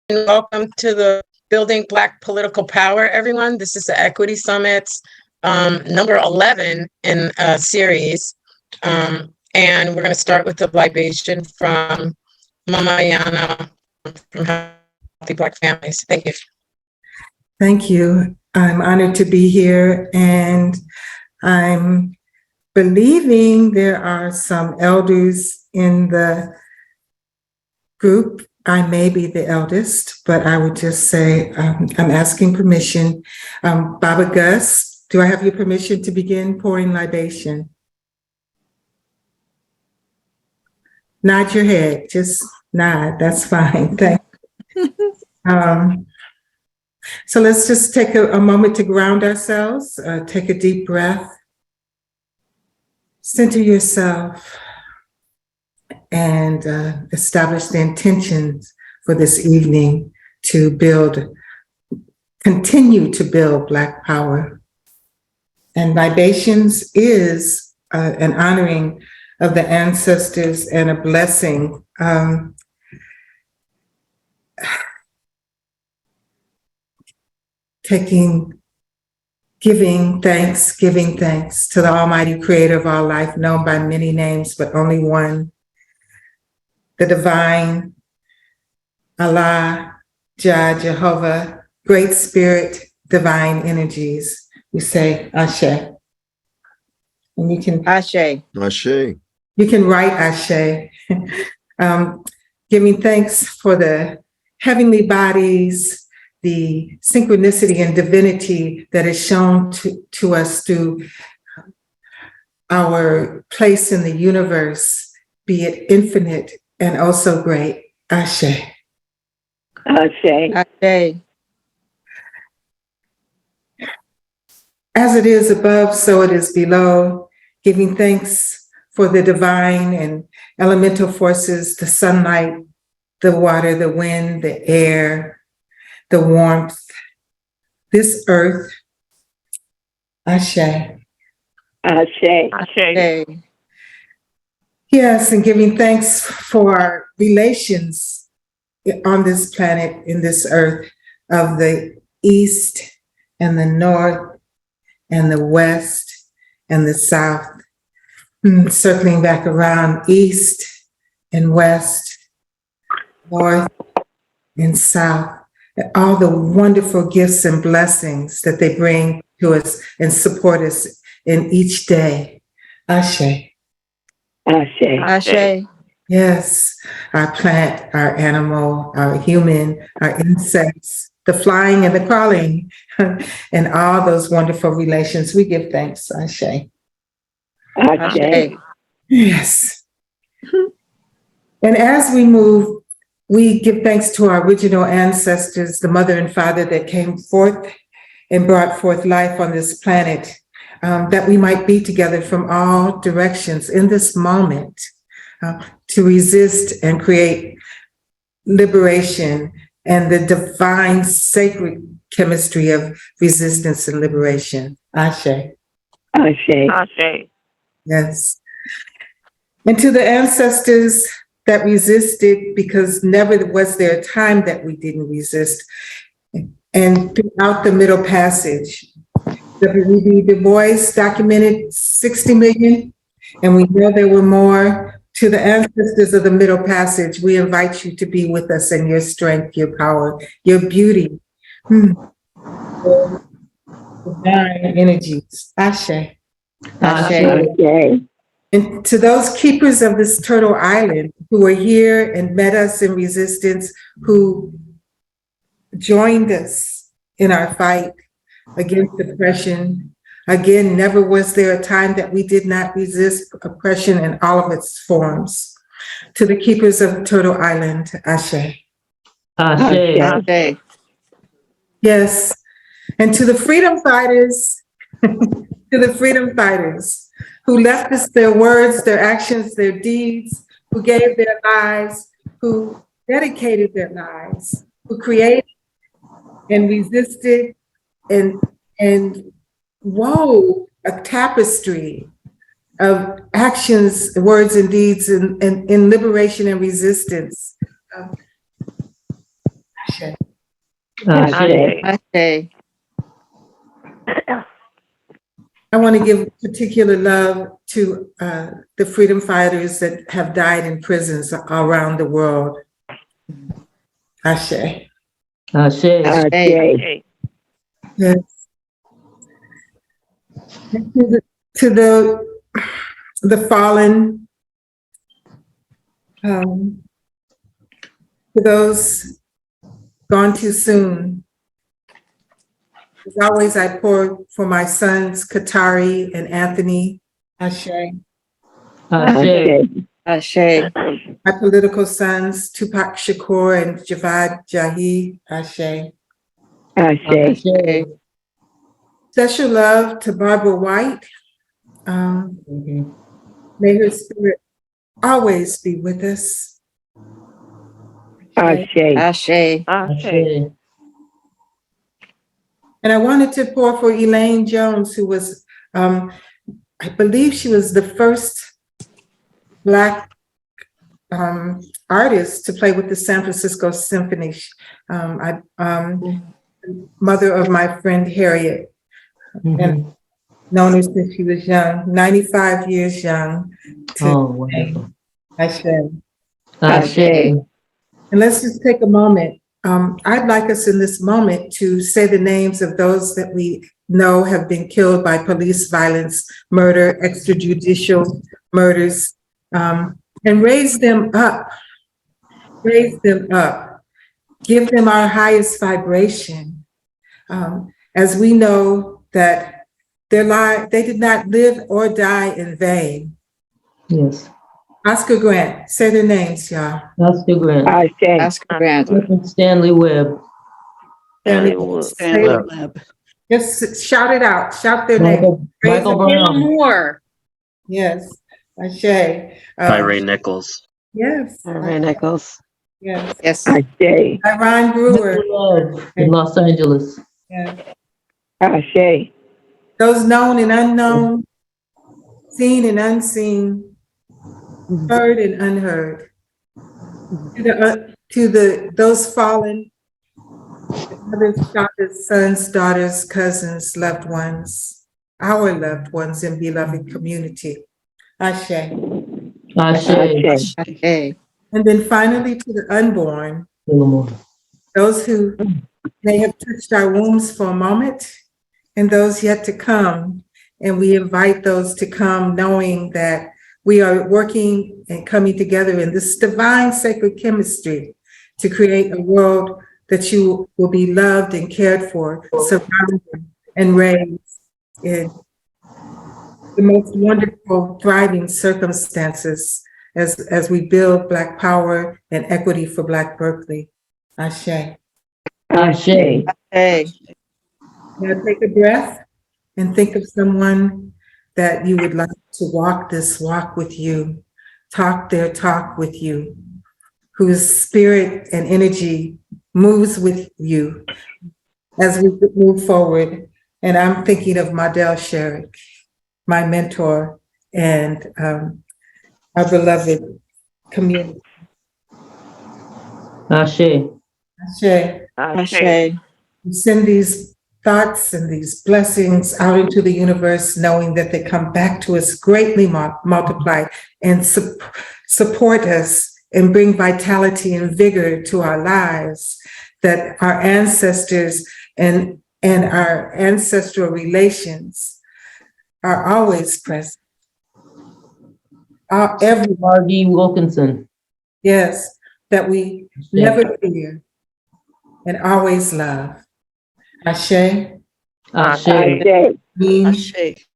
Welcome to the Building Black Political Power, everyone. This is the Equity Summit, number 11 in a series. And we're going to start with the libation from Mama Yana from Healthy Black Families. Thank you. Thank you. I'm honored to be here, and I'm believing there are some elders in the group. I may be the eldest, but I would just say I'm asking permission. Baba Gus, do I have your permission to begin pouring libation? Nod your head, just nod, that's fine, thank you. So let's just take a moment to ground ourselves, take a deep breath, center yourself, and establish the intentions for this evening to continue to build Black power. And libations is an honoring of the ancestors and a blessing. Giving thanks to the Almighty Creator of all life, known by many names, but only one, the divine, Allah, Jah, Jehovah, Great Spirit, divine energies. We say Ashe. And you can Ashe. Ashe. You can write Ashe. Giving thanks for the heavenly bodies, the synchronicity and divinity that is shown to us through our place in the universe, be it infinite and also great. Ashe. Ashe. Ashe. As it is above, so it is below, giving thanks for the divine and elemental forces, the sunlight, the water, the wind, the air, the warmth, this earth. Ashe. Ashe. Ashe. Yes, and giving thanks for our relations on this planet, in this earth, of the East and the North and the West and the South, circling back around East and West, North and South, and all the wonderful gifts and blessings that they bring to us and support us in each day. Ashe. Ashe. Ashe. Yes, our plant, our animal, our human, our insects, the flying and the crawling, and all those wonderful relations. We give thanks, Ashe. Ashe. Yes. And as we move, we give thanks to our original ancestors, the mother and father that came forth and brought forth life on this planet, that we might be together from all directions in this moment, to resist and create liberation and the divine sacred chemistry of resistance and liberation. Ashe. Ashe. Ashe. Yes. And to the ancestors that resisted, because never was there a time that we didn't resist. And throughout the Middle Passage, W.E.B. Du Bois documented 60 million, and we know there were more. To the ancestors of the Middle Passage, we invite you to be with us in your strength, your power, your beauty, divine energies. Ashe. Ashe. And to those keepers of this Turtle Island who were here and met us in resistance, who joined us in our fight against oppression. Again, never was there a time that we did not resist oppression in all of its forms. To the keepers of Turtle Island, Ashe. Ashe. Ashe. Yes. And to the freedom fighters, who left us their words, their actions, their deeds, who gave their lives, who dedicated their lives, who created and resisted and wove a tapestry of actions, words, and deeds in liberation and resistance. Ashe. Ashe. I want to give particular love to the freedom fighters that have died in prisons around the world. Ashe. Ashe. Yes. And to the fallen, to those gone too soon. As always, I pour for my sons, Katari and Anthony. Ashe. Ashe. My political sons, Tupac Shakur and Javad Jahi. Ashe. Ashe. Special love to Barbara White. May her spirit always be with us. Ashe. And I wanted to pour for Elaine Jones, who was, I believe she was the first Black artist to play with the San Francisco Symphony. Mother of my friend Harriet, and known her since she was young, 95 years young. Wonderful. Ashe. Ashe. And let's just take a moment. I'd like us in this moment to say the names of those that we know have been killed by police violence, murder, extrajudicial murders, and raise them up. Raise them up. Give them our highest vibration. As we know that they did not live or die in vain. Yes. Oscar Grant, say their names, y'all. Oscar Grant. Oscar Grant. Stanley Webb. Stanley Webb. Just shout it out. Shout their names. Michael Brown. Moore. Yes. Ashe. Ray Nichols. Yes. Ray Nichols. Yes. Yes. Ashe. Ron Brewer. In Los Angeles. Yes. Ashe. Those known and unknown, seen and unseen, heard and unheard. To those fallen, mothers, fathers, sons, daughters, cousins, loved ones, our loved ones in beloved community. Ashe. Ashe. Ashe. And then finally to the unborn, those who may have touched our wombs for a moment, and those yet to come. And we invite those to come knowing that we are working and coming together in this divine sacred chemistry to create a world that you will be loved and cared for, surrounded and raised in the most wonderful, thriving circumstances as we build Black power and equity for Black Berkeley. Ashe. Ashe. Ashe. Now take a breath and think of someone that you would like to walk this walk with you, talk their talk with you, whose spirit and energy moves with you as we move forward. And I'm thinking of Mardell Sherrick, my mentor and our beloved community. Ashe. Ashe. Ashe. We send these thoughts and these blessings out into the universe, knowing that they come back to us greatly multiplied and support us and bring vitality and vigor to our lives, that our ancestors and our ancestral relations are always present. R. D. Wilkinson. Yes, that we never fear and always love. Ashe. Ashe. Ashe.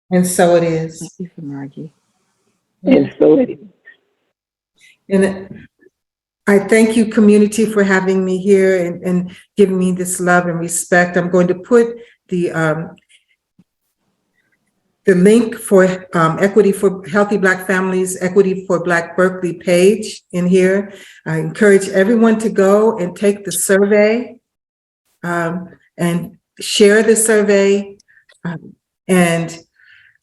And so it is. Thank you for Margie. And so it is. And I thank you, community, for having me here and giving me this love and respect. I'm going to put the link for Equity for Healthy Black Families, Equity for Black Berkeley page in here. I encourage everyone to go and take the survey and share the survey and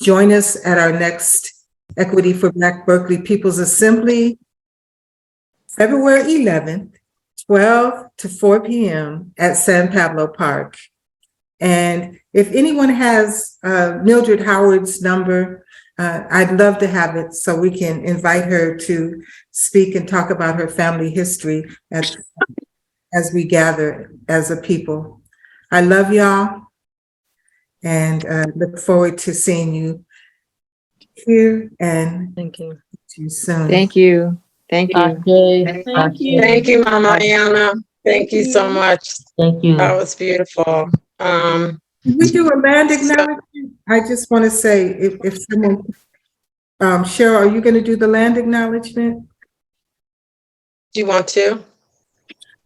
join us at our next Equity for Black Berkeley People's Assembly, February 11th, 12 to 4 p.m. at San Pablo Park. And if anyone has Mildred Howard's number, I'd love to have it so we can invite her to speak and talk about her family history as we gather as a people. I love y'all and look forward to seeing you here and Thank you. see you soon. Thank you. Thank you. Ashe. Ashe. Thank you, Mama Ayana. Thank you so much. Thank you. That was beautiful. Can we do a land acknowledgement? I just want to say, if someone, Cheryl, are you going to do the land acknowledgement? Do you want to?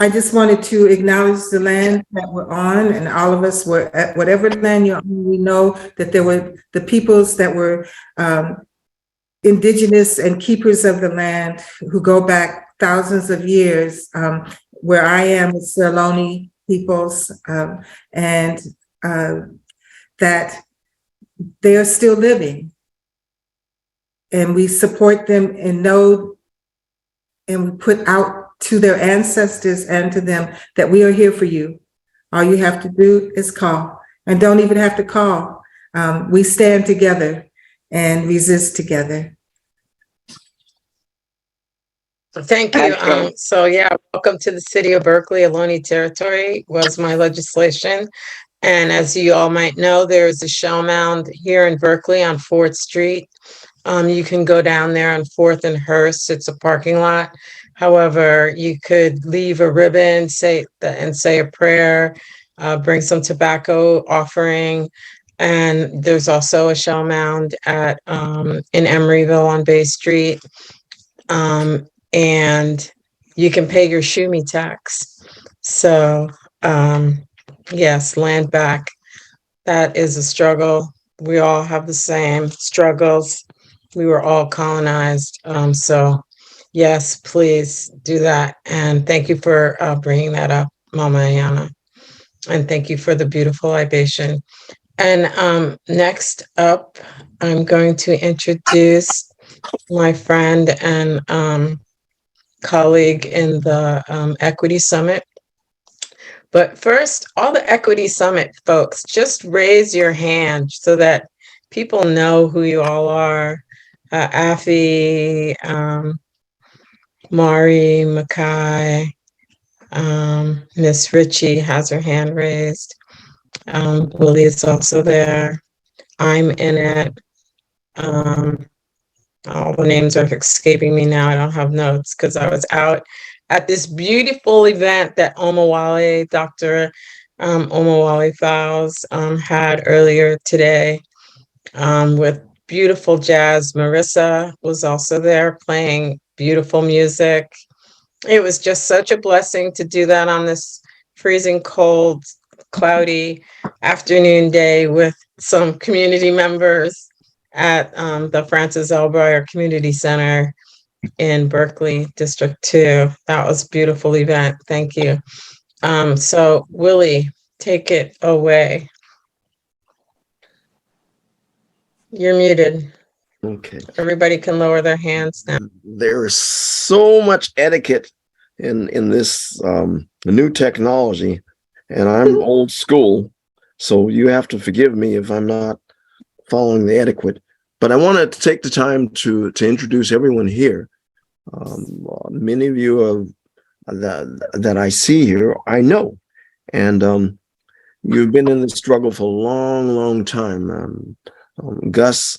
I just wanted to acknowledge the land that we're on, and all of us were at whatever land you're on. We know that there were the peoples that were indigenous and keepers of the land who go back thousands of years. Where I am, it's the Ohlone peoples, and that they are still living. And we support them and know, and we put out to their ancestors and to them that we are here for you. All you have to do is call, and don't even have to call. We stand together and resist together. Thank you. So yeah, welcome to the city of Berkeley. Ohlone territory was my legislation. And as you all might know, there is a shell mound here in Berkeley on 4th Street. You can go down there on 4th and Hearst. It's a parking lot. However, you could leave a ribbon, say a prayer, bring some tobacco offering. And there's also a shell mound at in Emeryville on Bay Street. And you can pay your Shumi tax. So yes, land back. That is a struggle. We all have the same struggles. We were all colonized. So yes, please do that. And thank you for bringing that up, Mama Ayana. And thank you for the beautiful libation. And next up, I'm going to introduce my friend and colleague in the Equity Summit. But first, all the Equity Summit folks, just raise your hand so that people know who you all are. Afi, Mari, Makai, Miss Ritchie has her hand raised. Willie is also there. I'm in it. All the names are escaping me now. I don't have notes because I was out at this beautiful event that Omawale, Dr. Omawale Fowles had earlier today with beautiful jazz. Marissa was also there playing beautiful music. It was just such a blessing to do that on this freezing cold, cloudy afternoon day with some community members at the Francis L. Breuer Community Center in Berkeley, District 2. That was a beautiful event. Thank you. So Willie, take it away. You're muted. Okay. Everybody can lower their hands now. There is so much etiquette in this new technology, and I'm old school, so you have to forgive me if I'm not following the etiquette. But I wanted to take the time to introduce everyone here. Many of you that I see here, I know, and you've been in this struggle for a long, long time. Gus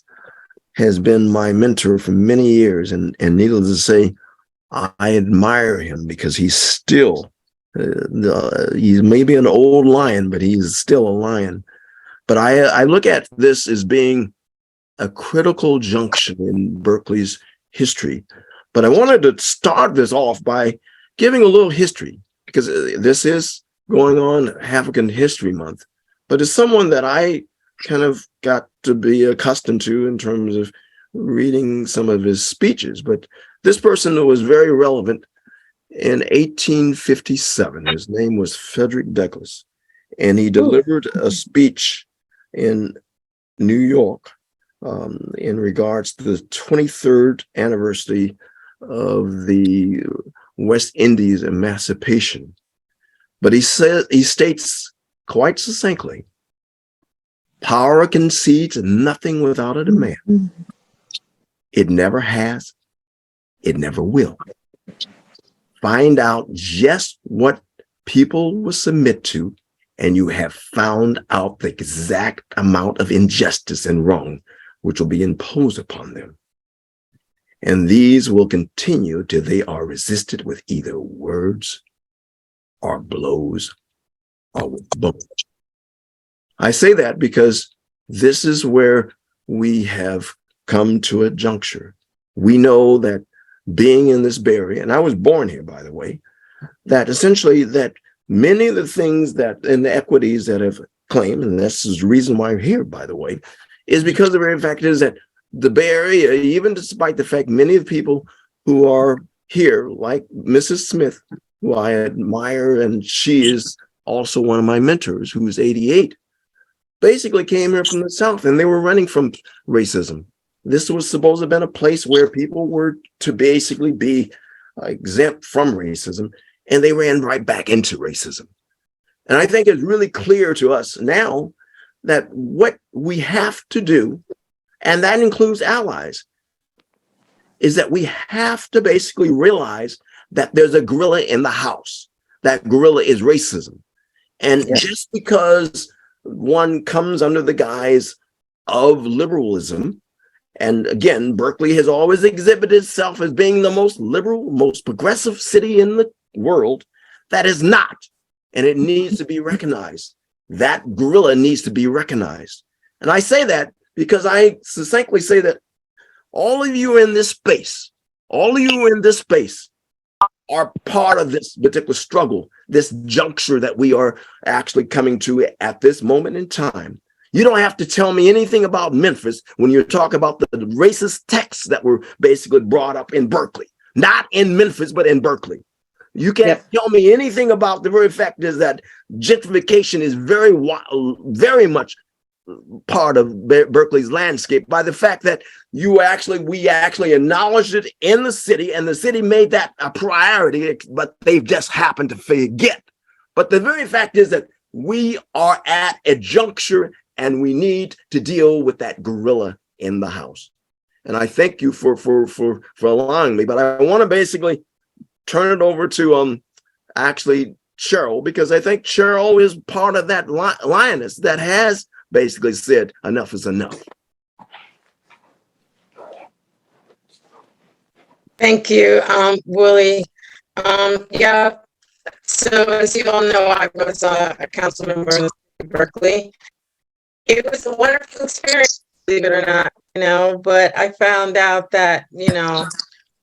has been my mentor for many years, and needless to say, I admire him because he's still, he's maybe an old lion, but he's still a lion. But I look at this as being a critical junction in Berkeley's history. But I wanted to start this off by giving a little history, because this is going on African History Month. But as someone that I kind of got to be accustomed to in terms of reading some of his speeches, but this person who was very relevant in 1857, his name was Frederick Douglass, and he delivered a speech in New York in regards to the 23rd anniversary of the West Indies emancipation. But he states quite succinctly, power concedes nothing without a demand. It never has, it never will. Find out just what people will submit to, and you have found out the exact amount of injustice and wrong which will be imposed upon them. And these will continue till they are resisted with either words or blows or with both. I say that because this is where we have come to a juncture. We know that being in this Bay Area, and I was born here, by the way, that essentially that many of the things that and the equities that have claimed, and this is the reason why I'm here, by the way, is because the very fact is that the Bay Area, even despite the fact many of the people who are here, like Mrs. Smith, who I admire, and she is also one of my mentors, who's 88, basically came here from the South, and they were running from racism. This was supposed to have been a place where people were to basically be exempt from racism, and they ran right back into racism. And I think it's really clear to us now that what we have to do, and that includes allies, is that we have to basically realize that there's a gorilla in the house. That gorilla is racism. And just because one comes under the guise of liberalism, and again, Berkeley has always exhibited itself as being the most liberal, most progressive city in the world, that is not. And it needs to be recognized. That gorilla needs to be recognized. And I say that because I succinctly say that all of you in this space, are part of this particular struggle, this juncture that we are actually coming to at this moment in time. You don't have to tell me anything about Memphis when you talk about the racist texts that were basically brought up in Berkeley, not in Memphis, but in Berkeley. You can't tell me anything about the very fact is that gentrification is very much part of Berkeley's landscape by the fact that we actually acknowledged it in the city, and the city made that a priority, but they've just happened to forget. But the very fact is that we are at a juncture, and we need to deal with that gorilla in the house. And I thank you for allowing me. But I want to basically turn it over to actually Cheryl, because I think Cheryl is part of that lioness that has basically said enough is enough. Thank you, Willie. Yeah, so as you all know, I was a council member in Berkeley. It was a wonderful experience, believe it or not, but I found out that,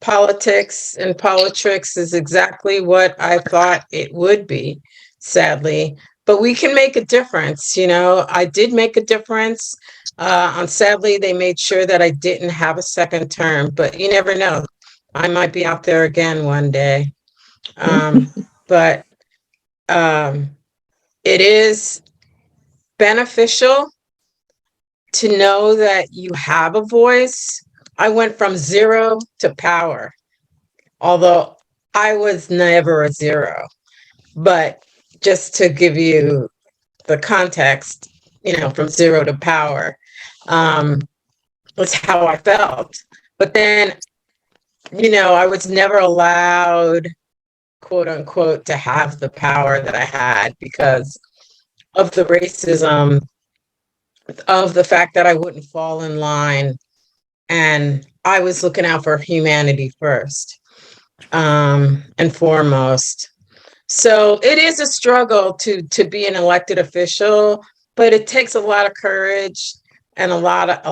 politics and politricks is exactly what I thought it would be, sadly. But we can make a difference. I did make a difference. Sadly, they made sure that I didn't have a second term, but you never know. I might be out there again one day. But it is beneficial to know that you have a voice. I went from 0 to power, although I was never a 0. But just to give you the context, from 0 to power, was how I felt. But then, I was never allowed, quote unquote, to have the power that I had because of the racism, of the fact that I wouldn't fall in line. And I was looking out for humanity first, and foremost. So it is a struggle to be an elected official, but it takes a lot of courage and a lot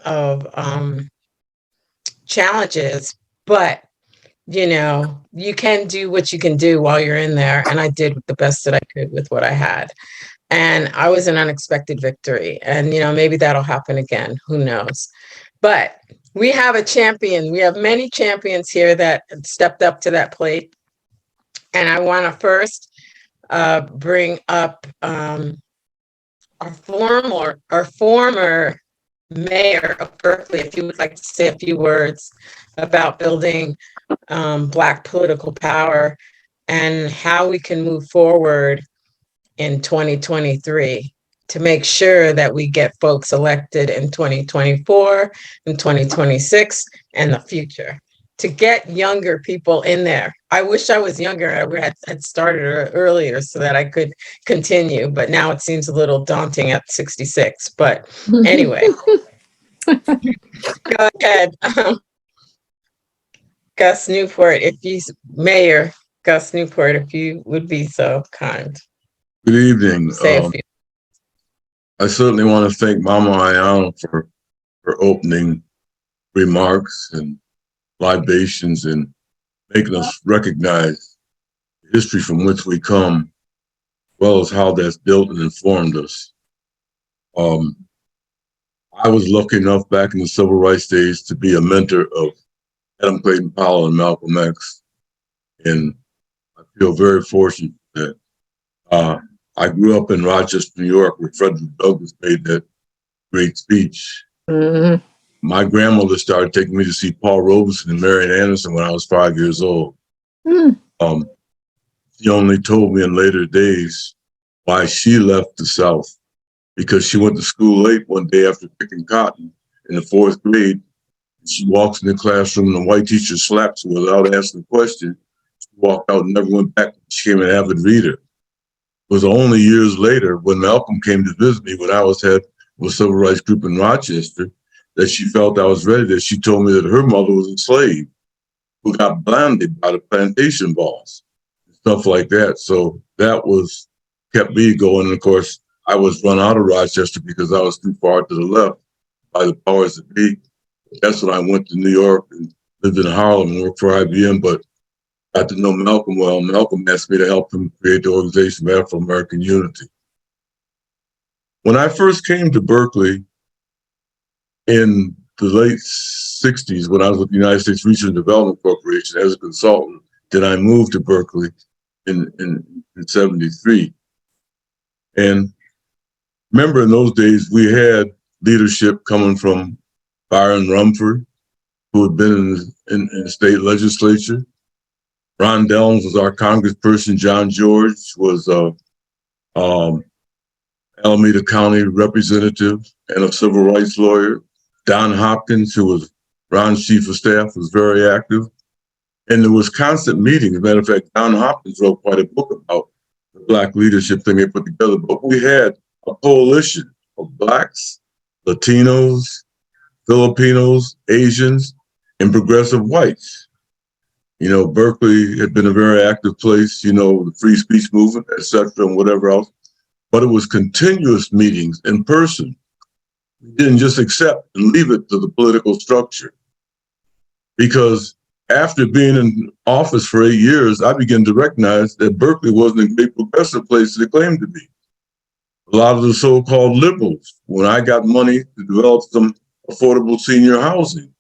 of challenges. But you can do what you can do while you're in there, and I did the best that I could with what I had. And I was an unexpected victory. And, maybe that'll happen again. Who knows? But we have a champion. We have many champions here that stepped up to that plate. And I want to first bring up our former Mayor of Berkeley, if you would like to say a few words about building Black political power and how we can move forward in 2023 to make sure that we get folks elected in 2024 and 2026 and the future, to get younger people in there. I wish I was younger. I had started earlier so that I could continue, but now it seems a little daunting at 66. But anyway, go ahead. Gus Newport, Mayor Gus Newport, if you would be so kind. Good evening. Say a few. I certainly want to thank Mama Ayana for her opening remarks and libations and making us recognize the history from which we come, as well as how that's built and informed us. I was lucky enough back in the civil rights days to be a mentor of Adam Clayton Powell and Malcolm X. And I feel very fortunate that I grew up in Rochester, New York, where Frederick Douglass made that great speech. Mm-hmm. My grandmother started taking me to see Paul Robeson and Marian Anderson when I was 5 years old. Mm. She only told me in later days why she left the South, because she went to school late one day after picking cotton in the 4th grade. She walks in the classroom and the white teacher slaps her without asking a question. She walked out and never went back. She became an avid reader. It was only years later when Malcolm came to visit me when I was head of a civil rights group in Rochester that she felt I was ready, that she told me that her mother was a slave who got blinded by the plantation boss, stuff like that. So that kept me going. And of course, I was run out of Rochester because I was too far to the left by the powers that be. That's when I went to New York and lived in Harlem and worked for IBM, but got to know Malcolm well. Malcolm asked me to help him create the Organization of Afro-American Unity. When I first came to Berkeley in the late 60s, when I was with the United States Research and Development Corporation as a consultant, then I moved to Berkeley in 73. And remember in those days, we had leadership coming from Byron Rumford, who had been in the state legislature. Ron Dellums was our congressperson. John George was Alameda County representative and a civil rights lawyer. Don Hopkins, who was Ron's chief of staff, was very active. And there was constant meetings. As a matter of fact, Don Hopkins wrote quite a book about the Black leadership thing they put together. But we had a coalition of Blacks, Latinos, Filipinos, Asians, and progressive whites. You know, Berkeley had been a very active place, you know, the free speech movement, et cetera, and whatever else. But it was continuous meetings in person. We didn't just accept and leave it to the political structure. Because after being in office for 8 years, I began to recognize that Berkeley wasn't a great progressive place that it claimed to be. A lot of the so-called liberals, when I got money to develop some affordable senior housing,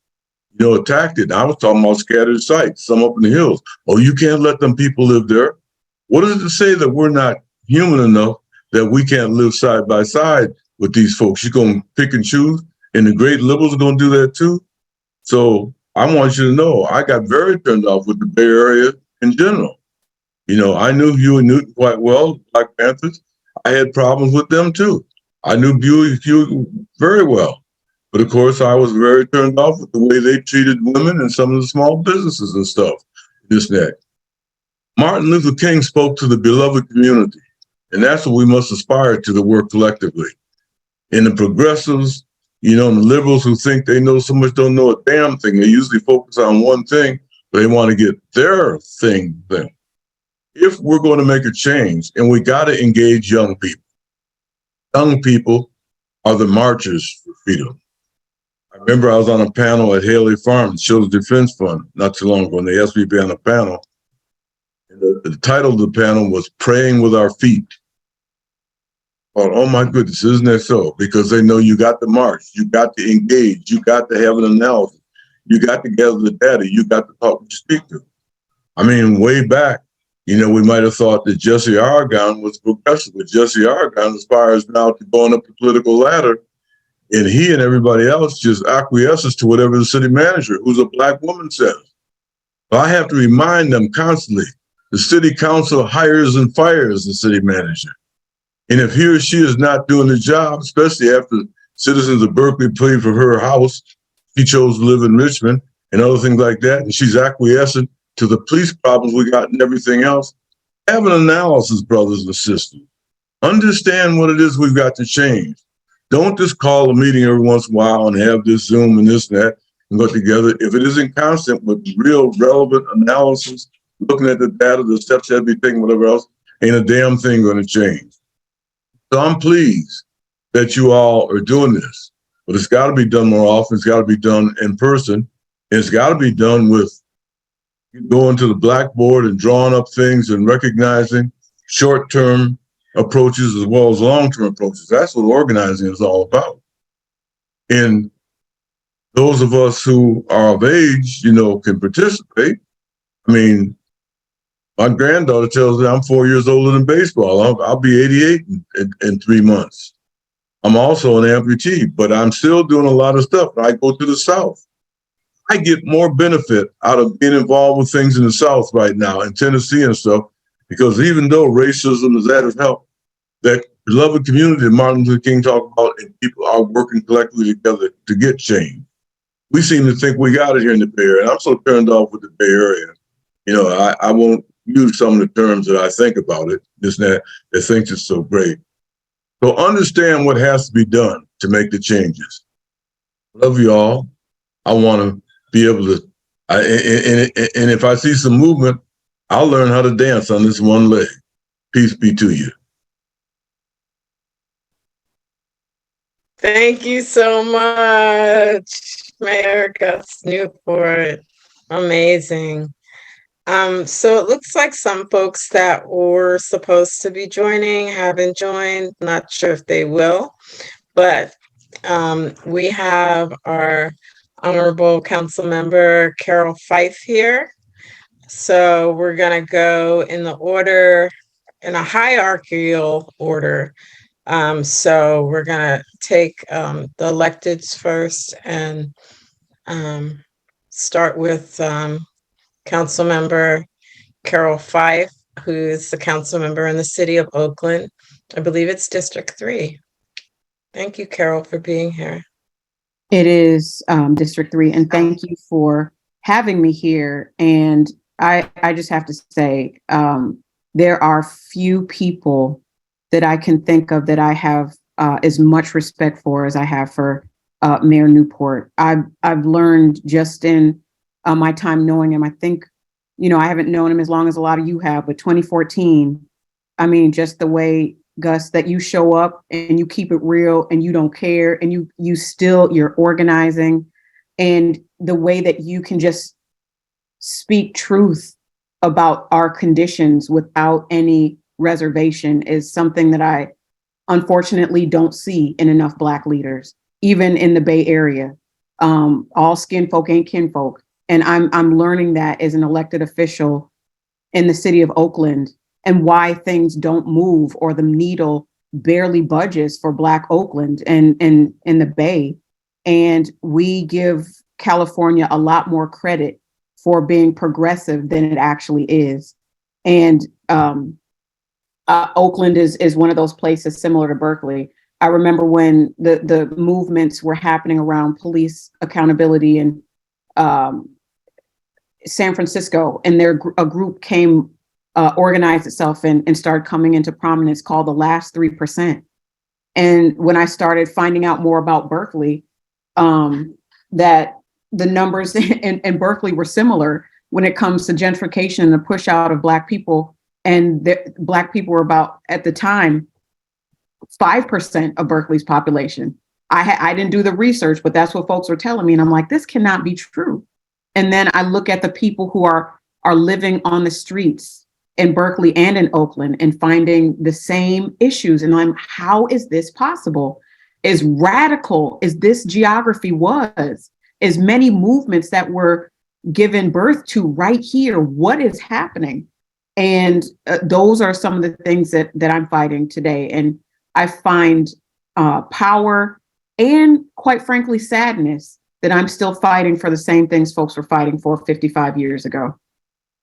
you know, attacked it. I was talking about scattered sites, some up in the hills. Oh, you can't let them people live there. What does it say that we're not human enough that we can't live side by side with these folks? You're going to pick and choose, and the great liberals are going to do that too? So I want you to know, I got very turned off with the Bay Area in general. You know, I knew Huey Newton quite well, Black Panthers. I had problems with them too. I knew Huey very well. But of course, I was very turned off with the way they treated women and some of the small businesses and stuff, this and that. Martin Luther King spoke to the beloved community, and that's what we must aspire to work collectively. And the progressives, you know, and the liberals who think they know so much don't know a damn thing. They usually focus on one thing, but they want to get their thing done. If we're going to make a change, and we got to engage young people. Young people are the marchers for freedom. I remember I was on a panel at Haley Farm, Children's Defense Fund, not too long ago, and they asked me to be on a panel. And the title of the panel was Praying with Our Feet. Oh my goodness, isn't that so? Because they know you got to march, you got to engage, you got to have an analysis, you got to gather the data, you got to talk to speak to. I mean, way back, you know, we might have thought that Jesse Argon was progressive, but Jesse Argon aspires now to going up the political ladder And he and everybody else just acquiesces to whatever the city manager, who's a Black woman, says. But I have to remind them constantly, the city council hires and fires the city manager. And if he or she is not doing the job, especially after citizens of Berkeley paid for her house, she chose to live in Richmond and other things like that, and she's acquiescent to the police problems we got and everything else, have an analysis, brothers and sisters. Understand what it is we've got to change. Don't just call a meeting every once in a while and have this Zoom and this and that and go together. If it isn't constant with real relevant analysis, looking at the data, the steps that be taken, whatever else, ain't a damn thing going to change. So I'm pleased that you all are doing this, but it's got to be done more often. It's got to be done in person. And it's got to be done with going to the blackboard and drawing up things and recognizing short-term approaches as well as long-term approaches. That's what organizing is all about. And those of us who are of age, can participate. I mean, my granddaughter tells me I'm 4 years older than baseball. I'll be 88 in 3 months. I'm also an amputee, but I'm still doing a lot of stuff. I go to the South. I get more benefit out of being involved with things in the South right now, in Tennessee and stuff, because even though racism is at its help, that beloved community that Martin Luther King talked about, and people are working collectively together to get change. We seem to think we got it here in the Bay Area. And I'm so turned off with the Bay Area. I won't use some of the terms that I think about it, this and that thinks it's so great. So understand what has to be done to make the changes. Love you all. I want to be able to, and if I see some movement, I'll learn how to dance on this one leg. Peace be to you. Thank you so much, Mayor Gus Newport. Amazing. So it looks like some folks that were supposed to be joining haven't joined. Not sure if they will, but we have our Honorable Council Member Carol Fife here. So we're going to go in the order, in a hierarchical order. So we're going to take the electeds first and start with Council Member Carol Fife, who is the council member in the city of Oakland. I believe it's District 3. Thank you, Carol, for being here. It is District 3, and thank you for having me here. And I just have to say, there are few people that I can think of that I have as much respect for as I have for Mayor Newport. I've learned just in my time knowing him. I think, I haven't known him as long as a lot of you have, but 2014, I mean, just the way, Gus, that you show up and you keep it real and you don't care and you're organizing, and the way that you can just speak truth about our conditions without any reservation is something that I unfortunately don't see in enough Black leaders, even in the Bay Area. All skin folk ain't kinfolk. And I'm learning that as an elected official in the city of Oakland, and why things don't move or the needle barely budges for Black Oakland and in the Bay. And we give California a lot more credit for being progressive than it actually is. And Oakland is one of those places similar to Berkeley. I remember when the movements were happening around police accountability in San Francisco, and a group came, organized itself and started coming into prominence called the Last 3%. And when I started finding out more about Berkeley, that the numbers in Berkeley were similar when it comes to gentrification and the push out of Black people. And Black people were about, at the time, 5% of Berkeley's population. I didn't do the research, but that's what folks were telling me. And I'm like, this cannot be true. And then I look at the people who are living on the streets in Berkeley and in Oakland and finding the same issues. And I'm, how is this possible? As radical as this geography was, as many movements that were given birth to right here, what is happening? And those are some of the things that I'm fighting today. And I find power and quite frankly, sadness that I'm still fighting for the same things folks were fighting for 55 years ago.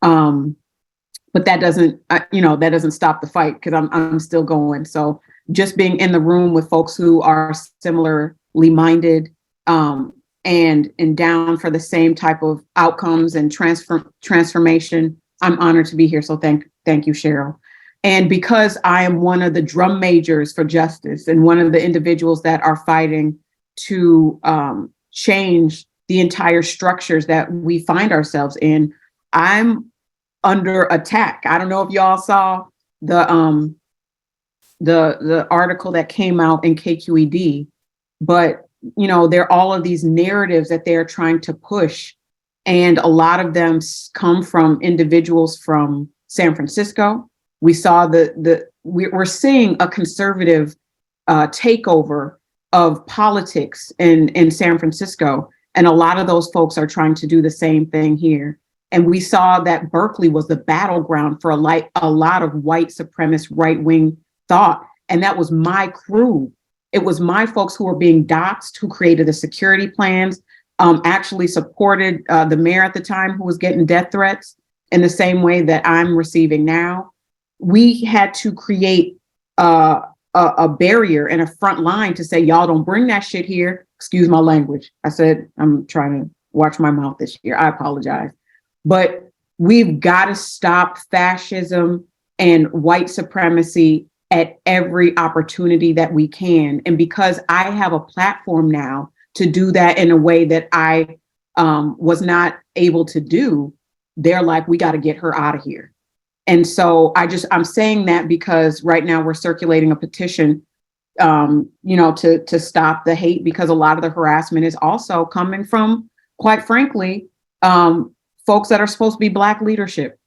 But that doesn't, that doesn't stop the fight, because I'm still going. So just being in the room with folks who are similarly minded, and down for the same type of outcomes and transformation, I'm honored to be here. So thank you, Cheryl. And because I am one of the drum majors for justice and one of the individuals that are fighting to change the entire structures that we find ourselves in, I'm under attack. I don't know if y'all saw the article that came out in KQED, but there are all of these narratives that they're trying to push, and a lot of them come from individuals from San Francisco. We saw we're seeing a conservative takeover of politics in San Francisco, and a lot of those folks are trying to do the same thing here. And we saw that Berkeley was the battleground for a lot of white supremacist right-wing thought, and that was my crew. It was my folks who were being doxxed, who created the security plans, actually supported the mayor at the time, who was getting death threats in the same way that I'm receiving now. We had to create a barrier and a front line to say, y'all don't bring that shit here. Excuse my language. I said, I'm trying to watch my mouth this year. I apologize. But we've got to stop fascism and white supremacy at every opportunity that we can. And because I have a platform now to do that in a way that I was not able to do, they're like, we got to get her out of here. And so I'm saying that because right now we're circulating a petition, to stop the hate, because a lot of the harassment is also coming from, quite frankly, folks that are supposed to be Black leadership.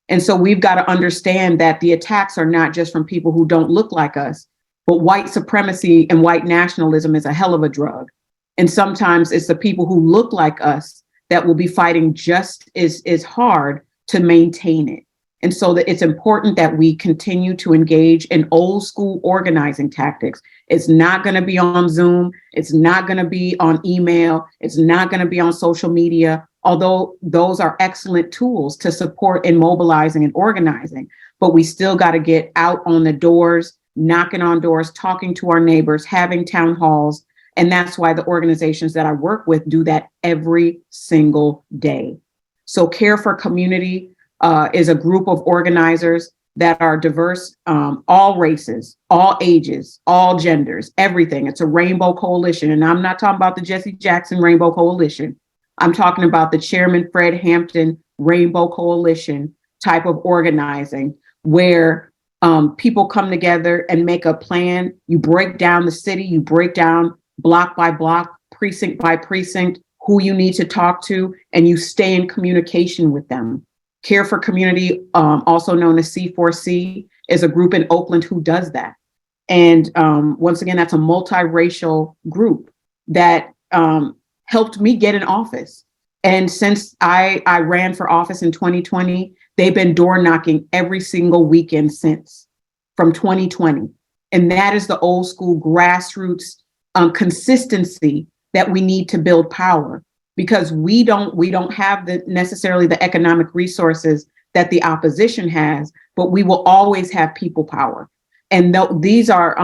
And so we've got to understand that the attacks are not just from people who don't look like us, but white supremacy and white nationalism is a hell of a drug. And sometimes it's the people who look like us that will be fighting just as hard to maintain it. And so that it's important that we continue to engage in old school organizing tactics. It's not going to be on Zoom. It's not going to be on email. It's not going to be on social media, although those are excellent tools to support in mobilizing and organizing. But we still got to get out on the doors, knocking on doors, talking to our neighbors, having town halls. And that's why the organizations that I work with do that every single day. So Care for Community is a group of organizers that are diverse, all races, all ages, all genders, everything. It's a rainbow coalition. And I'm not talking about the Jesse Jackson Rainbow Coalition. I'm talking about the Chairman Fred Hampton Rainbow Coalition type of organizing, where people come together and make a plan. You break down the city, you break down block by block, precinct by precinct, who you need to talk to, and you stay in communication with them. Care for Community, also known as C4C, is a group in Oakland who does that. And once again, that's a multiracial group that helped me get in office. And since I ran for office in 2020, they've been door knocking every single weekend since, from 2020. And that is the old school grassroots consistency that we need to build power. Because we don't have necessarily the economic resources that the opposition has, but we will always have people power. And these are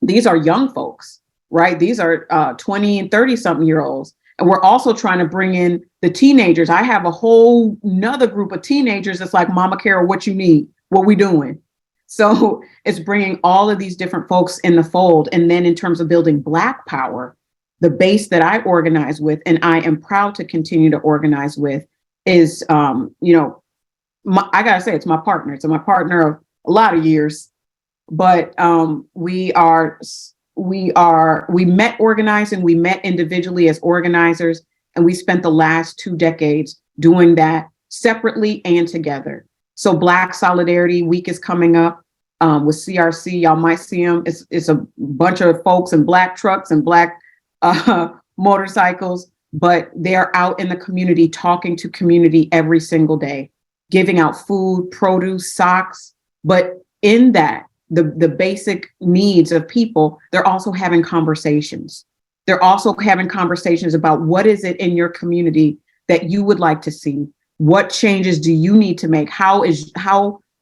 young folks, right? These are 20 and 30 something year olds. And we're also trying to bring in the teenagers. I have a whole nother group of teenagers that's like, Mama Carol, what you need? What we doing? So it's bringing all of these different folks in the fold. And then in terms of building Black power, the base that I organize with, and I am proud to continue to organize with, is, I gotta say, it's my partner. It's my partner of a lot of years, but we met organizing, we met individually as organizers, and we spent the last 2 decades doing that separately and together. So Black Solidarity Week is coming up with CRC. Y'all might see them. It's a bunch of folks in Black trucks and Black motorcycles, but they're out in the community talking to community every single day, giving out food, produce, socks. But in that, the basic needs of people, they're also having conversations. They're also having conversations about what is it in your community that you would like to see? What changes do you need to make? How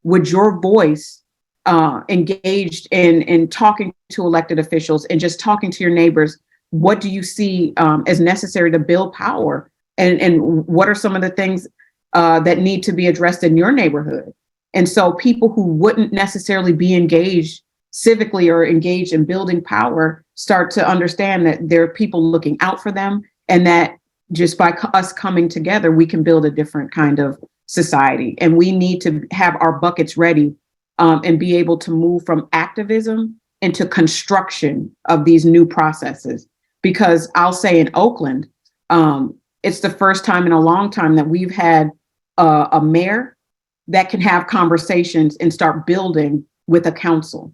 would your voice engaged in talking to elected officials and just talking to your neighbors? What do you see as necessary to build power? And what are some of the things that need to be addressed in your neighborhood? And so people who wouldn't necessarily be engaged civically or engaged in building power start to understand that there are people looking out for them, and that just by us coming together, we can build a different kind of society. And we need to have our buckets ready and be able to move from activism into construction of these new processes. Because I'll say in Oakland, it's the first time in a long time that we've had a mayor that can have conversations and start building with a council.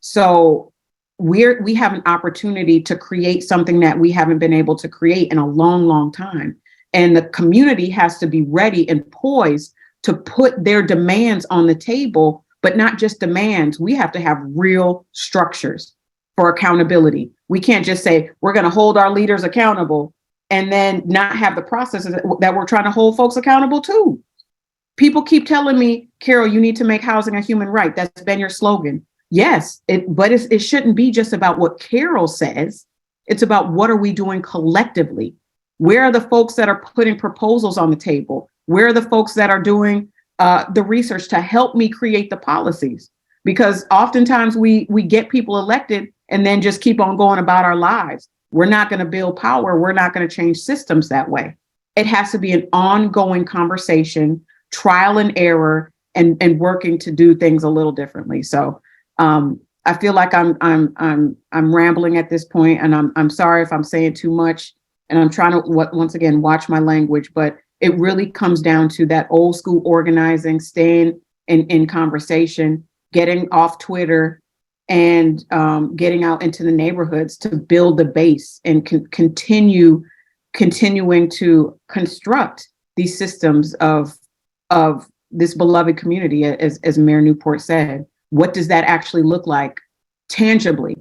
So we have an opportunity to create something that we haven't been able to create in a long, long time. And the community has to be ready and poised to put their demands on the table, but not just demands. We have to have real structures for accountability. We can't just say, we're going to hold our leaders accountable and then not have the processes that we're trying to hold folks accountable to. People keep telling me, Carol, you need to make housing a human right. That's been your slogan. Yes, but it shouldn't be just about what Carol says. It's about what are we doing collectively? Where are the folks that are putting proposals on the table? Where are the folks that are doing the research to help me create the policies? Because oftentimes we get people elected and then just keep on going about our lives. We're not going to build power. We're not going to change systems that way. It has to be an ongoing conversation, trial and error, and working to do things a little differently. So I feel like I'm rambling at this point, and I'm sorry if I'm saying too much, and I'm trying to once again watch my language, but it really comes down to that old school organizing, staying in conversation, getting off Twitter, and getting out into the neighborhoods to build the base and continuing to construct these systems of this beloved community, as Mayor Newport said. What does that actually look like tangibly?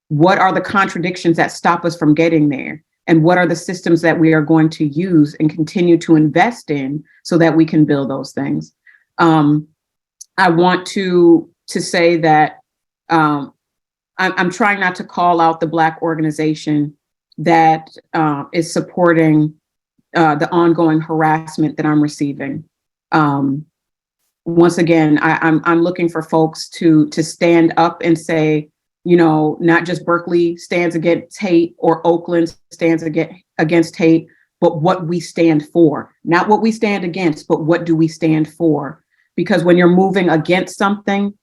What are the contradictions that stop us from getting there? And what are the systems that we are going to use and continue to invest in so that we can build those things? I want to say that I'm trying not to call out the Black organization that is supporting the ongoing harassment that I'm receiving. Once again, I'm looking for folks to stand up and say, you know, not just Berkeley stands against hate or Oakland stands against hate, but what we stand for. Not what we stand against, but what do we stand for? Because when you're moving against something,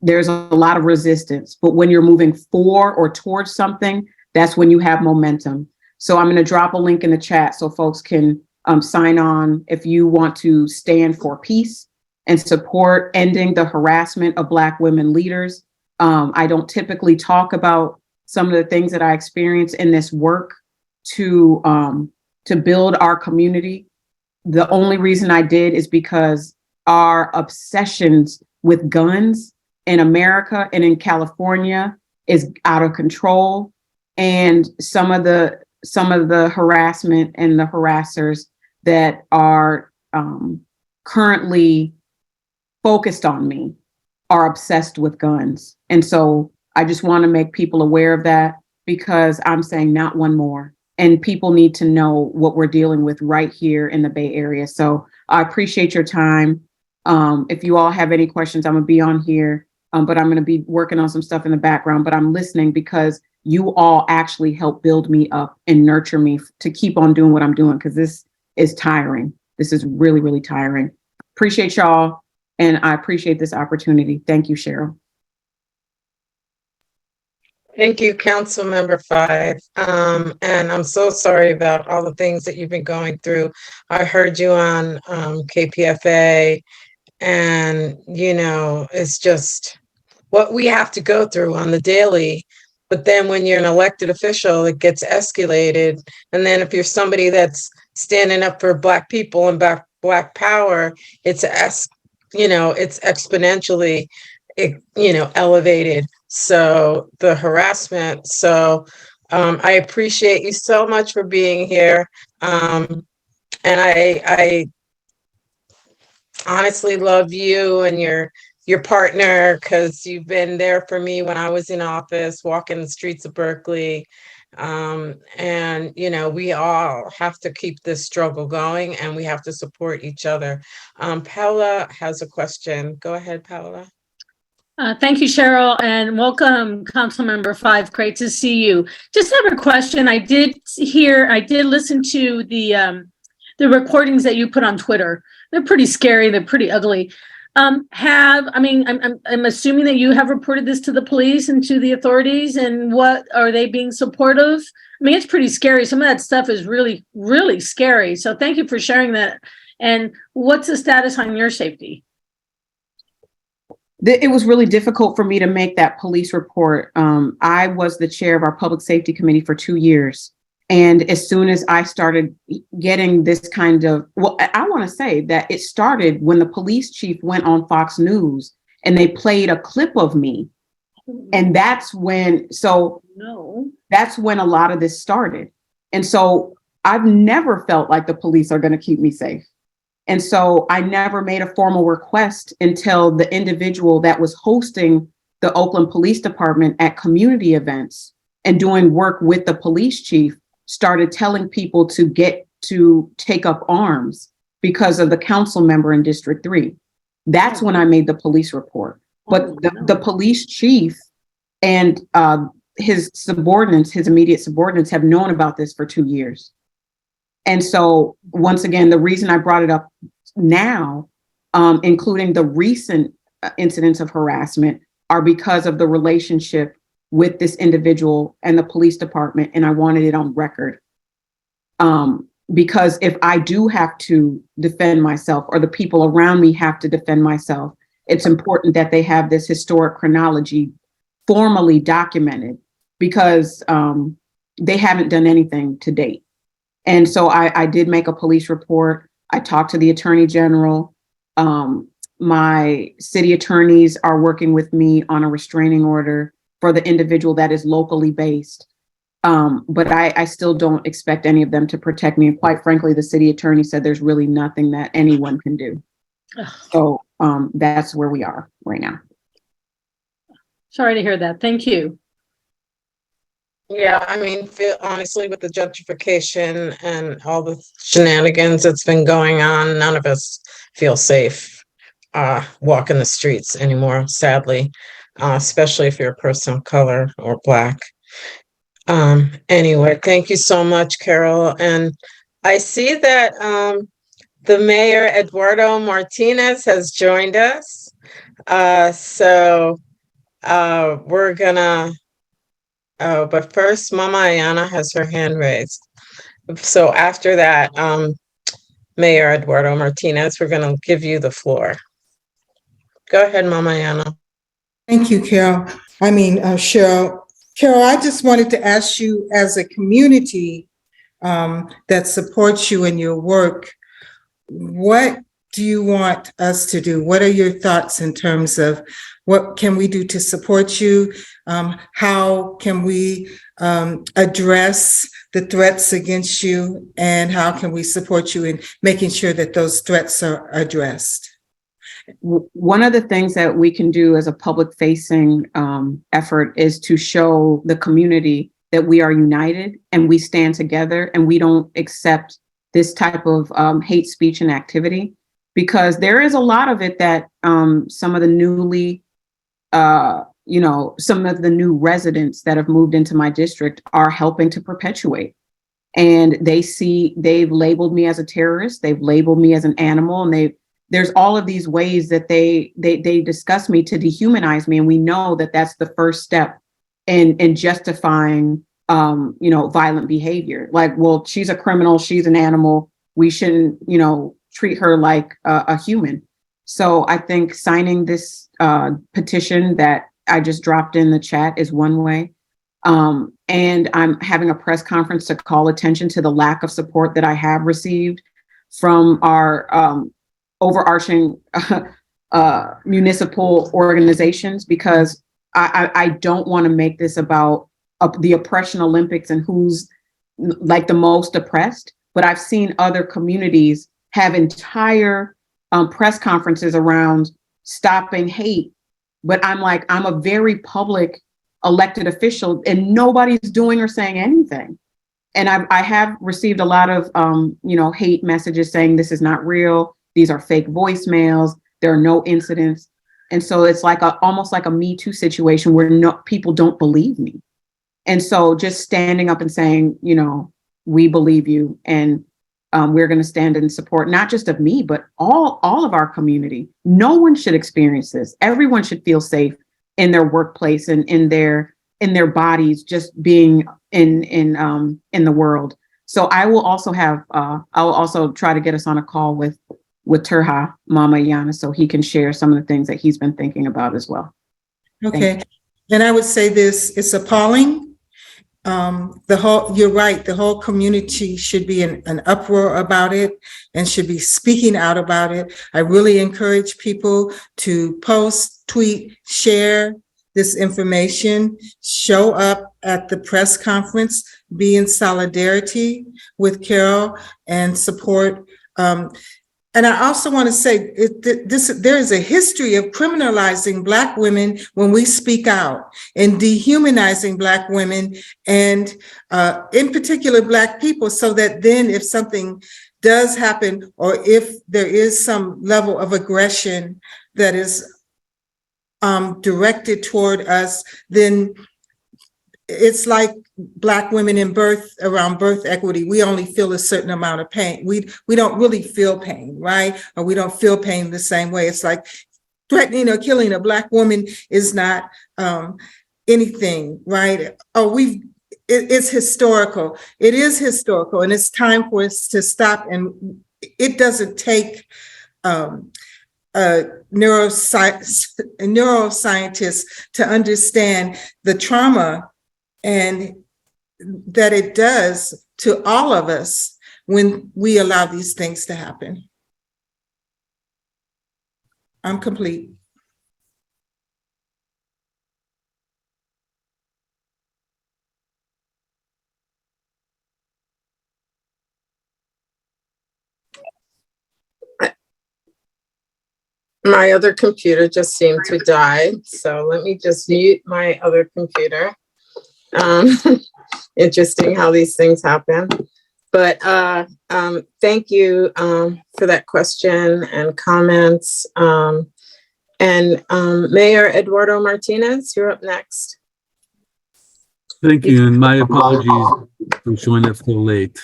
there's a lot of resistance. But when you're moving for or towards something, that's when you have momentum. So I'm going to drop a link in the chat so folks can sign on if you want to stand for peace and support ending the harassment of Black women leaders. I don't typically talk about some of the things that I experience in this work to build our community. The only reason I did is because our obsessions with guns in America and in California is out of control. And some of the harassment and the harassers that are currently focused on me are obsessed with guns. And so I just want to make people aware of that, because I'm saying not one more. And people need to know what we're dealing with right here in the Bay Area. So I appreciate your time. If you all have any questions, I'm going to be on here, but I'm going to be working on some stuff in the background. But I'm listening because you all actually help build me up and nurture me to keep on doing what I'm doing, because this is tiring. This is really, really tiring. Appreciate y'all. And I appreciate this opportunity. Thank you, Cheryl. Thank you, Council Member Five. And I'm so sorry about all the things that you've been going through. I heard you on KPFA, and you know, it's just what we have to go through on the daily. But then when you're an elected official, it gets escalated. And then if you're somebody that's standing up for Black people and Black power, it's exponentially. elevated. So the harassment. So I appreciate you so much for being here. And I honestly love you and your partner, because you've been there for me when I was in office, walking the streets of Berkeley. And we all have to keep this struggle going, and we have to support each other. Paola has a question. Go ahead, Paola. Thank you, Cheryl, and welcome, Councilmember Five. Great to see you. Just have a question. I did listen to the recordings that you put on Twitter. They're pretty scary. They're pretty ugly. I'm assuming that you have reported this to the police and to the authorities, and what are they being supportive? I mean, it's pretty scary. Some of that stuff is really, really scary. So thank you for sharing that. And what's the status on your safety? It was really difficult for me to make that police report. I was the chair of our public safety committee for 2 years. And as soon as I started getting this kind of, I want to say that it started when the police chief went on Fox News and they played a clip of me. And that's when a lot of this started. And so I've never felt like the police are going to keep me safe. And so I never made a formal request until the individual that was hosting the Oakland Police Department at community events and doing work with the police chief started telling people to take up arms because of the council member in District 3. That's when I made the police report. But the police chief and his immediate subordinates have known about this for 2 years. And so once again, the reason I brought it up now, including the recent incidents of harassment, are because of the relationship with this individual and the police department. And I wanted it on record. Because if I do have to defend myself, or the people around me have to defend myself, it's important that they have this historic chronology formally documented, because they haven't done anything to date. And so I did make a police report. I talked to the attorney general. My city attorneys are working with me on a restraining order for the individual that is locally based. But I still don't expect any of them to protect me. And quite frankly, the city attorney said there's really nothing that anyone can do. So that's where we are right now. Sorry to hear that. Thank you. Yeah, I mean, honestly, with the gentrification and all the shenanigans that's been going on, none of us feel safe walking the streets anymore, sadly, especially if you're a person of color or Black. Anyway, thank you so much, Carol. And I see that the mayor, Eduardo Martinez, has joined us. So we're gonna, but first, Mama Ayana has her hand raised. So after that, Mayor Eduardo Martinez, we're gonna give you the floor. Go ahead, Mama Ayana. Thank you, Carol. Cheryl. Carol, I just wanted to ask you, as a community that supports you in your work, what do you want us to do? What are your thoughts in terms of what can we do to support you? How can we address the threats against you? And how can we support you in making sure that those threats are addressed? One of the things that we can do as a public facing effort is to show the community that we are united and we stand together and we don't accept this type of hate speech and activity, because there is a lot of it that some of the new residents that have moved into my district are helping to perpetuate. And they've labeled me as a terrorist, they've labeled me as an animal, and there's all of these ways that they discuss me to dehumanize me. And we know that that's the first step in justifying, violent behavior. Like, well, she's a criminal, she's an animal, we shouldn't, treat her like a human. So I think signing this petition that I just dropped in the chat is one way. And I'm having a press conference to call attention to the lack of support that I have received from our overarching municipal organizations, because I don't want to make this about the oppression Olympics and who's like the most oppressed. But I've seen other communities have entire press conferences around stopping hate. But I'm like, I'm a very public elected official and nobody's doing or saying anything. And I have received a lot of, hate messages saying this is not real. These are fake voicemails. There are no incidents. And so it's like almost like a Me Too situation where people don't believe me. And so just standing up and saying, we believe you, and we're going to stand in support, not just of me, but all of our community. No one should experience this. Everyone should feel safe in their workplace and in their bodies, just being in the world. So I will also try to get us on a call with Turha, Mama Yana, so he can share some of the things that he's been thinking about as well. Okay. And I would say this, it's appalling. You're right, the whole community should be in an uproar about it and should be speaking out about it. I really encourage people to post, tweet, share this information, show up at the press conference, be in solidarity with Carol and support. And I also want to say there is a history of criminalizing Black women when we speak out, and dehumanizing Black women and in particular Black people, so that then if something does happen or if there is some level of aggression that is directed toward us, then it's like Black women around birth equity. We only feel a certain amount of pain. We don't really feel pain, right? Or we don't feel pain the same way. It's like threatening or killing a Black woman is not anything, right? It's historical. It is historical, and it's time for us to stop. And it doesn't take neuroscientists to understand the trauma and that it does to all of us when we allow these things to happen. I'm complete. My other computer just seemed to die, so let me just mute my other computer. Interesting how these things happen. But thank you for that question and comments. And Mayor Eduardo Martinez, you're up next. Thank you, and my apologies for showing up so late.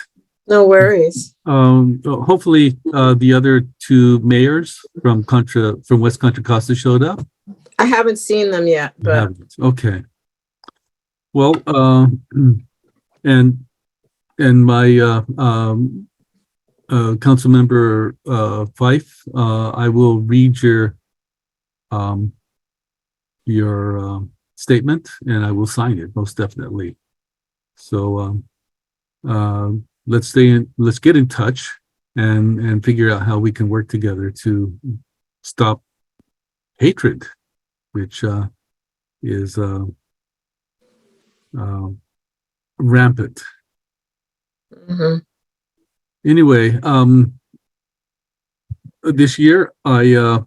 No worries. Hopefully, the other two mayors from West Contra Costa showed up. I haven't seen them yet, but okay. Well, and my council member Fife, I will read your statement, and I will sign it most definitely. So let's get in touch and figure out how we can work together to stop hatred, which is rampant. Mm-hmm. Anyway, this year I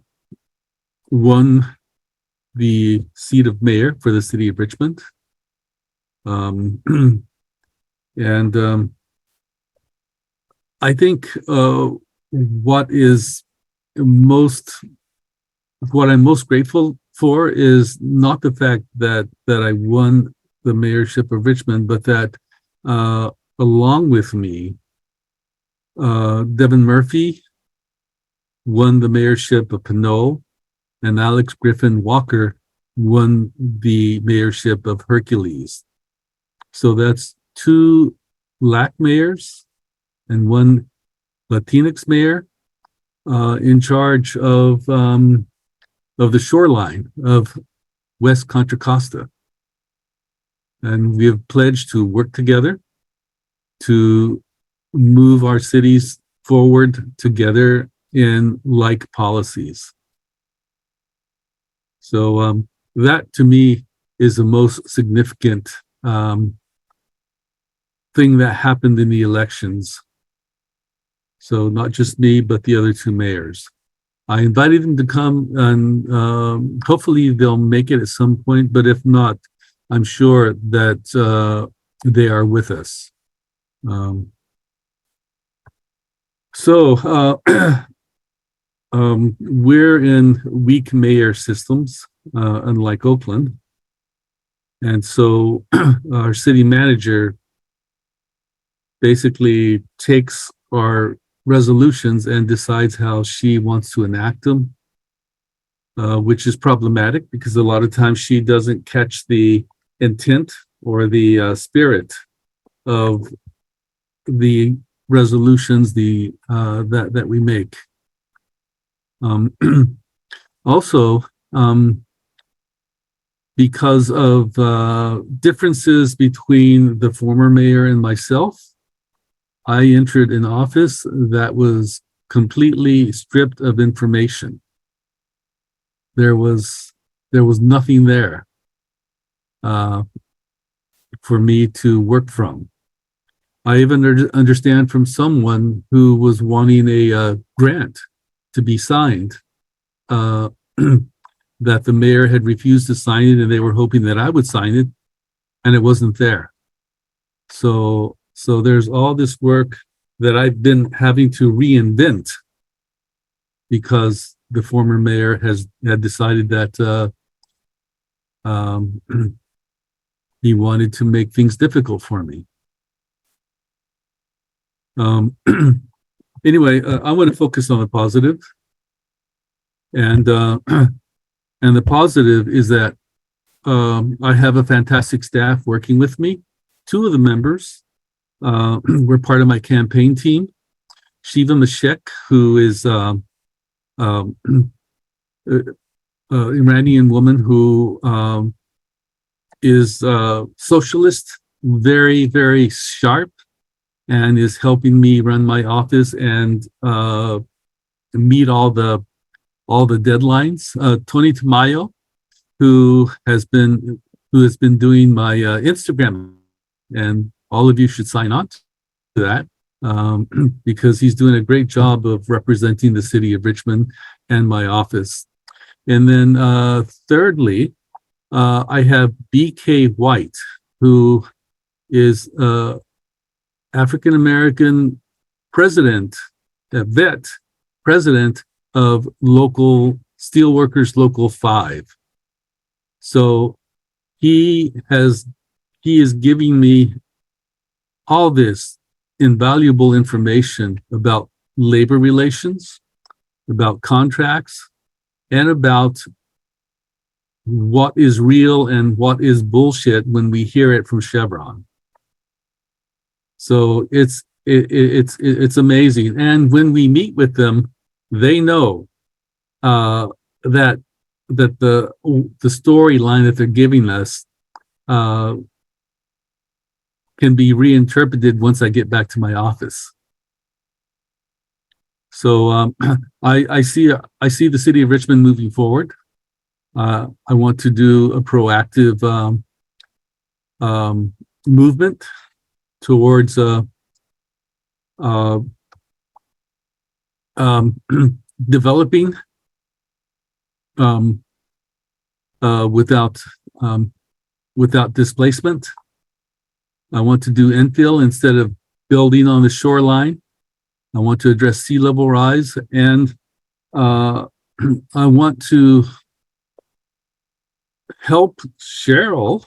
won the seat of mayor for the city of Richmond. And I think what I'm most grateful for is not the fact that I won the mayorship of Richmond, but that along with me, Devin Murphy won the mayorship of Pinot, and Alex Griffin Walker won the mayorship of Hercules. So that's 2 Black mayors and 1 Latinx mayor in charge of the shoreline of West Contra Costa. And we have pledged to work together to move our cities forward together in like policies. So that to me is the most significant thing that happened in the elections. So not just me, but the other two mayors. I invited them to come, and hopefully they'll make it at some point. But if not, I'm sure that they are with us. We're in weak mayor systems, unlike Oakland. And so our city manager basically takes our resolutions and decides how she wants to enact them, which is problematic because a lot of times she doesn't catch the intent or the spirit of the resolutions that we make. Also, because of differences between the former mayor and myself, I entered an office that was completely stripped of information. There was nothing there for me to work from. I even understand from someone who was wanting a grant to be signed that the mayor had refused to sign it, and they were hoping that I would sign it, and it wasn't there. So there's all this work that I've been having to reinvent because the former mayor had decided that he wanted to make things difficult for me. Anyway, I want to focus on the positive, and the positive is that I have a fantastic staff working with me. Two of the members were part of my campaign team. Shiva Mashek, who is Iranian woman who is socialist, very, very sharp, and is helping me run my office and meet all the deadlines. Tony Tamayo, who has been doing my Instagram, and all of you should sign on to that because he's doing a great job of representing the city of Richmond and my office. And then thirdly, I have BK White, who is African American president, vet president of local Steelworkers Local 5. So he is giving me all this invaluable information about labor relations, about contracts, and about what is real and what is bullshit when we hear it from Chevron. So it's amazing. And when we meet with them, they know that the storyline that they're giving us can be reinterpreted once I get back to my office. So I see the city of Richmond moving forward. I want to do a proactive movement towards developing without displacement. I want to do infill instead of building on the shoreline. I want to address sea level rise, and I want to help Cheryl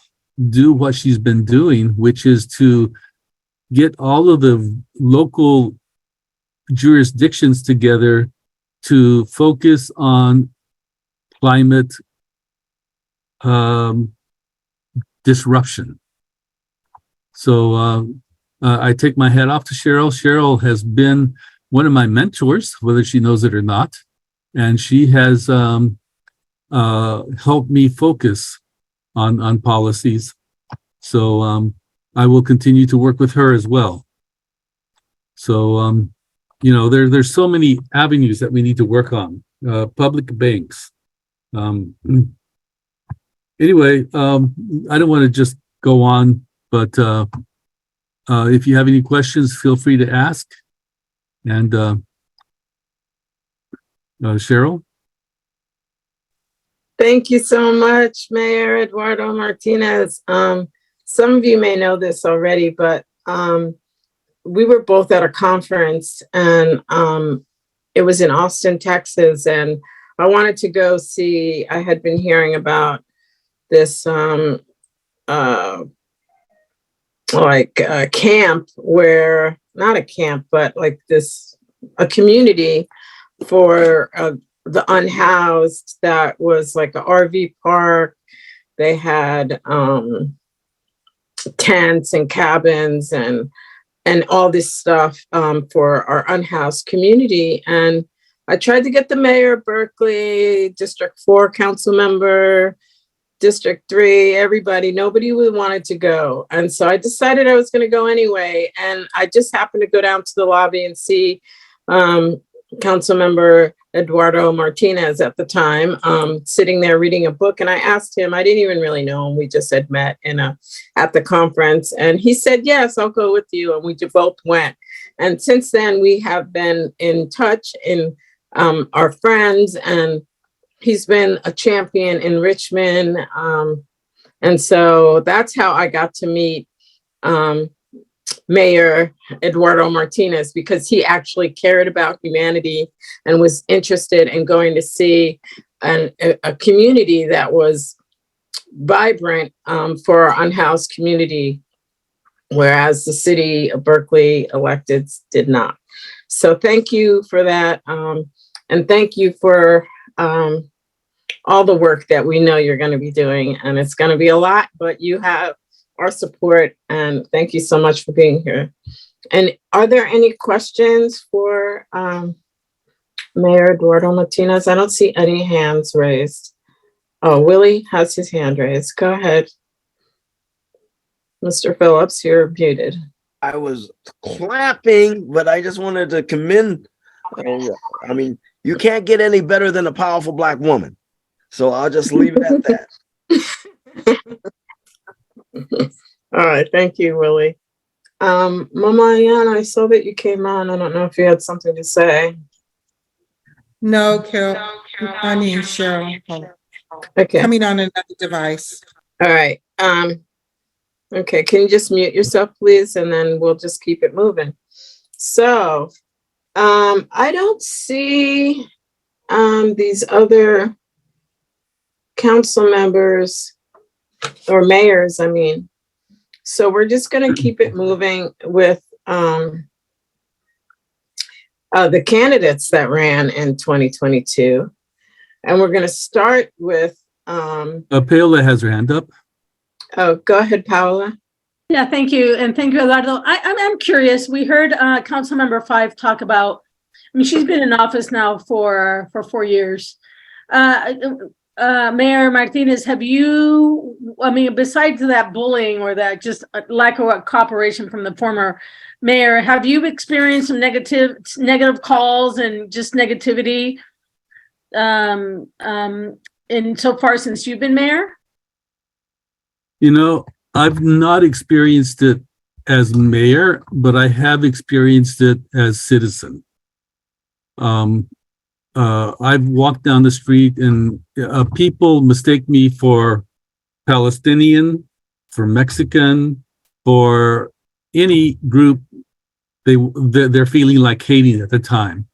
do what she's been doing, which is to get all of the local jurisdictions together to focus on climate disruption. So I take my hat off to Cheryl. Cheryl has been one of my mentors, whether she knows it or not, and she has helped me focus on policies. So I will continue to work with her as well. So there's so many avenues that we need to work on. Public banks, Anyway, I don't want to just go on, but if you have any questions, feel free to ask. And Cheryl? Thank you so much, Mayor Eduardo Martinez. Some of you may know this already, but we were both at a conference, and it was in Austin, Texas, and I wanted to go see. I had been hearing about this camp where, not a camp, but like a community for the unhoused that was like an RV park. They had tents and cabins and all this stuff for our unhoused community. And I tried to get the mayor of Berkeley, District 4 council member, District 3, everybody, nobody wanted to go. And so I decided I was going to go anyway. And I just happened to go down to the lobby and see council member Eduardo Martinez at the time, sitting there reading a book. And I asked him, I didn't even really know him. We just had met at the conference. And he said, yes, I'll go with you. And we both went. And since then, we have been in touch and our friends, and he's been a champion in Richmond. And so that's how I got to meet Mayor Eduardo Martinez, because he actually cared about humanity and was interested in going to see a community that was vibrant for our unhoused community, whereas the city of Berkeley electeds did not. So thank you for that. And thank you for all the work that we know you're going to be doing. And it's going to be a lot, but you have our support, and thank you so much for being here. And are there any questions for Mayor Eduardo Martinez? I don't see any hands raised. Oh, Willie has his hand raised. Go ahead. Mr. Phillips, you're muted. I was clapping, but I just wanted to commend. I mean, you can't get any better than a powerful Black woman. So I'll just leave it at that. All right, thank you, Willie. Mama Yan, I saw that you came on. I don't know if you had something to say. No, Carol, I mean, Cheryl. Okay. Coming on another device. All right. Okay, can you just mute yourself, please? And then we'll just keep it moving. So I don't see these other council members or mayors, I mean. So we're just going to keep it moving with the candidates that ran in 2022. And we're going to start with Paola has her hand up. Oh, go ahead, Paola. Yeah, thank you. And thank you, Eduardo. I'm curious. We heard Councilmember 5 talk about, I mean, she's been in office now for 4 years. Mayor Martinez, have you, I mean, besides that bullying or that just lack of cooperation from the former mayor, have you experienced some negative calls and just negativity in so far since you've been mayor? You know, I've not experienced it as mayor, but I have experienced it as citizen. I've walked down the street and people mistake me for Palestinian, for Mexican, for any group they're feeling like hating at the time.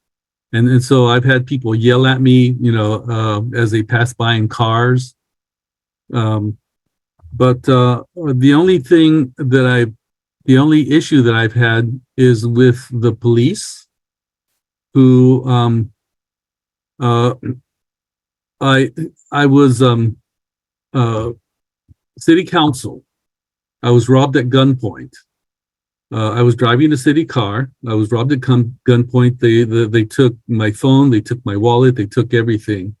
And so I've had people yell at me, you know, as they pass by in cars. But the only issue that I've had is with the police, who I was city council. I was robbed at gunpoint. I was driving a city car. I was robbed at gunpoint. They took my phone. They took my wallet. They took everything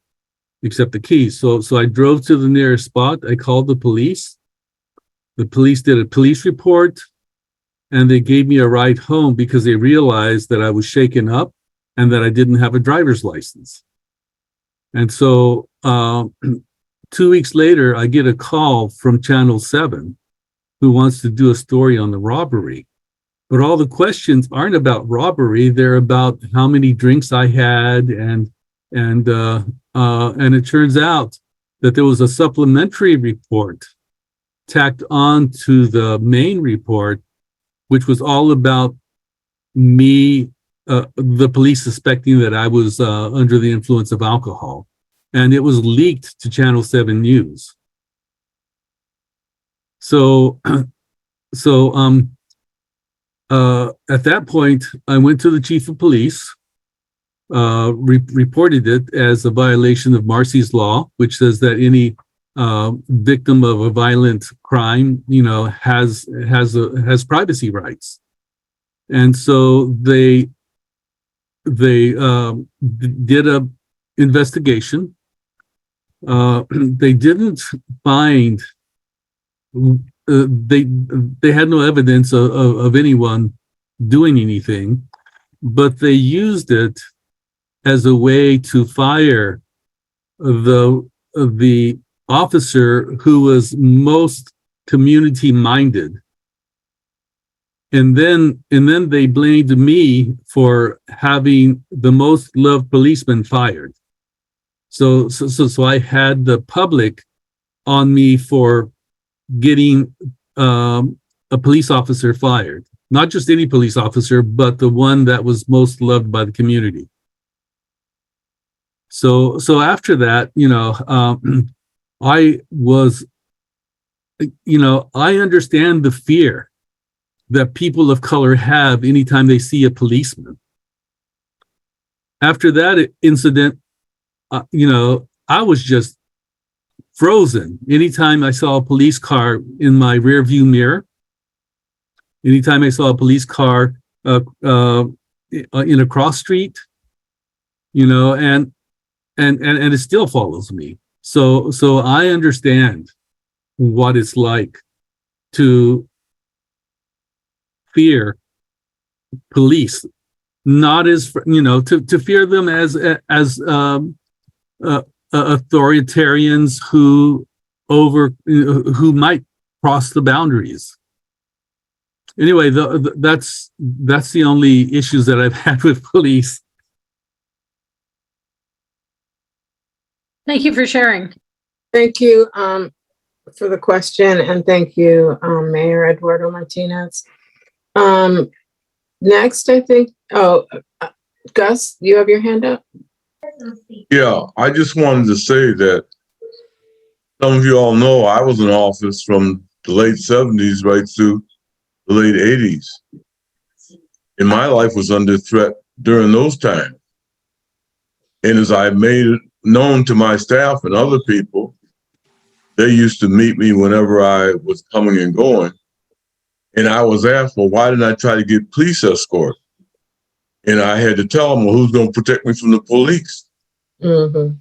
except the keys. So I drove to the nearest spot. I called the police. The police did a police report, and they gave me a ride home because they realized that I was shaken up and that I didn't have a driver's license. And so 2 weeks later, I get a call from Channel 7 who wants to do a story on the robbery. But all the questions aren't about robbery. They're about how many drinks I had. And it turns out that there was a supplementary report tacked on to the main report, which was all about me, the police suspecting that I was under the influence of alcohol. And it was leaked to Channel 7 News. So at that point, I went to the chief of police, reported it as a violation of Marcy's law, which says that any victim of a violent crime, has privacy rights. And so they did a investigation. They didn't find. They had no evidence of anyone doing anything, but they used it as a way to fire the officer who was most community minded. And then they blamed me for having the most loved policeman fired. So I had the public on me for getting a police officer fired. Not just any police officer, but the one that was most loved by the community. So after that, I was, I understand the fear that people of color have anytime they see a policeman. After that incident, I was just frozen. Anytime I saw a police car in my rear view mirror, anytime I saw a police car in a cross street, and it still follows me. So I understand what it's like to fear police, not as to fear them as authoritarians who might cross the boundaries. Anyway, that's the only issues that I've had with police. Thank you for sharing. Thank you for the question, and thank you, Mayor Eduardo Martinez. Next, I think, Gus, you have your hand up? Yeah, I just wanted to say that some of you all know I was in office from the late 70s right through the late 80s. And my life was under threat during those times. And as I made it known to my staff and other people, they used to meet me whenever I was coming and going. And I was asked, well, why didn't I try to get police escort? And I had to tell them, well, who's going to protect me from the police? Mm-hmm.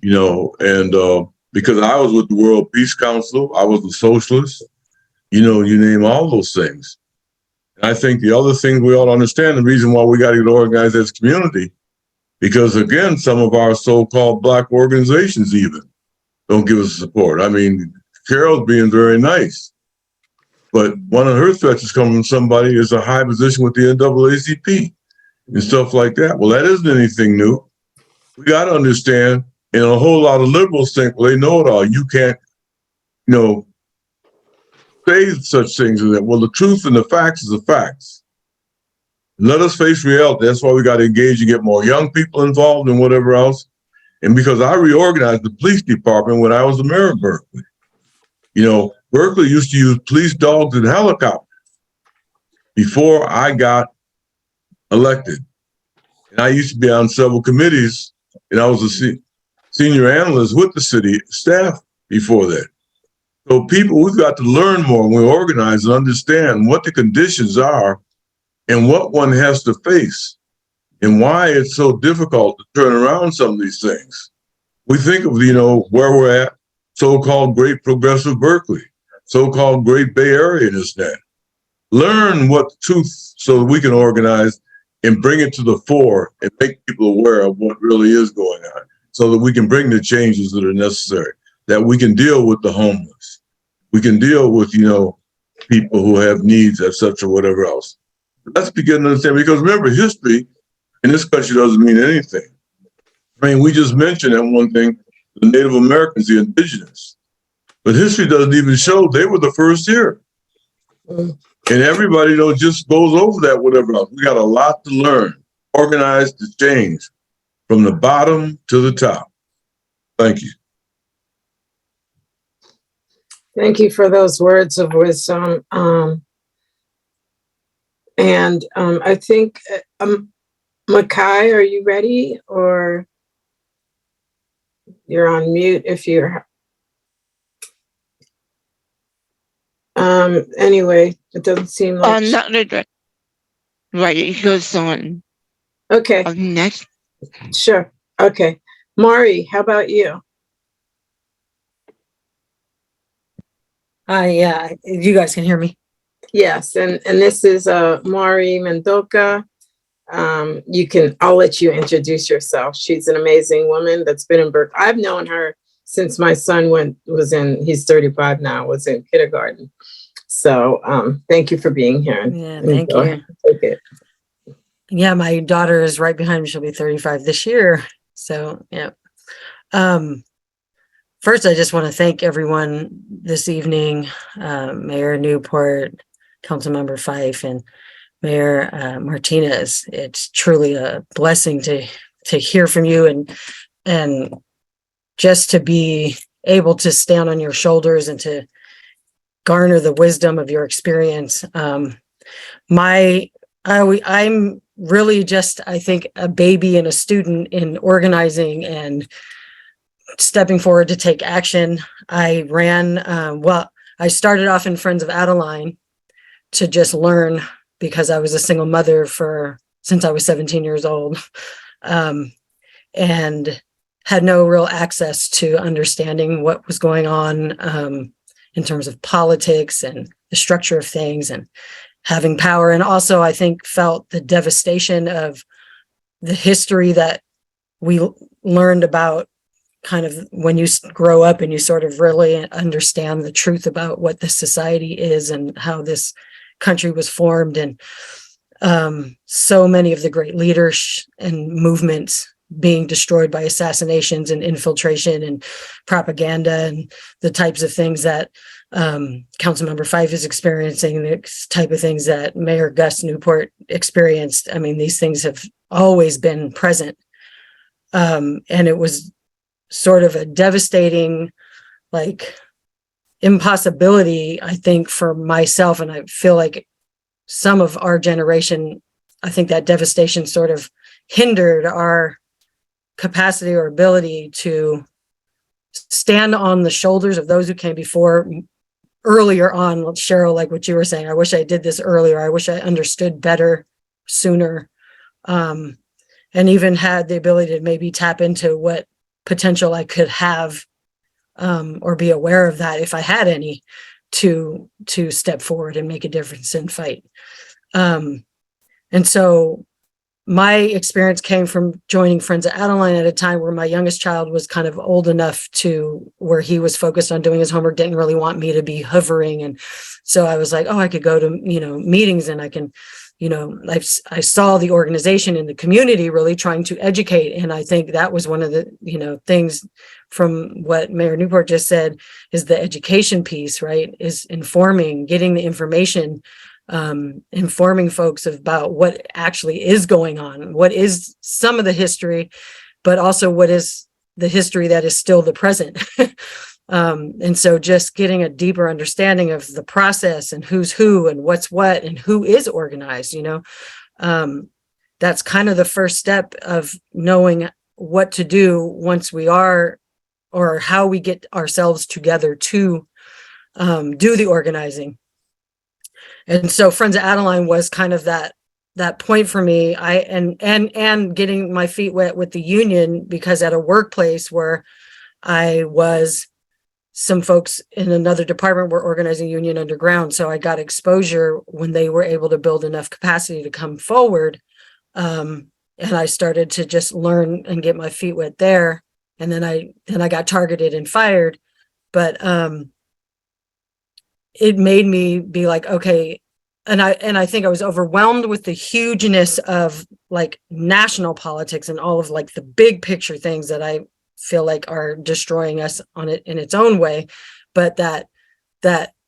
And because I was with the World Peace Council, I was a socialist, you name all those things. And I think the other thing we ought to understand, the reason why we got to get organized as a community, because again, some of our so-called Black organizations even don't give us support. I mean, Carol's being very nice, but one of her threats is coming from somebody is a high position with the NAACP and stuff like that. Well, that isn't anything new. We got to understand, and a whole lot of liberals think, well, they know it all. You can't, say such things as that. Well, the truth and the facts is the facts. Let us face reality. That's why we got to engage and get more young people involved and whatever else. And because I reorganized the police department when I was the mayor of Berkeley. Berkeley used to use police dogs and helicopters before I got elected. And I used to be on several committees, and I was a senior analyst with the city staff before that. So we've got to learn more when we organize and understand what the conditions are and what one has to face and why it's so difficult to turn around some of these things. We think of, where we're at, so-called great progressive Berkeley, so-called great Bay Area and this and that. Learn what the truth so that we can organize and bring it to the fore and make people aware of what really is going on so that we can bring the changes that are necessary. that we can deal with the homeless. We can deal with, people who have needs, et cetera, whatever else. Let's begin to understand, because remember, history in this country doesn't mean anything. I mean, we just mentioned that one thing, the Native Americans, the indigenous. But history doesn't even show they were the first here. And everybody, just goes over that, whatever else. We got a lot to learn, organize to change from the bottom to the top. Thank you. Thank you for those words of wisdom. I think, Makai, are you ready? Or you're on mute if you're. Anyway, it doesn't seem like. Not the right. It goes on. Okay. Next. Sure. Okay. Mari, how about you? Yeah, you guys can hear me. Yes, and this is Mari Mendoca. I'll let you introduce yourself. She's an amazing woman that's been in Berkeley. I've known her since my son he's 35 now, was in kindergarten. So thank you for being here. Yeah, thank you. Take it. Yeah, my daughter is right behind me. She'll be 35 this year. So yeah. First, I just want to thank everyone this evening, Mayor Newport, Councilmember Fife, and Mayor Martinez. It's truly a blessing to hear from you and just to be able to stand on your shoulders and to garner the wisdom of your experience. I'm really just, I think, a baby and a student in organizing and stepping forward to take action. I ran, I started off in Friends of Adeline to just learn, because I was a single mother since I was 17 years old, and had no real access to understanding what was going on in terms of politics and the structure of things and having power. And also, I think, felt the devastation of the history that we learned about, kind of when you grow up and you sort of really understand the truth about what this society is and how this country was formed. And so many of the great leaders and movements being destroyed by assassinations and infiltration and propaganda, and the types of things that Councilmember Fife is experiencing, the type of things that Mayor Gus Newport experienced. I mean, these things have always been present. And it was sort of a devastating, impossibility, I think, for myself. And I feel like some of our generation, I think that devastation sort of hindered our capacity or ability to stand on the shoulders of those who came before. Earlier on, Cheryl, like what you were saying, I wish I did this earlier. I wish I understood better sooner, and even had the ability to maybe tap into what potential I could have, or be aware of that if I had any, to step forward and make a difference and fight. And so my experience came from joining Friends of Adeline at a time where my youngest child was kind of old enough to where he was focused on doing his homework, didn't really want me to be hovering. And so I was like, oh, I could go to, meetings, and I can, I saw the organization in the community really trying to educate. And I think that was one of the, things from what Mayor Newport just said, is the education piece, right? Is informing, getting the information, informing folks about what actually is going on, what is some of the history, but also what is the history that is still the present. And so just getting a deeper understanding of the process and who's who and what's what and who is organized, that's kind of the first step of knowing what to do once we are, or how we get ourselves together to do the organizing. And so Friends of Adeline was kind of that point for me. And getting my feet wet with the union, because at a workplace where I was, some folks in another department were organizing union underground. So I got exposure when they were able to build enough capacity to come forward. And I started to just learn and get my feet wet there. And then I got targeted and fired but it made me be like, okay. And I think I was overwhelmed with the hugeness of like national politics and all of like the big picture things that I feel like are destroying us on it in its own way. But that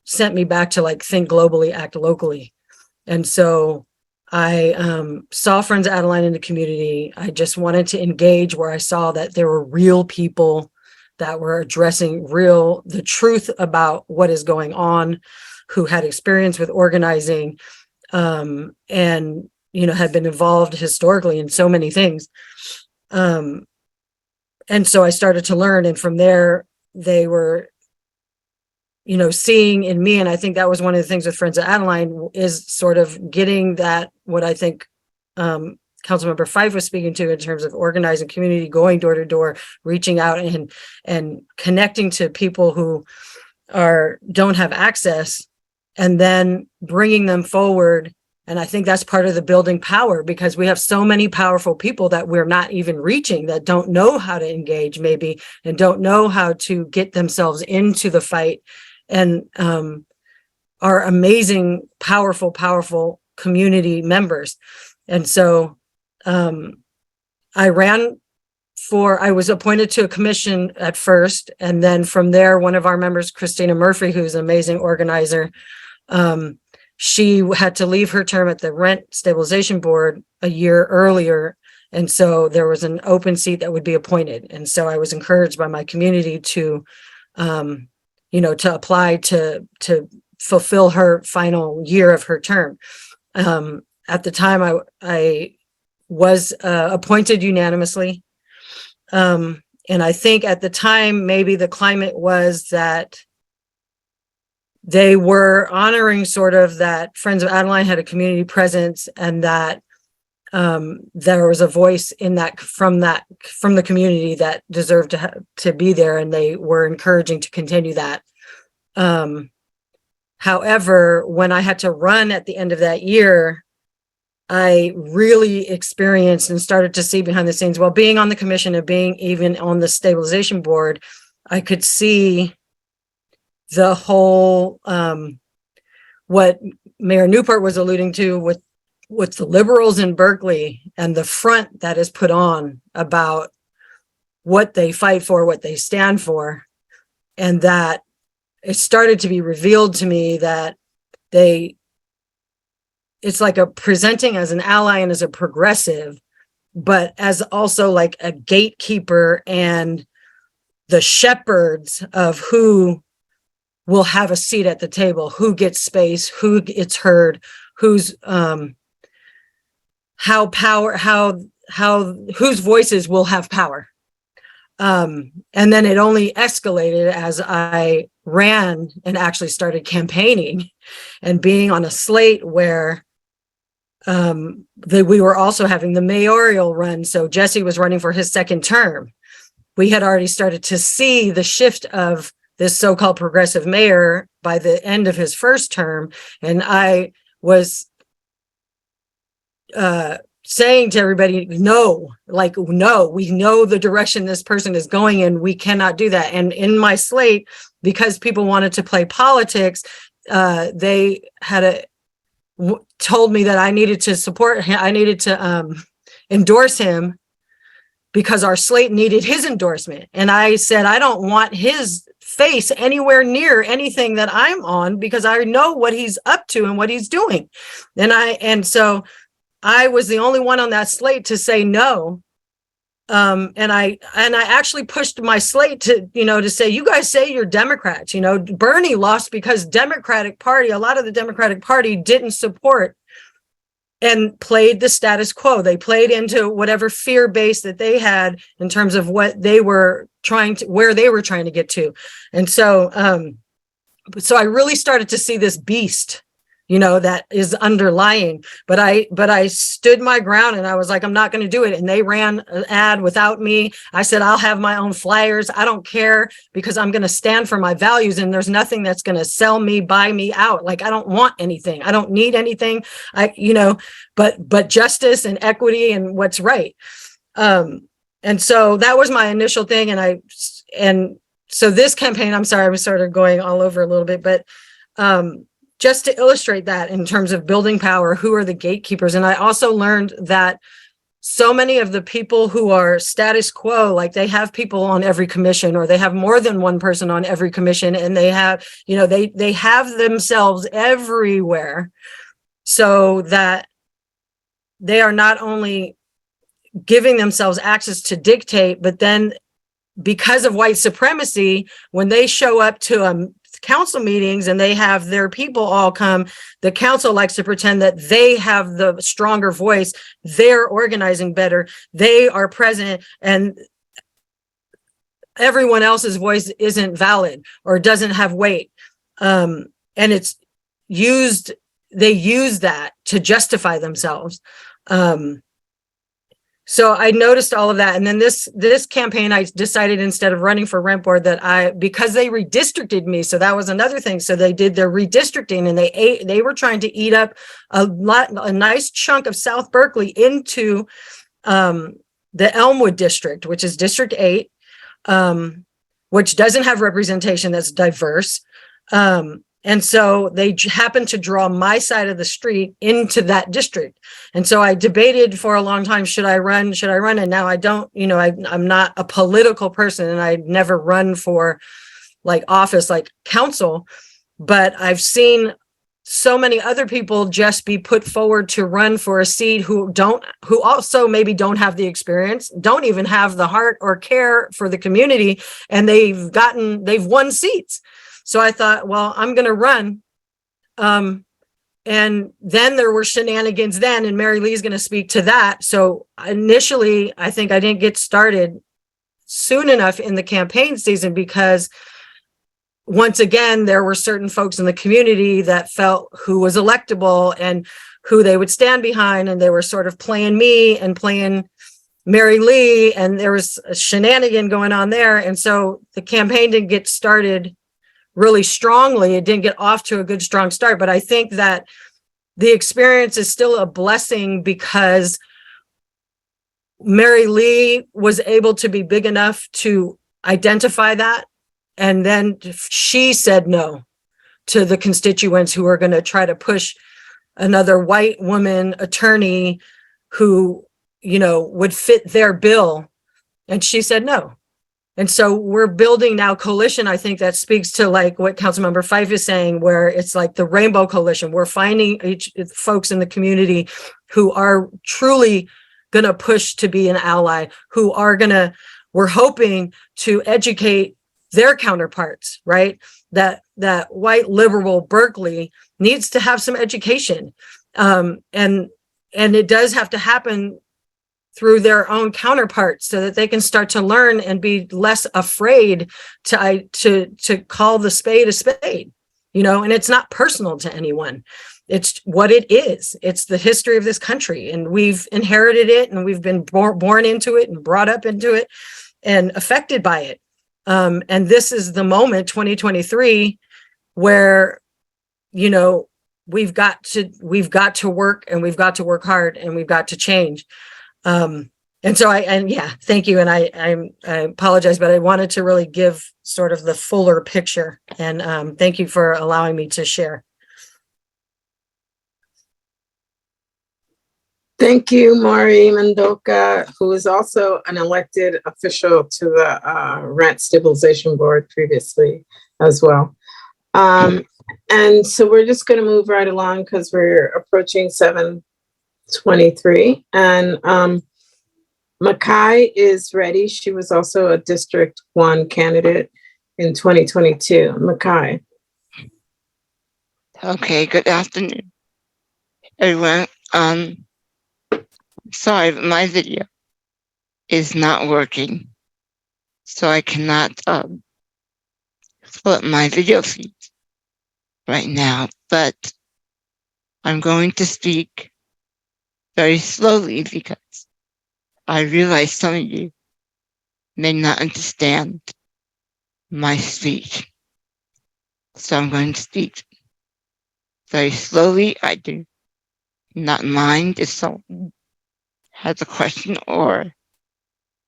sent me back to like think globally, act locally. And so I saw Friends of Adeline in the community. I just wanted to engage where I saw that there were real people that were addressing the truth about what is going on, who had experience with organizing, and, you know, had been involved historically in so many things. And so I started to learn, and from there, they were, you know, seeing in me, and I think that was one of the things with Friends of Adeline, is sort of getting that, what I think Councilmember Fife was speaking to in terms of organizing community, going door to door, reaching out and connecting to people who don't have access, and then bringing them forward. And I think that's part of the building power, because we have so many powerful people that we're not even reaching, that don't know how to engage maybe, and don't know how to get themselves into the fight, and are amazing, powerful community members. And so I was appointed to a commission at first. And then from there, one of our members, Christina Murphy, who's an amazing organizer, she had to leave her term at the Rent Stabilization Board a year earlier. And so there was an open seat that would be appointed. And so I was encouraged by my community to, you know, to apply to fulfill her final year of her term. At the time, I was appointed unanimously. And I think at the time, maybe the climate was that they were honoring sort of that Friends of Adeline had a community presence, and that there was a voice in that from the community that deserved to be there, and they were encouraging to continue that. However, when I had to run at the end of that year, I really experienced and started to see behind the scenes, while being on the commission and being even on the stabilization board, I could see the whole, what Mayor Newport was alluding to with the liberals in Berkeley, and the front that is put on about what they fight for, what they stand for. And that it started to be revealed to me that it's like a presenting as an ally and as a progressive, but as also like a gatekeeper and the shepherds of who will have a seat at the table, who gets space, who gets heard, whose voices will have power. And then it only escalated as I ran and actually started campaigning and being on a slate where we were also having the mayoral run. So Jesse was running for his second term. We had already started to see the shift of this so-called progressive mayor by the end of his first term. And I was saying to everybody, no, we know the direction this person is going in. We cannot do that. And in my slate, because people wanted to play politics, they had told me that I needed to support him. I needed to endorse him because our slate needed his endorsement. And I said, I don't want his face anywhere near anything that I'm on, because I know what he's up to and what he's doing. And so I was the only one on that slate to say no. And I actually pushed my slate to say, you guys say you're Democrats, Bernie lost because a lot of the Democratic Party didn't support and played the status quo. They played into whatever fear base that they had in terms of what they were where they were trying to get to. And so I really started to see this beast, that is underlying, but I stood my ground and I was like, I'm not going to do it. And they ran an ad without me. I said, I'll have my own flyers. I don't care, because I'm going to stand for my values, and there's nothing that's going to sell me, buy me out. Like, I don't want anything. I don't need anything. But justice and equity and what's right. And so that was my initial thing. And so this campaign, I'm sorry, I'm sort of going all over a little bit, but just to illustrate that in terms of building power, who are the gatekeepers? And I also learned that so many of the people who are status quo, like they have people on every commission, or they have more than one person on every commission, and they have, they have themselves everywhere, so that they are not only giving themselves access to dictate, but then because of white supremacy, when they show up to council meetings and they have their people all come, the council likes to pretend that they have the stronger voice, they're organizing better, they are present, and everyone else's voice isn't valid or doesn't have weight. And it's used, they use that to justify themselves. So I noticed all of that. And then this campaign, I decided instead of running for rent board because they redistricted me. So that was another thing. So they did their redistricting, and they were trying to eat up a nice chunk of South Berkeley into the Elmwood district, which is District 8, which doesn't have representation that's diverse. And so they happened to draw my side of the street into that district. And so I debated for a long time, should I run? And now I don't, I'm not a political person, and I never run for like office, like council, but I've seen so many other people just be put forward to run for a seat who also maybe don't have the experience, don't even have the heart or care for the community, and they've won seats. So I thought, well, I'm going to run. And then there were shenanigans then, and Mary Lee's going to speak to that. So initially, I think I didn't get started soon enough in the campaign season, because once again, there were certain folks in the community that felt who was electable and who they would stand behind. And they were sort of playing me and playing Mary Lee. And there was a shenanigan going on there. And so the campaign didn't get started really strongly. It didn't get off to a good, strong start. But I think that the experience is still a blessing, because Mary Lee was able to be big enough to identify that. And then she said no to the constituents who are going to try to push another white woman attorney who, would fit their bill. And she said no. And so we're building now coalition. I think that speaks to like what Councilmember Fife is saying, where it's like the rainbow coalition. We're finding folks in the community who are truly going to push to be an ally, who are we're hoping to educate their counterparts, right? That white liberal Berkeley needs to have some education. And it does have to happen through their own counterparts, so that they can start to learn and be less afraid to call the spade a spade, and it's not personal to anyone. It's what it is. It's the history of this country, and we've inherited it, and we've been born into it and brought up into it and affected by it. And this is the moment, 2023, where, we've got to work, and we've got to work hard, and we've got to change. And so thank you. And I apologize, but I wanted to really give sort of the fuller picture, and thank you for allowing me to share. Thank you, Mari Mendoca, who is also an elected official to the Rent Stabilization Board previously as well. And so we're just going to move right along, because we're approaching 7:23. And Makai is ready. She was also a District 1 candidate in 2022. Makai. Okay, good afternoon, everyone. Sorry, but my video is not working, so I cannot put my video feed right now, but I'm going to speak very slowly, because I realize some of you may not understand my speech. So I'm going to speak very slowly. I do not mind if someone has a question or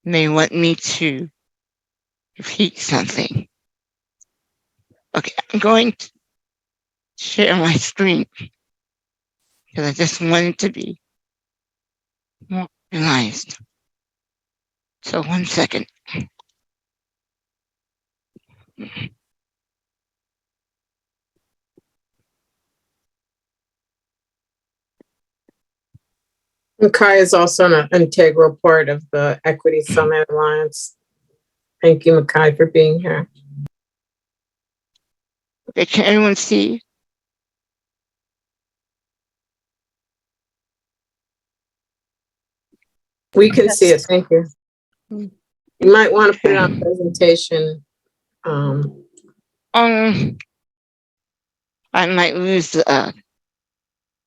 may want me to repeat something. Okay, I'm going to share my screen because I just want it to be more organized. So 1 second. Makai is also an integral part of the Equity Summit Alliance. Thank you, Makai, for being here. Okay, can everyone see? We can see it. Thank you. You might want to put it on presentation. I might lose the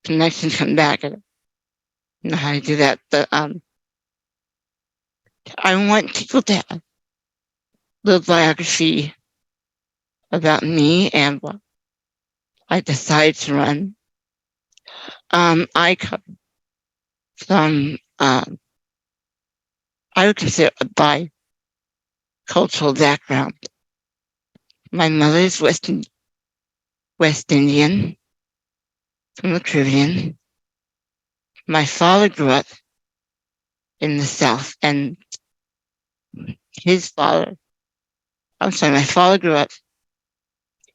connection, come back. I don't know how to do that, but I want people to have a little biography about me and what I decided to run. I come from I would consider a bicultural background. My mother is West Indian from the Caribbean. My father grew up in the South, and my father grew up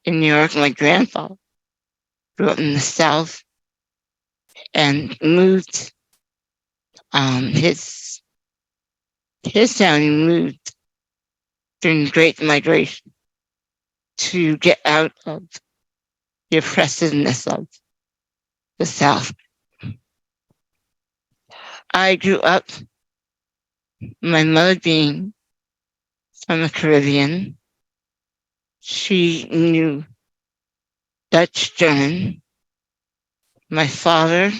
in New York. My grandfather grew up in the South and moved. His family moved during the Great Migration to get out of the oppressiveness of the South. I grew up, my mother being from the Caribbean. She knew Dutch, German. My father,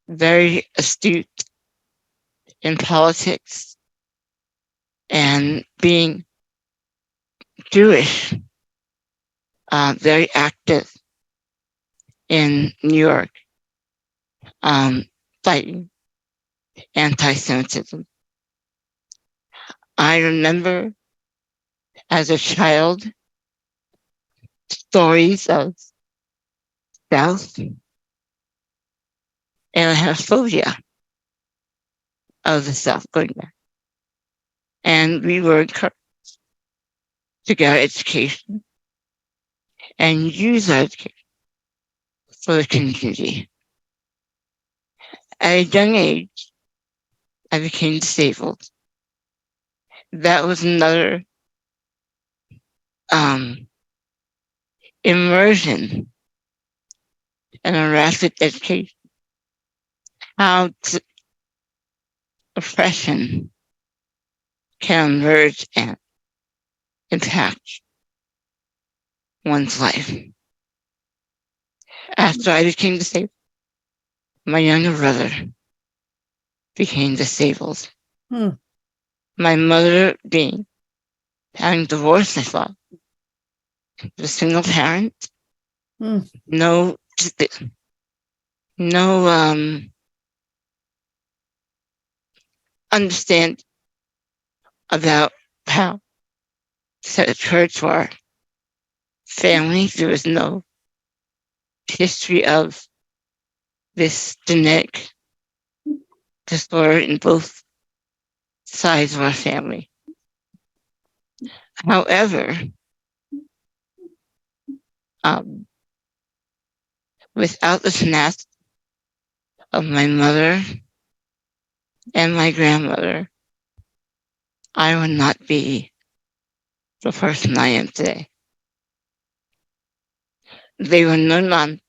very astute in politics, and being Jewish, very active in New York, fighting anti-Semitism. I remember as a child stories of South, and I have phobia of the South going back. And we were encouraged to get our education and use our education for the community. At a young age, I became disabled. That was another immersion in a rapid education. How oppression can emerge and impact one's life. After I became disabled, my younger brother became disabled. My mother having divorced my father, was a single parent, no understand about how to occurred to our family. There was no history of this genetic disorder in both sides of our family. However, without the tenacity of my mother and my grandmother, I would not be the person I am today. They were no nonsense.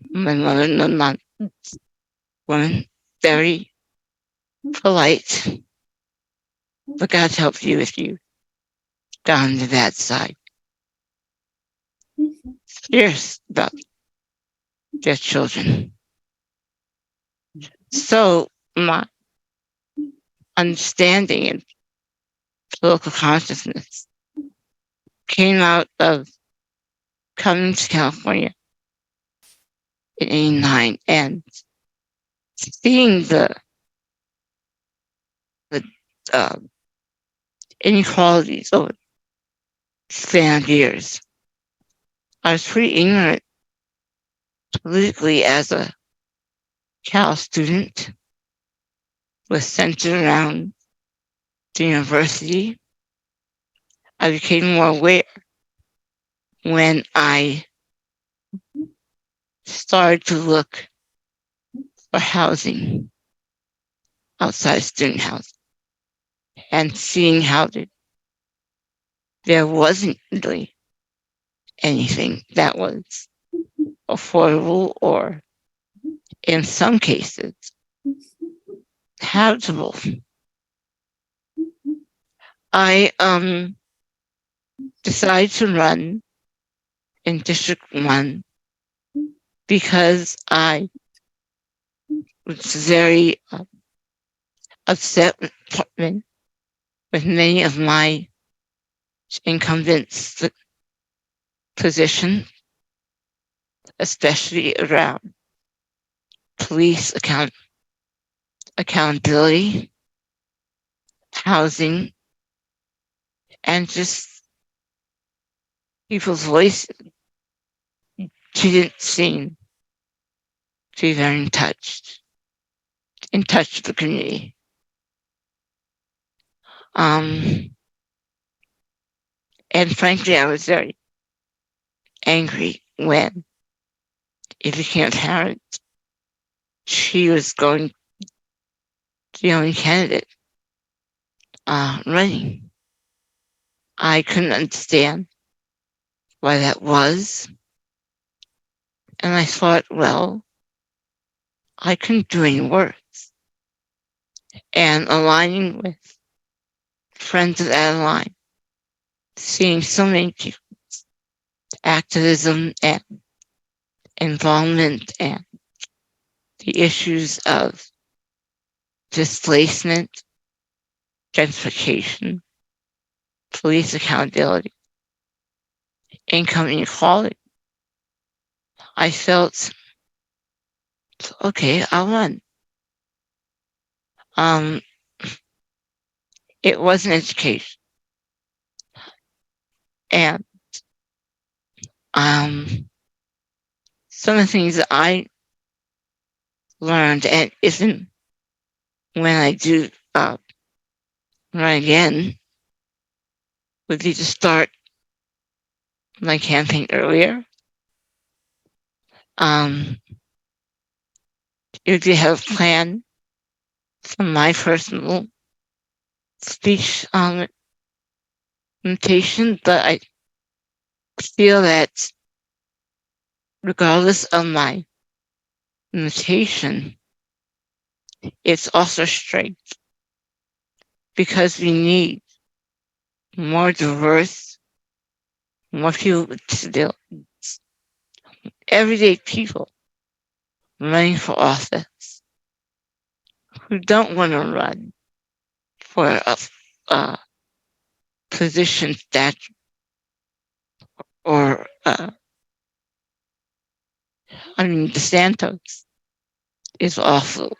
My mother, no nonsense woman, very polite. But God help you if you got on the bad side. Fierce about their children. So my understanding and political consciousness came out of coming to California in '89 and seeing the inequalities over the span of years. I was pretty ignorant politically as a Cal student, was centered around the university. I became more aware when I started to look for housing outside student housing and seeing how there wasn't really anything that was affordable or in some cases habitable. I decided to run in District 1 because I was very upset with many of my incumbents' positions, especially around police accountability, housing, and just people's voices. She didn't seem to be very in touch with the community. And frankly, I was very angry when it became apparent she was going to be the only candidate running. I couldn't understand why that was. And I thought, well, I couldn't do any worse. And aligning with friends of Adeline, seeing so many people's activism and involvement and the issues of displacement, gentrification, police accountability, income inequality, I felt, okay, I'll run. It was an education. And some of the things that I learned, and isn't when I do run again, would be to start my campaign earlier. It would be to have a plan for my personal speech limitation, but I feel that regardless of my limitation, it's also strength because we need more diverse, more people with disabilities, everyday people running for office who don't want to run for a position that or DeSantis is also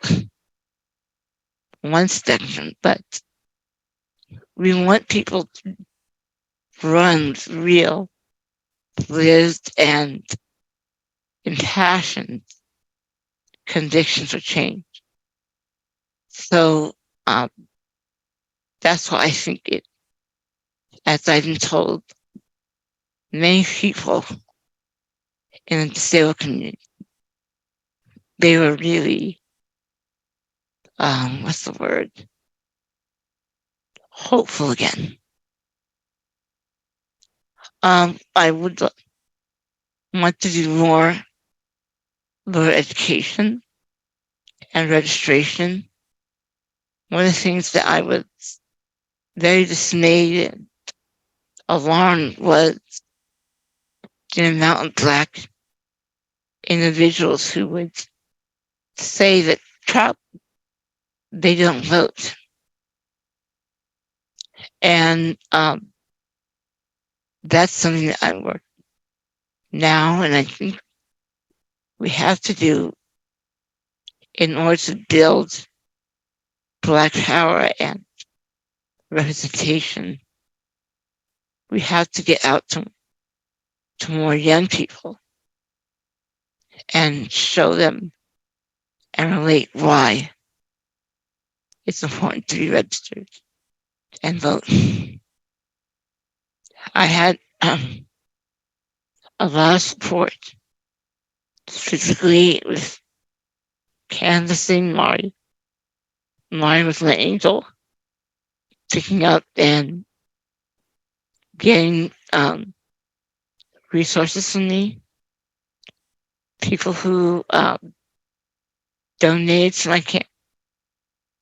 one section, but we want people to run with real, lived, and impassioned convictions for change. So that's why I think it, as I've been told, many people in the disabled community, they were really, what's the word? Hopeful again. I would want to do more education and registration. One of the things that I was very dismayed and alarmed was the amount of Black individuals who would say that they don't vote. And that's something that I'm working now, and I think we have to do in order to build Black power and representation. We have to get out to more young people and show them and relate why it's important to be registered and vote. I had a lot of support, specifically with canvassing Mari. Mari was my angel, picking up and getting resources from me, people who donated to my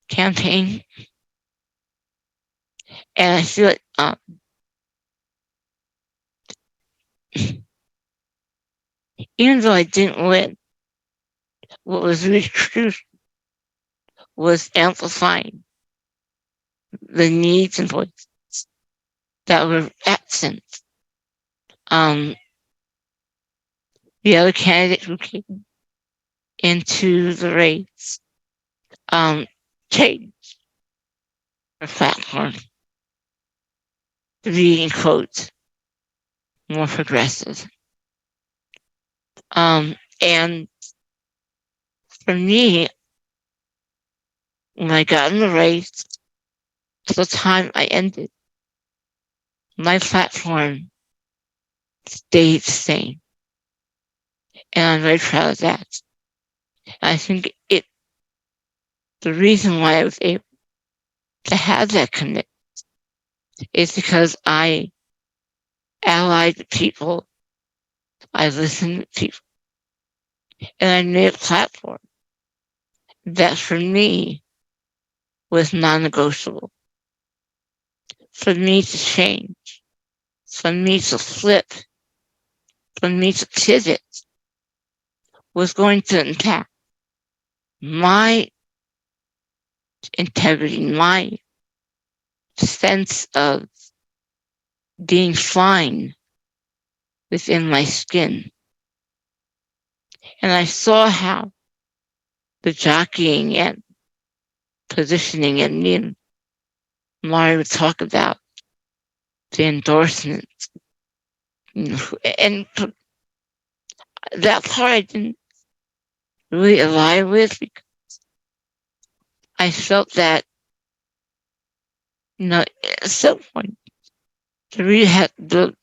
campaign. And I feel like even though I didn't win, what was really crucial was amplifying the needs and voices that were absent. The other candidate who came into the race changed her platform to be, in quotes, more progressive. And for me, when I got in the race, to the time I ended, my platform stayed the same. And I'm very proud of that. I think the reason why I was able to have that commitment is because I allied with people, I listened to people, and I made a platform that for me was non-negotiable. For me to change, for me to flip, for me to pivot was going to impact my integrity, my sense of being fine within my skin. And I saw how the jockeying and positioning, and me and Mari would talk about the endorsements, and that part I didn't really align with, because I felt that, at some point, the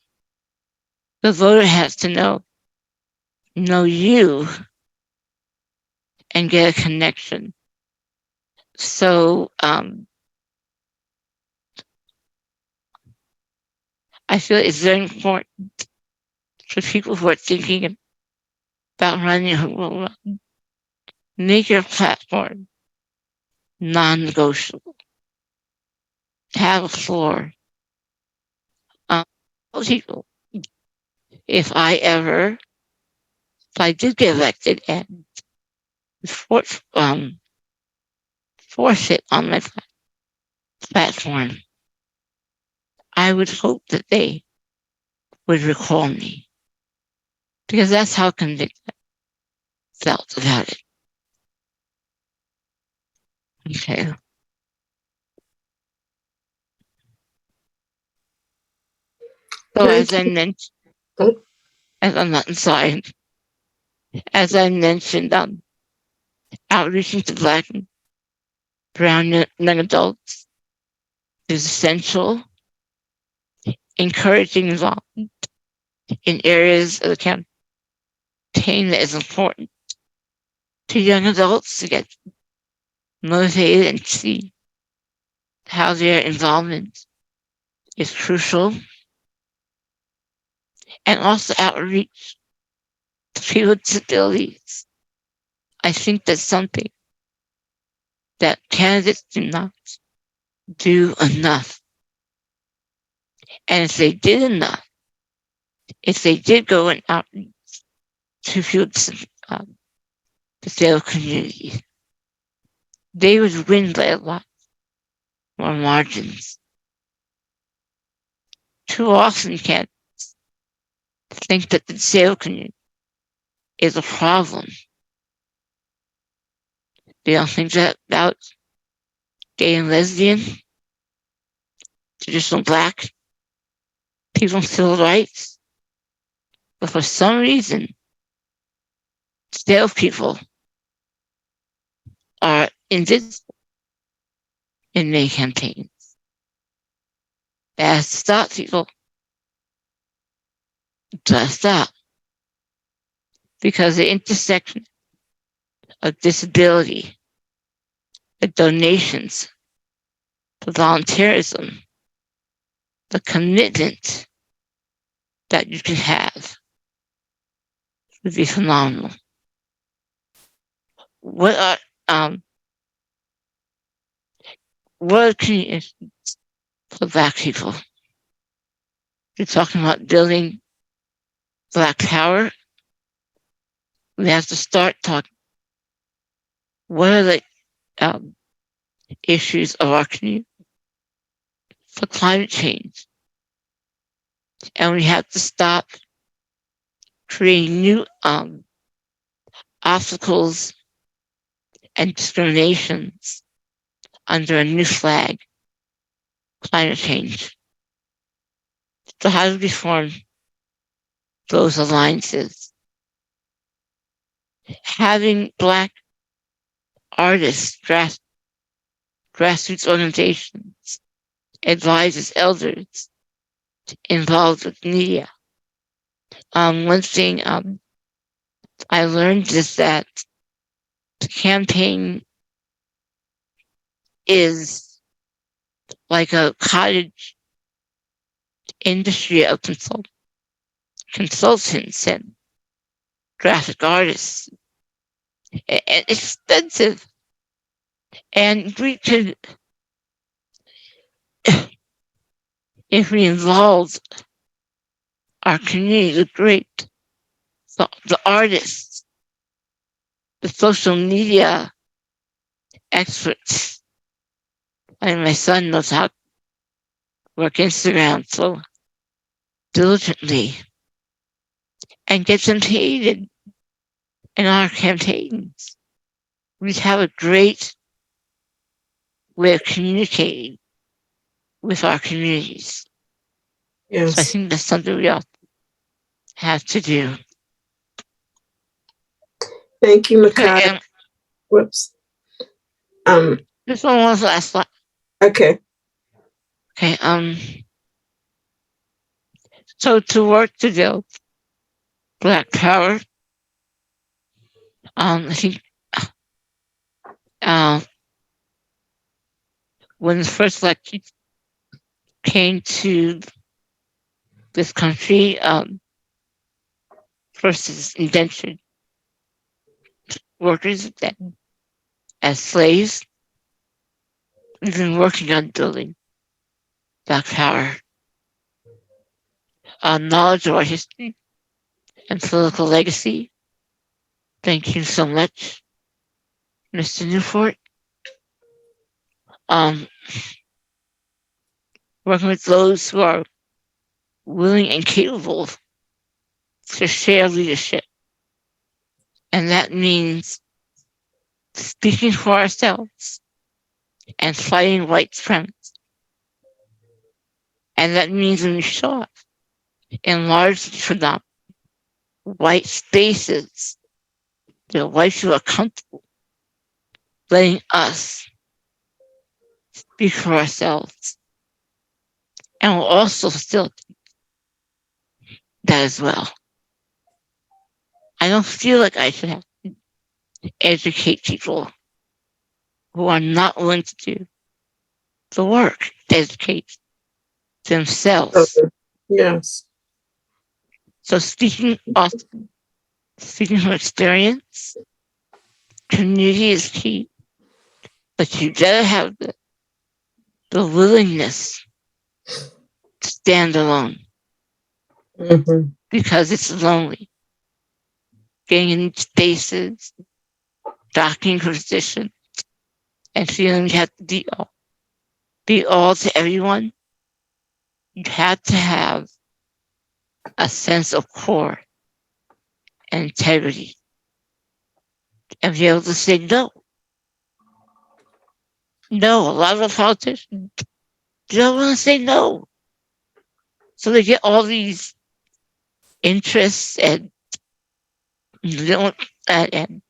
voter has to know you and get a connection. So I feel it's very important for people who are thinking about running, who will run, make your platform non-negotiable. Have a floor. People, if I did get elected and forfeit on my platform, I would hope that they would recall me, because that's how convicted I felt about it. Okay. So as I mentioned, as I mentioned, outreaching to Black and brown young adults is essential. Encouraging involvement in areas of the campaign that is important to young adults to get motivated and see how their involvement is crucial. And also outreach to people with disabilities. I think that's something that candidates do not do enough. And if they did enough, if they did go and outreach to people with disabled communities, they would win by a lot more margins. Too often candidates think that the disabled community is a problem. They don't think that about gay and lesbian. traditional Black people's civil rights, but for some reason, still people are invisible in many campaigns. That has to stop, people. Does stop. Because the intersection of disability, the donations, the volunteerism, the commitment that you can have would be phenomenal. What are communities for Black people? You're talking about building Black power. We have to start talking. What are the issues of our community for climate change? And we have to stop creating new obstacles and discriminations under a new flag, climate change. So how do we form those alliances? Having Black artists, grassroots organizations, advisors, elders involved with media. One thing I learned is that the campaign is like a cottage industry of consultants and graphic artists. And it's expensive. And we could, if we involved our community, the great, the artists, the social media experts. And my son knows how to work Instagram so diligently and get them paid in our campaigns. We have a great way of communicating with our communities. Yes. So I think that's something we all have to do. Thank you, Makata. Whoops. This one was the last slide. Okay. Okay. So to work to build Black power, I think when the first election came to this country, first as indentured workers, then as slaves, we've been working on building Black power, knowledge of our history and political legacy. Thank you so much, Mr. Newport. Working with those who are willing and capable to share leadership. And that means speaking for ourselves and fighting white supremacy. And that means when we show up in largely predominant white spaces, the white people are comfortable letting us speak for ourselves. And we'll also still that as well. I don't feel like I should have to educate people who are not willing to do the work to educate themselves. Okay. Yes. So speaking from experience, community is key, but you gotta have the willingness to stand alone. Mm-hmm. Because it's lonely. Getting in spaces, docking positions, and feeling you have to be all to everyone. You have to have a sense of core and integrity and be able to say no. No, a lot of the politicians they don't want to say no. So they get all these interests and and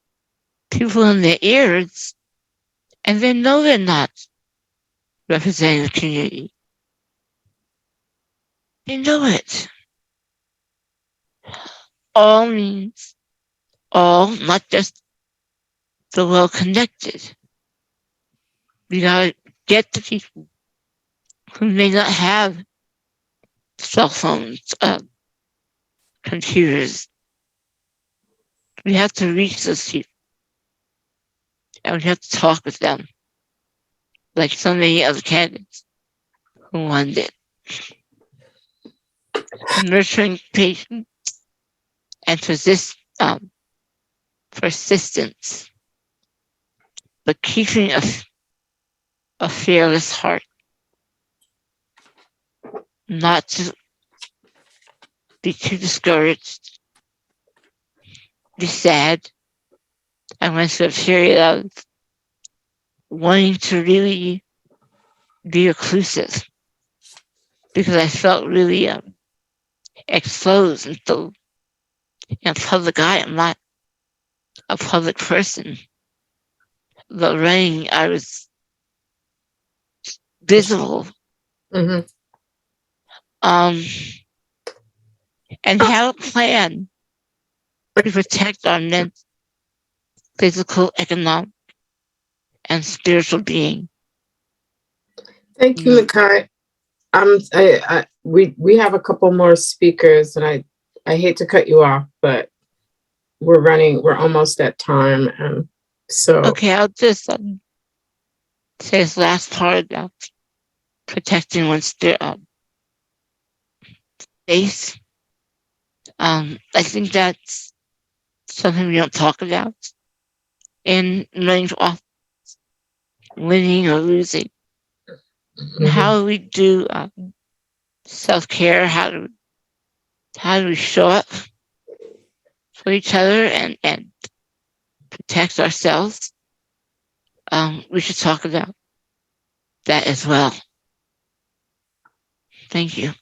people in their ears, and they know they're not representing the community. They know it. All means all, not just the well-connected. We gotta get the people who may not have cell phones, computers. We have to reach those people, and we have to talk with them, like so many other candidates who wanted it. Nurturing patience and persistence, but keeping a fearless heart, not to be too discouraged, be sad. I went through a period of wanting to really be reclusive because I felt really exposed and so in public eye. I'm not a public person, but running, I was visible. Mhm. And have a plan to protect our mental, physical, economic, and spiritual being. Thank you, Makai. We have a couple more speakers, and I hate to cut you off, but we're almost at time, and so Okay, I'll just say this last part about protecting one's space. I think that's something we don't talk about in running for office, winning or losing. And how do we do self-care? How do we show up for each other and protect ourselves? We should talk about that as well. Thank you.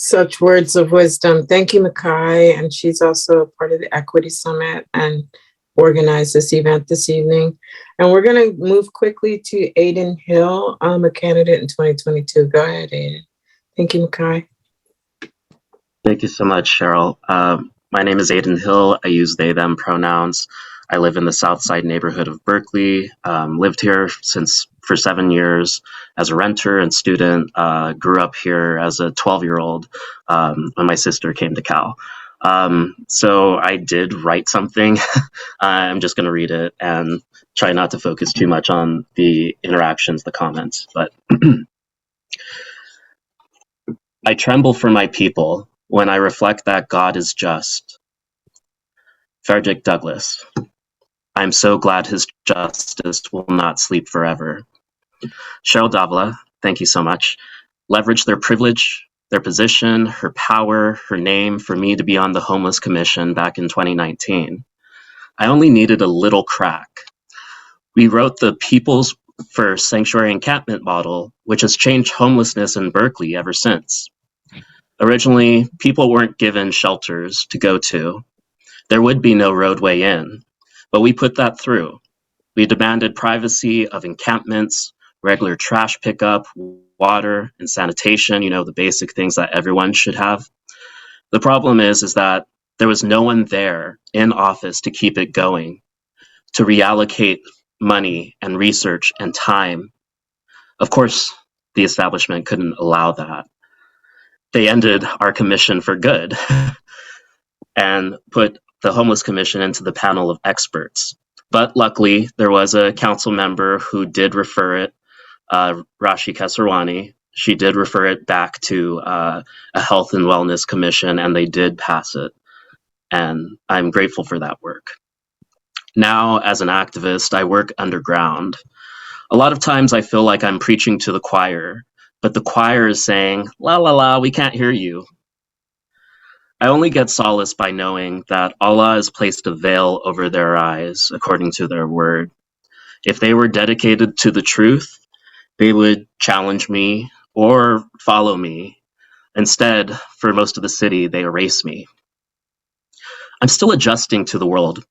such words of wisdom. Thank you, Makai. And she's also a part of the Equity Summit and organized this event this evening. And we're going to move quickly to Aiden Hill, a candidate in 2022. Go ahead, Aiden. Thank you, Makai. Thank you so much, Cheryl. My name is Aiden Hill. I use they, them pronouns. I live in the South Side neighborhood of Berkeley, lived here for 7 years as a renter and student, grew up here as a 12-year-old when my sister came to Cal. So I did write something. I'm just going to read it and try not to focus too much on the interactions, the comments. But I tremble for my people when I reflect that God is just. Frederick Douglass. I'm so glad his justice will not sleep forever. Cheryl Davila, thank you so much, leveraged their privilege, their position, her power, her name for me to be on the Homeless Commission back in 2019. I only needed a little crack. We wrote the People's First Sanctuary Encampment model, which has changed homelessness in Berkeley ever since. Originally, people weren't given shelters to go to. There would be no roadway in, but we put that through. We demanded privacy of encampments, regular trash pickup, water, and sanitation, the basic things that everyone should have. The problem is that there was no one there in office to keep it going, to reallocate money and research and time. Of course, the establishment couldn't allow that. They ended our commission for good and put the Homeless Commission into the panel of experts. But luckily, there was a council member who did refer it, Rashi Kesarwani. She did refer it back to a Health and Wellness Commission, and they did pass it. And I'm grateful for that work. Now, as an activist, I work underground. A lot of times I feel like I'm preaching to the choir, but the choir is saying, la la la, we can't hear you. I only get solace by knowing that Allah has placed a veil over their eyes, according to their word. If they were dedicated to the truth, They would challenge me or follow me. Instead, for most of the city, they erase me. I'm still adjusting to the world.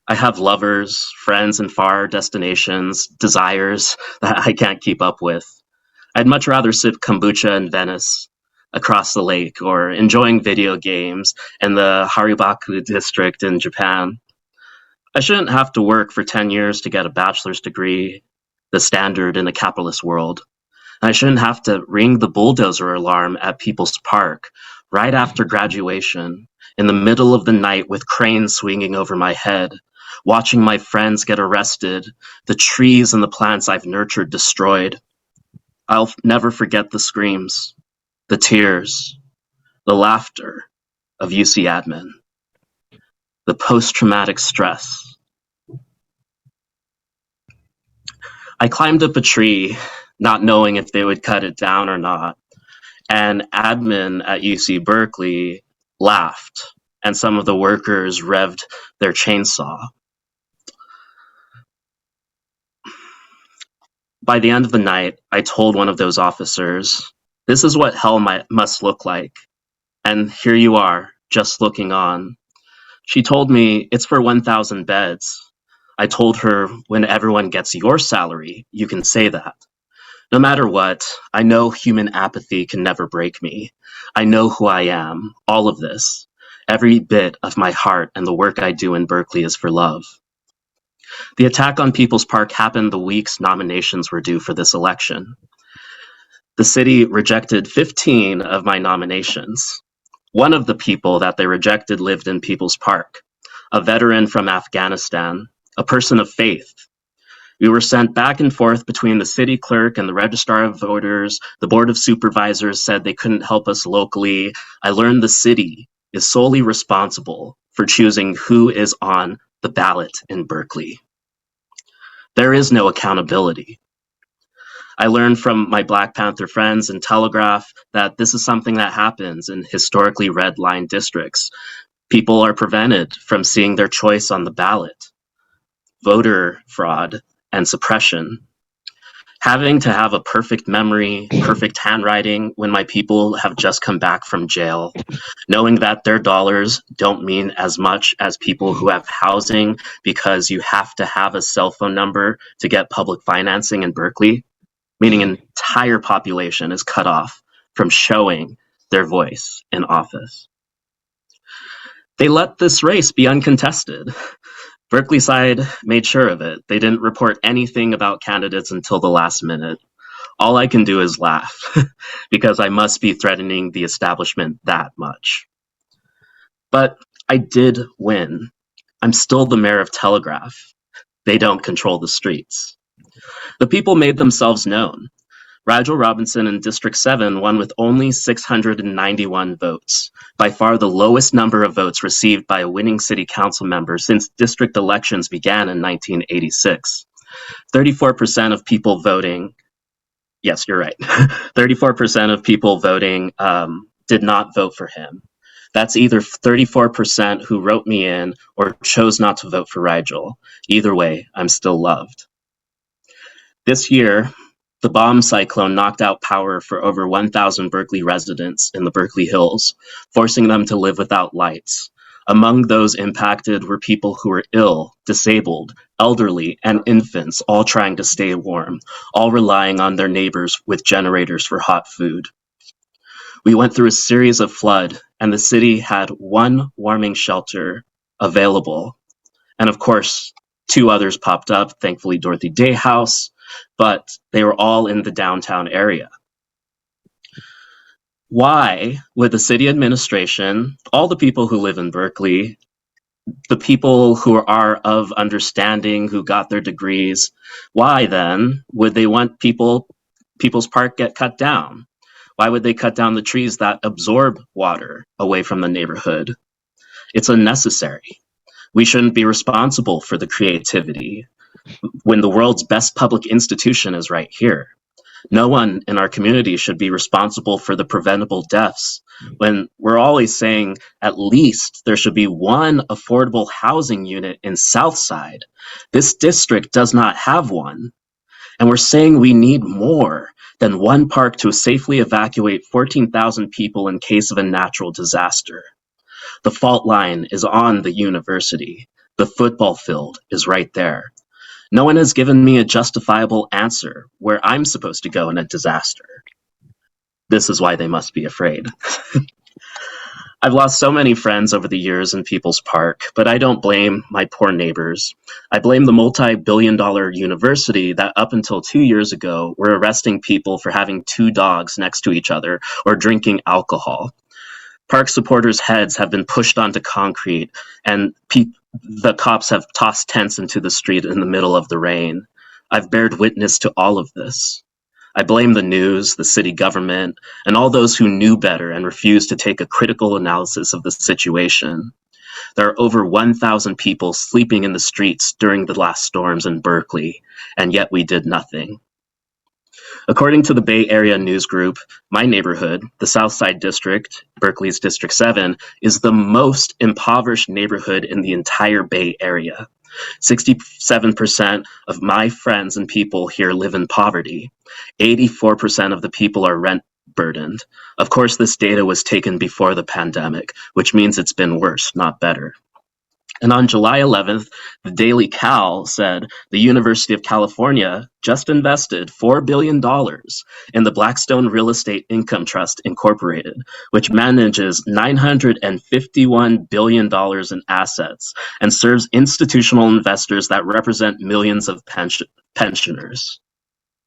I have lovers, friends in far destinations, desires that I can't keep up with. I'd much rather sip kombucha in Venice, across the lake, or enjoying video games in the Haribaku district in Japan. I shouldn't have to work for 10 years to get a bachelor's degree, the standard in a capitalist world. I shouldn't have to ring the bulldozer alarm at People's Park right after graduation, in the middle of the night with cranes swinging over my head, watching my friends get arrested, the trees and the plants I've nurtured destroyed. I'll never forget the screams, the tears, the laughter of UC admin, the post-traumatic stress. I climbed up a tree, not knowing if they would cut it down or not, and admin at UC Berkeley laughed, and some of the workers revved their chainsaw. By the end of the night, I told one of those officers, "This is what hell must look like." And here you are, just looking on. She told me, "It's for 1,000 beds. I told her, "When everyone gets your salary, you can say that." No matter what, I know human apathy can never break me. I know who I am, all of this. Every bit of my heart and the work I do in Berkeley is for love. The attack on People's Park happened the weeks nominations were due for this election. The city rejected 15 of my nominations. One of the people that they rejected lived in People's Park, a veteran from Afghanistan, a person of faith. We were sent back and forth between the city clerk and the registrar of voters. The board of supervisors said they couldn't help us locally. I learned the city is solely responsible for choosing who is on the ballot in Berkeley. There is no accountability. I learned from my Black Panther friends in Telegraph that this is something that happens in historically red line districts. People are prevented from seeing their choice on the ballot. Voter fraud and suppression. Having to have a perfect memory, perfect handwriting when my people have just come back from jail, knowing that their dollars don't mean as much as people who have housing because you have to have a cell phone number to get public financing in Berkeley, meaning an entire population is cut off from showing their voice in office. They let this race be uncontested. Berkeley side made sure of it. They didn't report anything about candidates until the last minute. All I can do is laugh because I must be threatening the establishment that much. But I did win. I'm still the mayor of Telegraph. They don't control the streets. The people made themselves known. Rigel Robinson in District 7 won with only 691 votes, by far the lowest number of votes received by a winning city council member since district elections began in 1986. 34% of people voting, yes, you're right, 34% of people voting did not vote for him. That's either 34% who wrote me in or chose not to vote for Rigel. Either way, I'm still loved. This year, the bomb cyclone knocked out power for over 1,000 Berkeley residents in the Berkeley Hills, forcing them to live without lights. Among those impacted were people who were ill, disabled, elderly, and infants, all trying to stay warm, all relying on their neighbors with generators for hot food. We went through a series of flood, and the city had one warming shelter available. And of course, 2 others popped up, thankfully Dorothy Day House, but they were all in the downtown area. Why would the city administration, all the people who live in Berkeley, the people who are of understanding, who got their degrees, why then would they want People's Park get cut down? Why would they cut down the trees that absorb water away from the neighborhood? It's unnecessary. We shouldn't be responsible for the creativity when the world's best public institution is right here. No one in our community should be responsible for the preventable deaths when we're always saying at least there should be one affordable housing unit in Southside. This district does not have one. And we're saying we need more than one park to safely evacuate 14,000 people in case of a natural disaster. The fault line is on the university. The football field is right there. No one has given me a justifiable answer where I'm supposed to go in a disaster. This is why they must be afraid. I've lost so many friends over the years in People's Park, but I don't blame my poor neighbors. I blame the multi-billion-dollar university that up until 2 years ago were arresting people for having 2 dogs next to each other or drinking alcohol. Park supporters' heads have been pushed onto concrete, and the cops have tossed tents into the street in the middle of the rain. I've bared witness to all of this. I blame the news, the city government, and all those who knew better and refused to take a critical analysis of the situation. There are over 1,000 people sleeping in the streets during the last storms in Berkeley, and yet we did nothing. According to the Bay Area News Group, my neighborhood, the South Side District, Berkeley's District 7, is the most impoverished neighborhood in the entire Bay Area. 67% of my friends and people here live in poverty. 84% of the people are rent burdened. Of course, this data was taken before the pandemic, which means it's been worse, not better. And on July 11th, the Daily Cal said the University of California just invested $4 billion in the Blackstone Real Estate Income Trust Incorporated, which manages $951 billion in assets and serves institutional investors that represent millions of pensioners.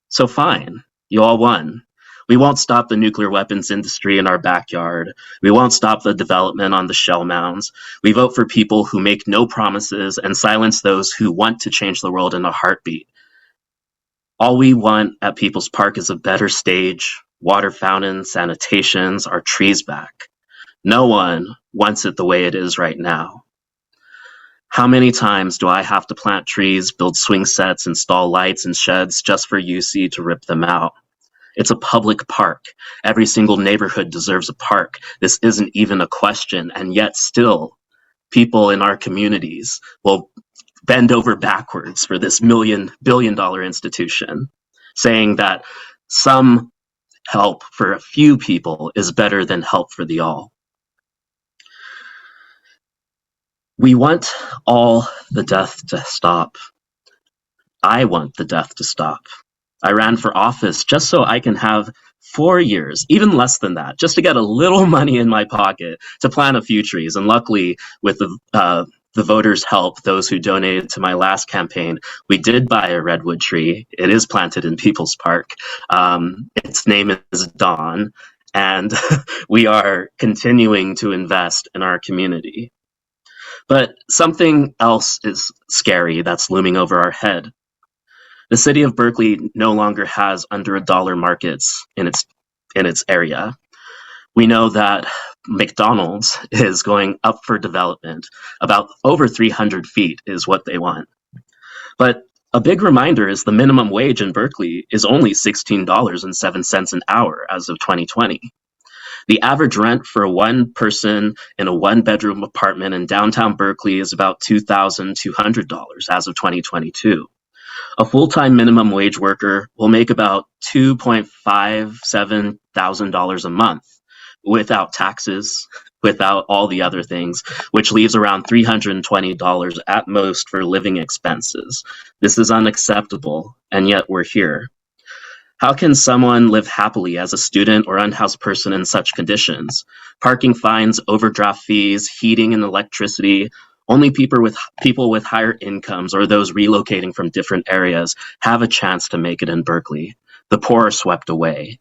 So fine, you all won. We won't stop the nuclear weapons industry in our backyard. We won't stop the development on the shell mounds. We vote for people who make no promises and silence those who want to change the world in a heartbeat. All we want at People's Park is a better stage, water fountains, sanitations, our trees back. No one wants it the way it is right now. How many times do I have to plant trees, build swing sets, install lights and sheds just for UC to rip them out? It's a public park. Every single neighborhood deserves a park. This isn't even a question, and yet still, people in our communities will bend over backwards for this billion-dollar institution, saying that some help for a few people is better than help for the all. We want all the death to stop. I want the death to stop. I ran for office just so I can have 4 years, even less than that, just to get a little money in my pocket to plant a few trees. And luckily, with the voters' help, those who donated to my last campaign, we did buy a redwood tree. It is planted in People's Park. Its name is Dawn, and we are continuing to invest in our community. But something else is scary that's looming over our head. The city of Berkeley no longer has under $1 markets in its area. We know that McDonald's is going up for development. About over 300 feet is what they want. But a big reminder is the minimum wage in Berkeley is only $16.07 an hour as of 2020. The average rent for one person in a one-bedroom apartment in downtown Berkeley is about $2,200 as of 2022. A full-time minimum wage worker will make about $2,570 a month without taxes, without all the other things, which leaves around $320 at most for living expenses. This is unacceptable, and yet we're here. How can someone live happily as a student or unhoused person in such conditions? Parking fines, overdraft fees, heating and electricity. Only people with higher incomes or those relocating from different areas have a chance to make it in Berkeley. The poor are swept away.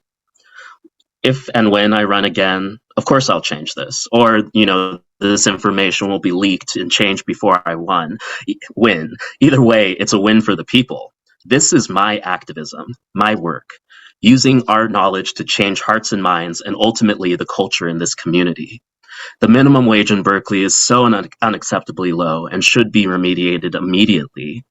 If and when I run again, of course I'll change this. Or, this information will be leaked and changed before I win. Either way, it's a win for the people. This is my activism, my work, using our knowledge to change hearts and minds and ultimately the culture in this community. The minimum wage in Berkeley is so unacceptably low and should be remediated immediately.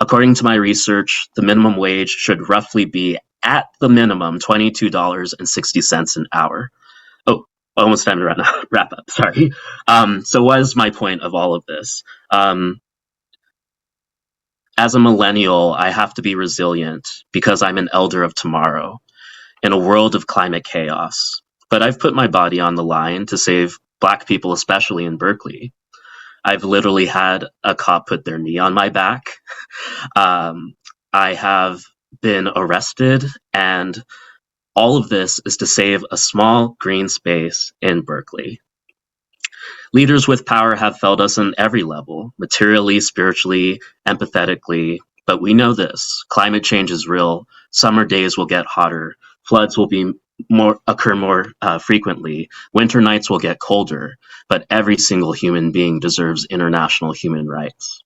According to my research, the minimum wage should roughly be at the minimum $22.60 an hour. Oh, almost time to wrap up, sorry. So what is my point of all of this? As a millennial, I have to be resilient because I'm an elder of tomorrow in a world of climate chaos. But I've put my body on the line to save Black people, especially in Berkeley. I've literally had a cop put their knee on my back. I have been arrested, and all of this is to save a small green space in Berkeley. Leaders with power have failed us on every level, materially, spiritually, empathetically, but we know this. Climate change is real. Summer days will get hotter. Floods will occur more frequently. Winter nights will get colder, but every single human being deserves international human rights.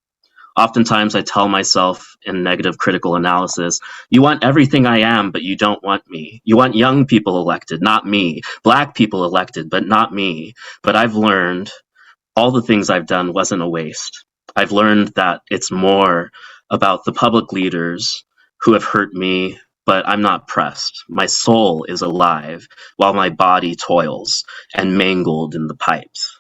Oftentimes I tell myself in negative critical analysis, you want everything I am, but you don't want me. You want young people elected, not me. Black people elected, but not me. But I've learned all the things I've done wasn't a waste. I've learned that it's more about the public leaders who have hurt me, but I'm not pressed. My soul is alive while my body toils and mangled in the pipes.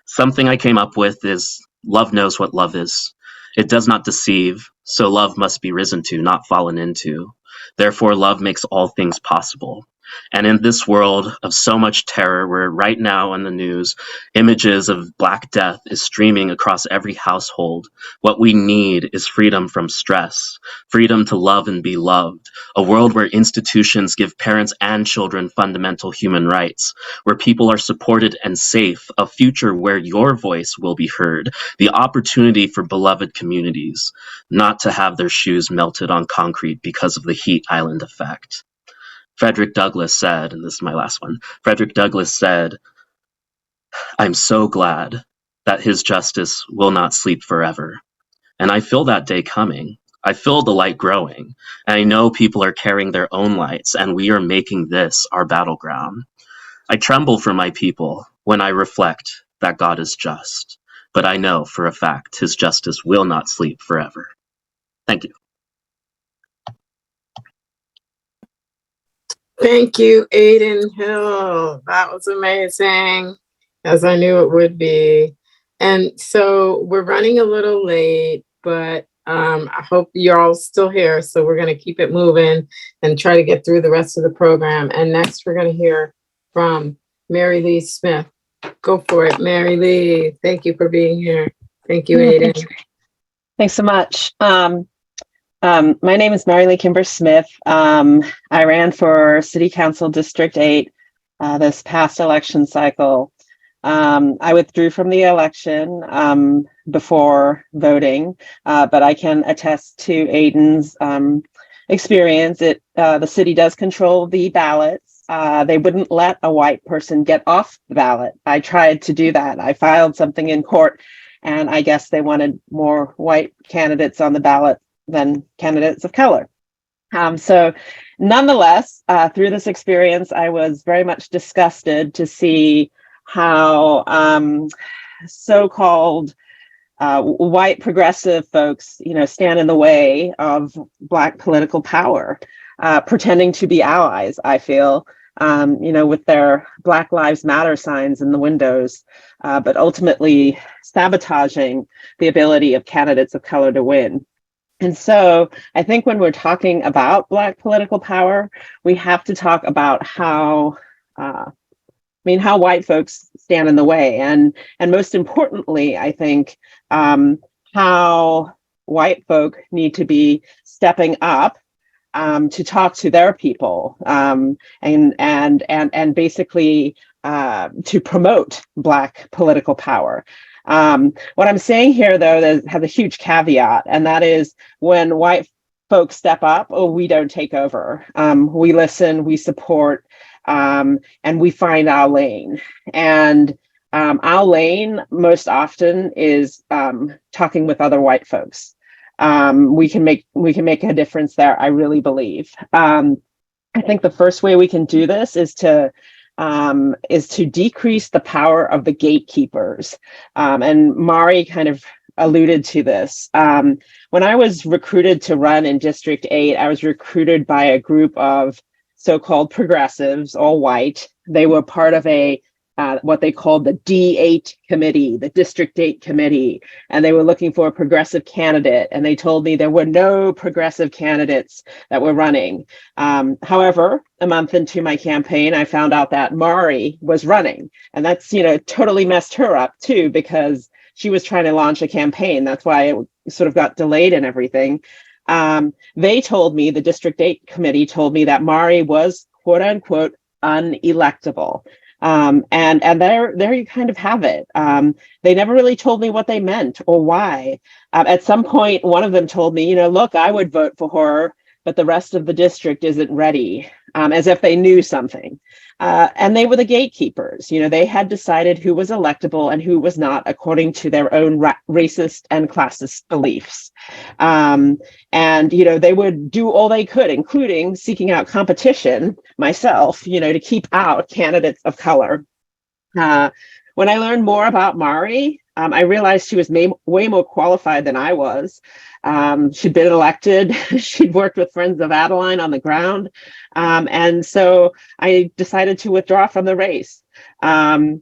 Something I came up with is love knows what love is. It does not deceive, so love must be risen to, not fallen into. Therefore, love makes all things possible. And in this world of so much terror, where right now on the news, images of Black death is streaming across every household, what we need is freedom from stress, freedom to love and be loved, a world where institutions give parents and children fundamental human rights, where people are supported and safe, a future where your voice will be heard, the opportunity for beloved communities, not to have their shoes melted on concrete because of the heat island effect. Frederick Douglass said, and this is my last one, Frederick Douglass said, I'm so glad that his justice will not sleep forever. And I feel that day coming. I feel the light growing. And I know people are carrying their own lights, and we are making this our battleground. I tremble for my people when I reflect that God is just. But I know for a fact his justice will not sleep forever. Thank you. Thank you, Aiden Hill. That was amazing, as I knew it would be. And so we're running a little late, but I hope you're all still here. So we're going to keep it moving and try to get through the rest of the program. And next, we're going to hear from Mary Lee Smith. Go for it, Mary Lee. Thank you for being here. Thank you, Aiden. Thanks so much. My name is Mary Lee Kimber Smith. I ran for City Council District 8 this past election cycle. I withdrew from the election before voting, but I can attest to Aiden's experience. The city does control the ballots. They wouldn't let a white person get off the ballot. I tried to do that. I filed something in court, and I guess they wanted more white candidates on the ballot than candidates of color. So nonetheless, through this experience, I was very much disgusted to see how so-called white progressive folks, stand in the way of Black political power, pretending to be allies, I feel, with their Black Lives Matter signs in the windows, but ultimately sabotaging the ability of candidates of color to win. And so I think when we're talking about Black political power, we have to talk about how white folks stand in the way. And most importantly, I think how white folk need to be stepping up to talk to their people and basically to promote Black political power. What I'm saying here, though, has a huge caveat, and that is when white folks step up, we don't take over. We listen, we support, and we find our lane. And our lane most often is talking with other white folks. We can make a difference there, I really believe. I think the first way we can do this is to decrease the power of the gatekeepers. And Mari kind of alluded to this. When I was recruited to run in District 8, I was recruited by a group of so-called progressives, all white. They were part of a what they called the D8 committee, the District 8 committee, and they were looking for a progressive candidate. And they told me there were no progressive candidates that were running. However, a month into my campaign, I found out that Mari was running, and that's, totally messed her up too, because she was trying to launch a campaign. That's why it sort of got delayed and everything. They told me, the District 8 committee told me that Mari was quote unquote unelectable. And there you kind of have it. They never really told me what they meant or why. At some point, one of them told me, look, I would vote for her, but the rest of the district isn't ready, as if they knew something. And they were the gatekeepers. They had decided who was electable and who was not according to their own racist and classist beliefs. And, they would do all they could, including seeking out competition, myself, to keep out candidates of color. When I learned more about Mari, I realized she was way more qualified than I was. She'd been elected. She'd worked with Friends of Adeline on the ground. And so I decided to withdraw from the race. And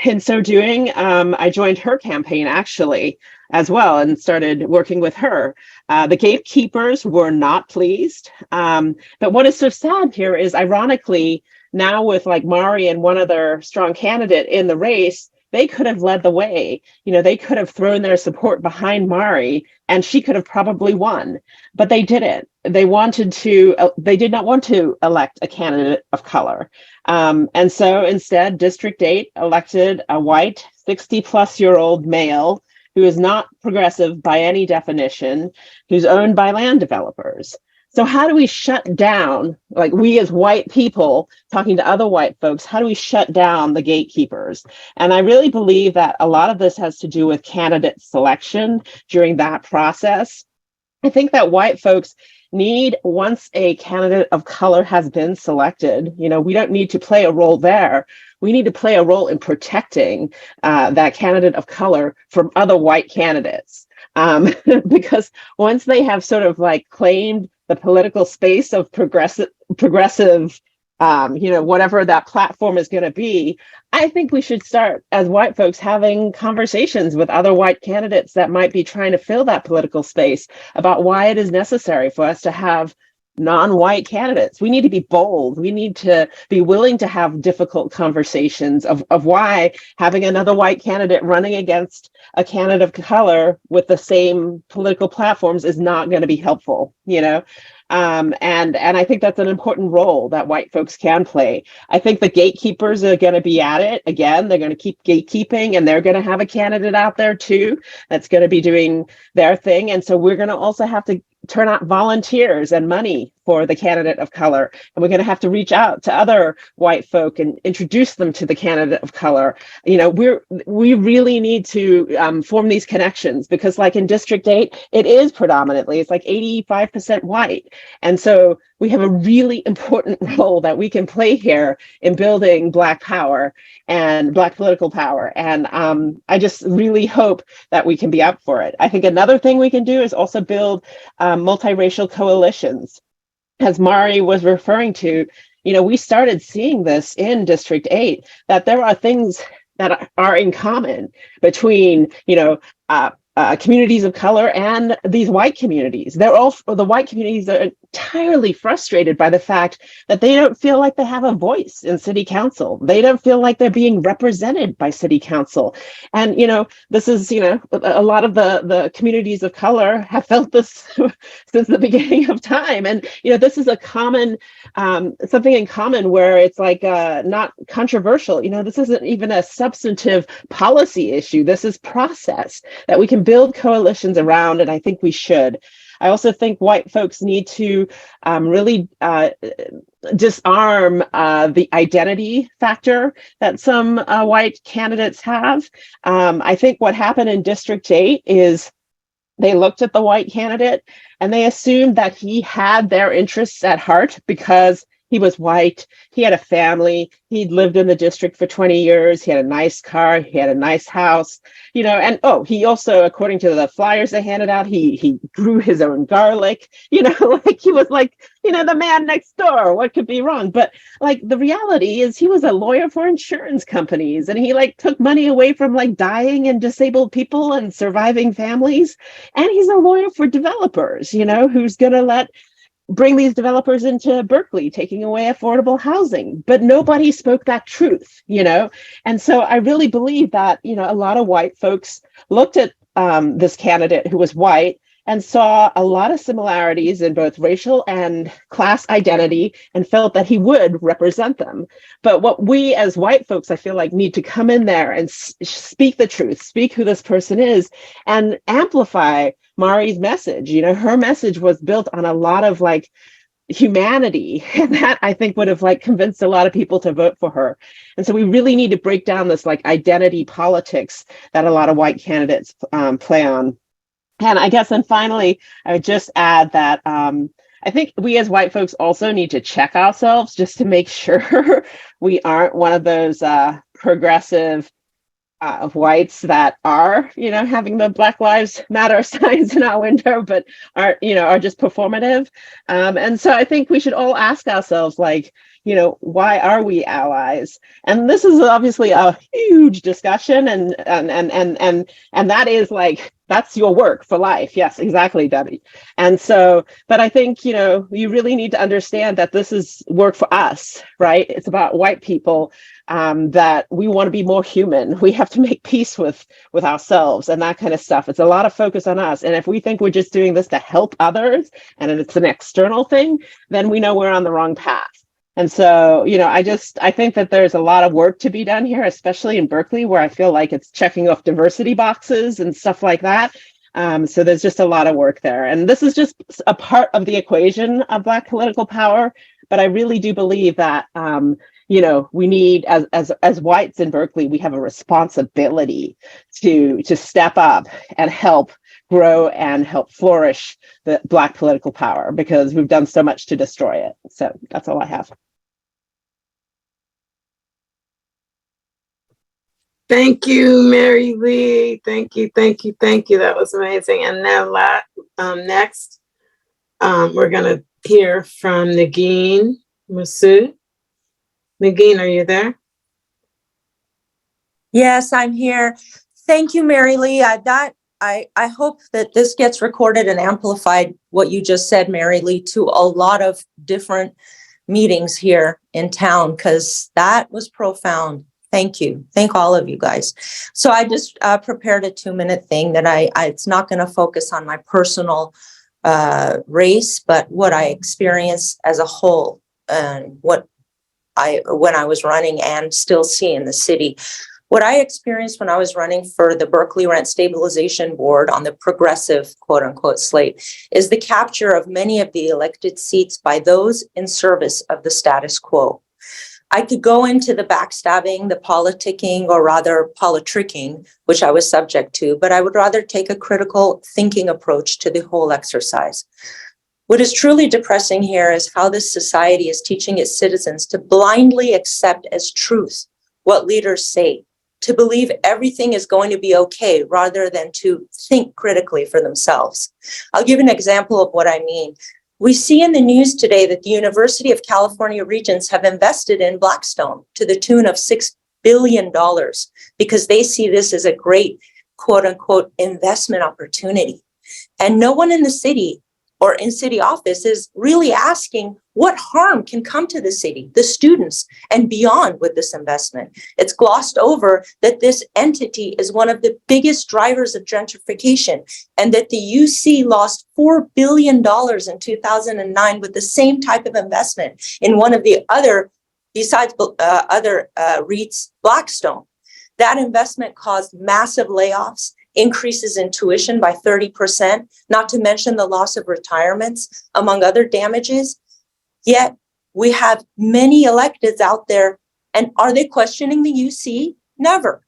in so doing, I joined her campaign actually as well and started working with her. The gatekeepers were not pleased. But what is so sad here is, ironically, now with like Mari and one other strong candidate in the race, they could have led the way. They could have thrown their support behind Mari and she could have probably won, but they didn't. They did not want to elect a candidate of color. And so instead, District 8 elected a white 60-plus-year-old male who is not progressive by any definition, who's owned by land developers. So how do we shut down, like we as white people talking to other white folks, how do we shut down the gatekeepers? And I really believe that a lot of this has to do with candidate selection during that process. I think that white folks need, once a candidate of color has been selected, we don't need to play a role there. We need to play a role in protecting that candidate of color from other white candidates. Because once they have sort of like claimed the political space of progressive, whatever that platform is going to be, I think we should start as white folks having conversations with other white candidates that might be trying to fill that political space about why it is necessary for us to have non-white candidates. We need to be bold. We need to be willing to have difficult conversations of why having another white candidate running against a candidate of color with the same political platforms is not going to be helpful, And I think that's an important role that white folks can play. I think the gatekeepers are going to be at it again. They're going to keep gatekeeping, and they're going to have a candidate out there too that's going to be doing their thing. And so we're going to also have to turn out volunteers and money for the candidate of color. And we're going to have to reach out to other white folk and introduce them to the candidate of color. We really need to form these connections, because like in District 8, it is predominantly, it's like 85% white. And so we have a really important role that we can play here in building Black power and Black political power. And I just really hope that we can be up for it. I think another thing we can do is also build multiracial coalitions. As Mari was referring to, we started seeing this in District 8, that there are things that are in common between, communities of color and these white communities. The white communities are entirely frustrated by the fact that they don't feel like they have a voice in city council. They don't feel like they're being represented by city council. And, this is, a lot of the communities of color have felt this since the beginning of time. And, this is a common, something in common where it's like not controversial. This isn't even a substantive policy issue. This is process that we can build coalitions around, and I think we should. I also think white folks need to really disarm the identity factor that some white candidates have. I think what happened in District 8 is they looked at the white candidate and they assumed that he had their interests at heart because He was white. He had a family. He'd lived in the district for 20 years. He had a nice car. He had a nice house, and he also, according to the flyers they handed out, he grew his own garlic, like he was like, the man next door. What could be wrong? But like the reality is he was a lawyer for insurance companies, and he like took money away from like dying and disabled people and surviving families. And he's a lawyer for developers, who's going to bring these developers into Berkeley, taking away affordable housing. But nobody spoke that truth, And so I really believe that, a lot of white folks looked at this candidate who was white and saw a lot of similarities in both racial and class identity and felt that he would represent them. But what we as white folks, I feel like, need to come in there and speak the truth, speak who this person is, and amplify Mari's message. Her message was built on a lot of like humanity, and that I think would have like convinced a lot of people to vote for her. And so we really need to break down this like identity politics that a lot of white candidates play on. And I guess, and finally, I would just add that I think we as white folks also need to check ourselves just to make sure we aren't one of those progressive of whites that are, having the Black Lives Matter signs in our window, but are just performative. And so I think we should all ask ourselves, like, why are we allies? And this is obviously a huge discussion, and that is like, that's your work for life. Yes, exactly, Debbie. And so, but I think, you really need to understand that this is work for us, right? It's about white people, that we want to be more human. We have to make peace with ourselves and that kind of stuff. It's a lot of focus on us. And if we think we're just doing this to help others and it's an external thing, then we know we're on the wrong path. And so, I think that there's a lot of work to be done here, especially in Berkeley, where I feel like it's checking off diversity boxes and stuff like that. So there's just a lot of work there. And this is just a part of the equation of Black political power. But I really do believe that, we need, as whites in Berkeley, we have a responsibility to step up and help grow and help flourish the Black political power, because we've done so much to destroy it. So that's all I have. Thank you, Mary Lee. Thank you. That was amazing. And now next, we're going to hear from Negin Masood. Negin, are you there? Yes, I'm here. Thank you, Mary Lee. I hope that this gets recorded and amplified, what you just said, Mary Lee, to a lot of different meetings here in town, because that was profound. Thank you. Thank all of you guys. So I just prepared a 2-minute thing that it's not going to focus on my personal race, but what I experienced as a whole, and when I was running and still see in the city. What I experienced when I was running for the Berkeley Rent Stabilization Board on the progressive, quote unquote, slate is the capture of many of the elected seats by those in service of the status quo. I could go into the backstabbing, the politicking, or rather politricking, which I was subject to, but I would rather take a critical thinking approach to the whole exercise. What is truly depressing here is how this society is teaching its citizens to blindly accept as truth what leaders say, to believe everything is going to be okay rather than to think critically for themselves. I'll give an example of what I mean. We see in the news today that the University of California Regents have invested in Blackstone to the tune of $6 billion because they see this as a great, quote unquote, investment opportunity. And no one in the city or in city office is really asking what harm can come to the city, the students, and beyond with this investment. It's glossed over that this entity is one of the biggest drivers of gentrification, and that the UC lost $4 billion in 2009 with the same type of investment in one of the other, besides other REITs, Blackstone. That investment caused massive layoffs, increases in tuition by 30%, not to mention the loss of retirements, among other damages. Yet we have many electeds out there, and are they questioning the UC? Never.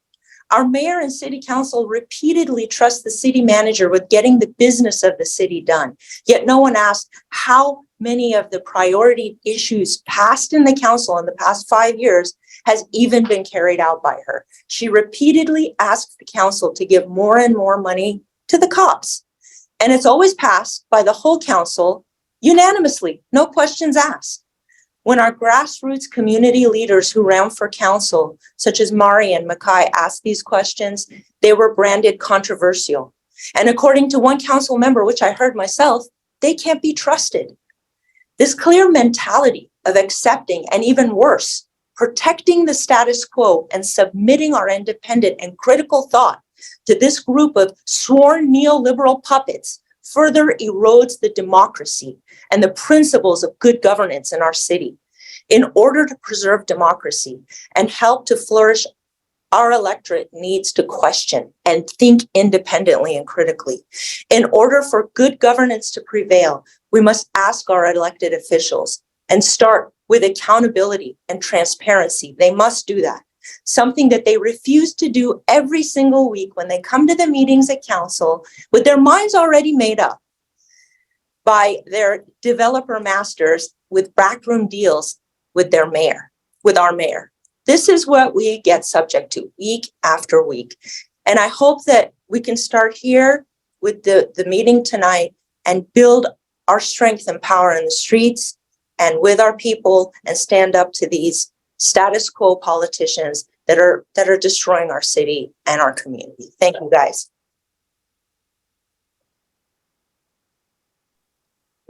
Our mayor and city council repeatedly trust the city manager with getting the business of the city done. Yet no one asked, how many of the priority issues passed in the council in the past 5 years has even been carried out by her. She repeatedly asked the council to give more and more money to the cops. And it's always passed by the whole council unanimously, no questions asked. When our grassroots community leaders who ran for council, such as Mari and Mackay, asked these questions, they were branded controversial. And according to one council member, which I heard myself, they can't be trusted. This clear mentality of accepting, and even worse, protecting the status quo and submitting our independent and critical thought to this group of sworn neoliberal puppets further erodes the democracy and the principles of good governance in our city. In order to preserve democracy and help to flourish, our electorate needs to question and think independently and critically. In order for good governance to prevail, we must ask our elected officials and start with accountability and transparency. They must do that. Something that they refuse to do every single week when they come to the meetings at council with their minds already made up by their developer masters with backroom deals with their mayor, with our mayor. This is what we get subject to week after week. And I hope that we can start here with the meeting tonight and build our strength and power in the streets and with our people and stand up to these status quo politicians that are destroying our city and our community. Thank you, guys.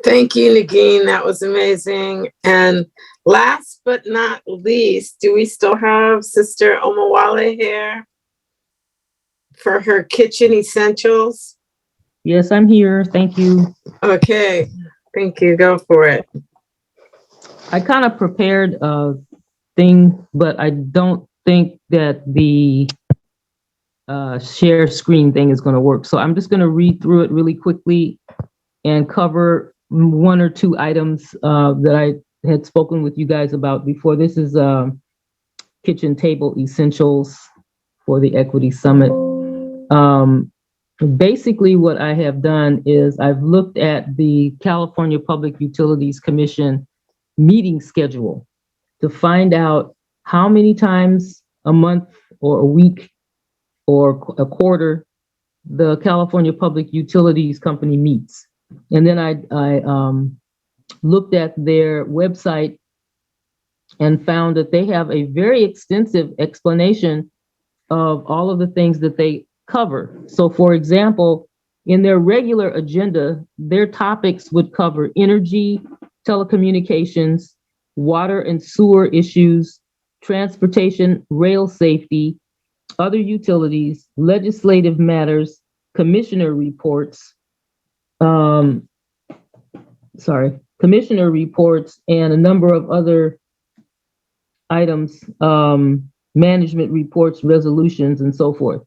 Thank you, Nagin. That was amazing. And last but not least, do we still have Sister Omawale here for her kitchen essentials? Yes, I'm here. Thank you. Okay. Thank you. Go for it. I kind of prepared a thing, but I don't think that the share screen thing is going to work. So I'm just going to read through it really quickly and cover one or two items that I had spoken with you guys about before. This is kitchen table essentials for the Equity Summit. Basically, what I have done is I've looked at the California Public Utilities Commission meeting schedule to find out how many times a month or a week or a quarter the California Public Utilities Company meets. And then I looked at their website and found that they have a very extensive explanation of all of the things that they cover. So for example, in their regular agenda, their topics would cover energy, telecommunications, water and sewer issues, transportation, rail safety, other utilities, legislative matters, commissioner reports, commissioner reports, and a number of other items, management reports, resolutions, and so forth.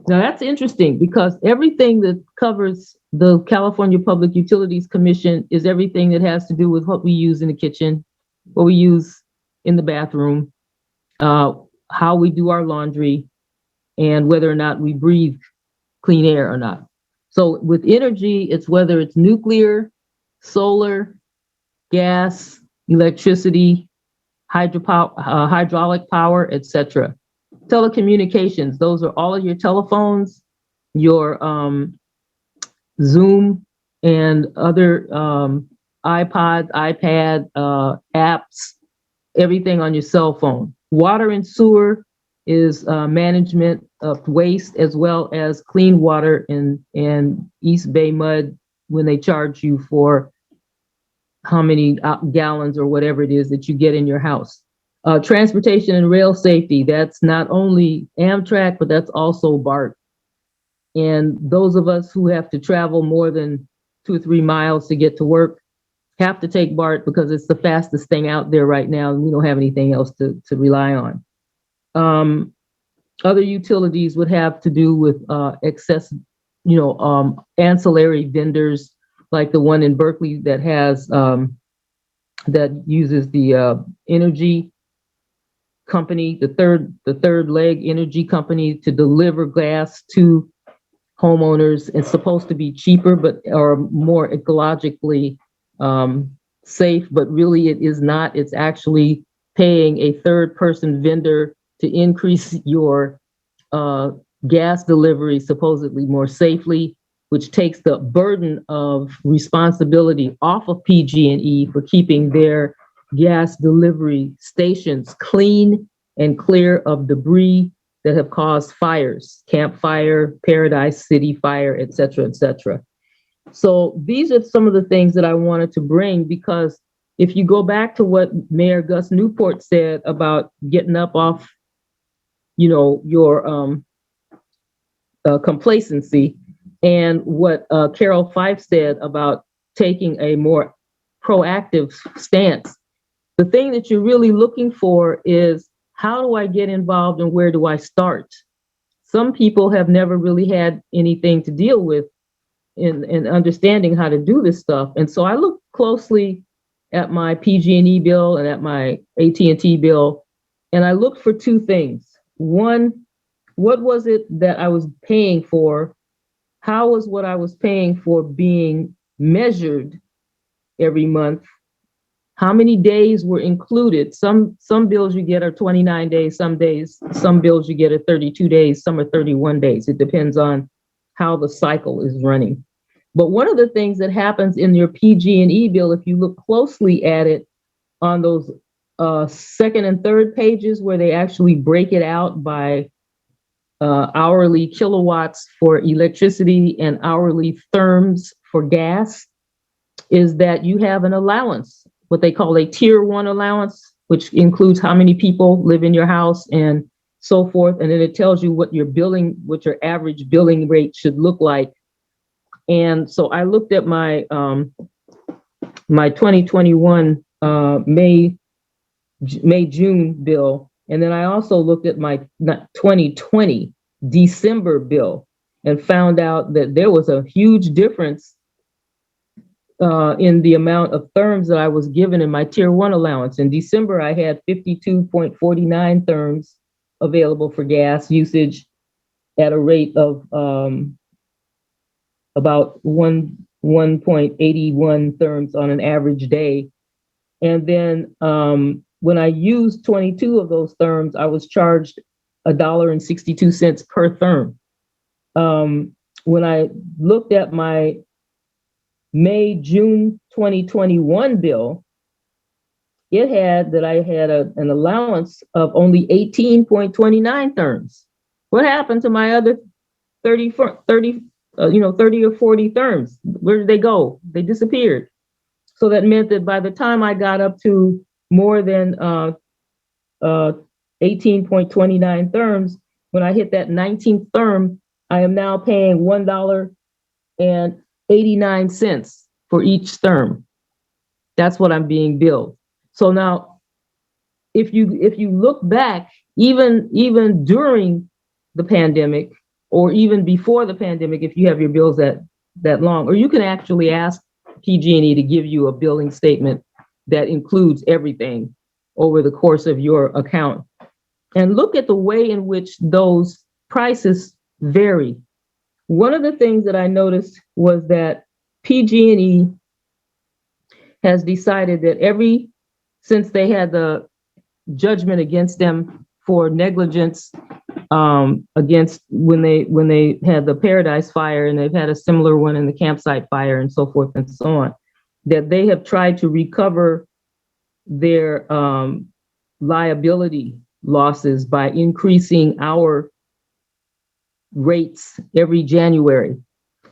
Now that's interesting because everything that covers the California Public Utilities Commission is everything that has to do with what we use in the kitchen, what we use in the bathroom, how we do our laundry, and whether or not we breathe clean air or not. So with energy, it's whether it's nuclear, solar, gas, electricity, hydraulic power, etc. Telecommunications, those are all of your telephones, your Zoom and other iPod, iPad, apps, everything on your cell phone. Water and sewer is management of waste as well as clean water and East Bay mud when they charge you for how many gallons or whatever it is that you get in your house. Transportation and rail safety, that's not only Amtrak, but that's also BART. And those of us who have to travel more than 2 or 3 miles to get to work have to take BART because it's the fastest thing out there right now, and we don't have anything else to rely on. Other utilities would have to do with ancillary vendors, like the one in Berkeley that has that uses the energy company, the third leg energy company to deliver gas to homeowners. It's supposed to be cheaper, but or more ecologically safe, but really it is not. It's actually paying a third person vendor to increase your gas delivery supposedly more safely, which takes the burden of responsibility off of PG&E for keeping their gas delivery stations clean and clear of debris that have caused fires, Camp Fire, Paradise City Fire, et cetera, et cetera. So these are some of the things that I wanted to bring, because if you go back to what Mayor Gus Newport said about getting up off, your complacency, and what Carol Fife said about taking a more proactive stance, the thing that you're really looking for is, how do I get involved and where do I start? Some people have never really had anything to deal with in understanding how to do this stuff. And so I look closely at my PG&E bill and at my AT&T bill, and I looked for two things. One, what was it that I was paying for? How was what I was paying for being measured every month? How many days were included? Some bills you get are 29 days, some bills you get are 32 days, some are 31 days. It depends on how the cycle is running. But one of the things that happens in your PG&E bill, if you look closely at it on those second and third pages where they actually break it out by hourly kilowatts for electricity and hourly therms for gas, is that you have an allowance, what they call a tier 1 allowance, which includes how many people live in your house and so forth. And then it tells you what your average billing rate should look like. And so I looked at my my 2021 May-June bill, and then I also looked at my 2020 December bill and found out that there was a huge difference in the amount of therms that I was given in my tier 1 allowance. In December, I had 52.49 therms available for gas usage at a rate of about 1.81 therms on an average day. And then when I used 22 of those therms, I was charged $1.62 per therm. When I looked at my May-June 2021 bill, it had that I had an allowance of only 18.29 therms. What happened to my other 30 or 40 therms? Where did they go? They disappeared. So that meant that by the time I got up to more than 18.29 therms, when I hit that 19th therm, I am now paying $1.89 for each therm. That's what I'm being billed. So now, if you look back, even during the pandemic, or even before the pandemic, if you have your bills that long, or you can actually ask PG&E to give you a billing statement that includes everything over the course of your account, and look at the way in which those prices vary. One of the things that I noticed was that PG&E has decided that since they had the judgment against them for negligence against when they had the Paradise Fire, and they've had a similar one in the Campsite Fire and so forth and so on, that they have tried to recover their liability losses by increasing our rates every January.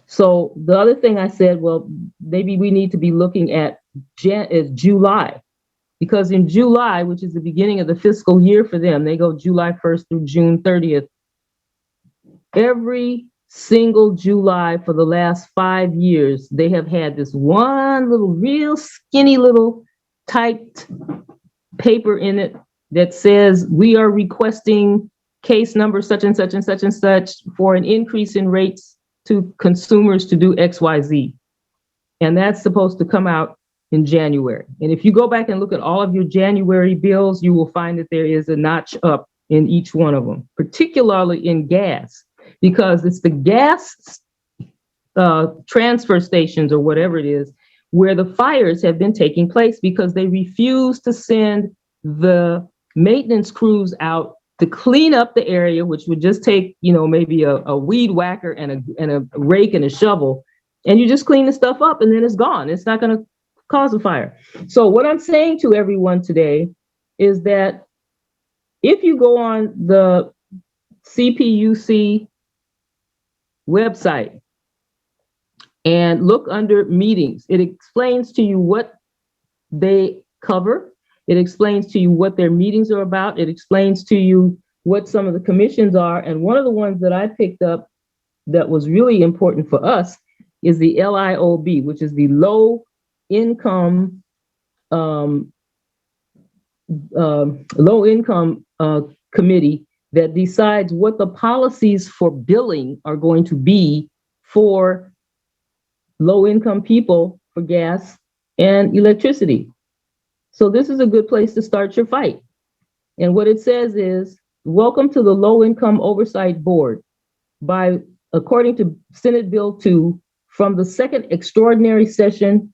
So the other thing I said, well, maybe we need to be looking at is July, because in July, which is the beginning of the fiscal year for them, they go July 1st through June 30th. Every single July for the last 5 years, they have had this one little real skinny little typed paper in it that says, we are requesting case number such and such and such and such for an increase in rates to consumers to do XYZ. And that's supposed to come out in January. And if you go back and look at all of your January bills, you will find that there is a notch up in each one of them, particularly in gas, because it's the gas transfer stations or whatever it is where the fires have been taking place because they refuse to send the maintenance crews out to clean up the area, which would just take, maybe a weed whacker and a rake and a shovel, and you just clean the stuff up and then it's gone. It's not going to cause a fire. So what I'm saying to everyone today is that if you go on the CPUC website and look under meetings, it explains to you what they cover. It explains to you what their meetings are about. It explains to you what some of the commissions are. And one of the ones that I picked up that was really important for us is the LIOB, which is the Low Income Committee that decides what the policies for billing are going to be for low-income people for gas and electricity. So this is a good place to start your fight. And what it says is, welcome to the Low Income Oversight Board. According to Senate Bill 2, from the second extraordinary session,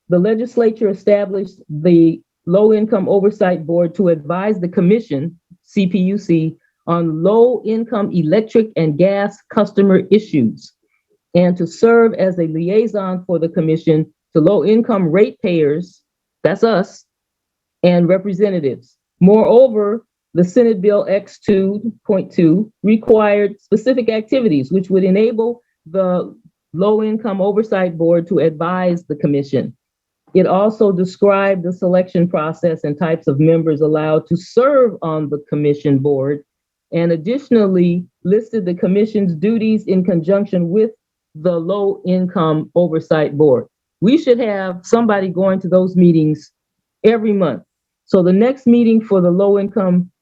the legislature established the Low Income Oversight Board to advise the Commission, CPUC, on low-income electric and gas customer issues, and to serve as a liaison for the Commission to low-income ratepayers, that's us, and representatives. Moreover, the Senate Bill X2.2 required specific activities which would enable the Low Income Oversight Board to advise the Commission. It also described the selection process and types of members allowed to serve on the Commission board, and additionally listed the Commission's duties in conjunction with the Low Income Oversight Board. We should have somebody going to those meetings every month. So the next meeting for the Low Income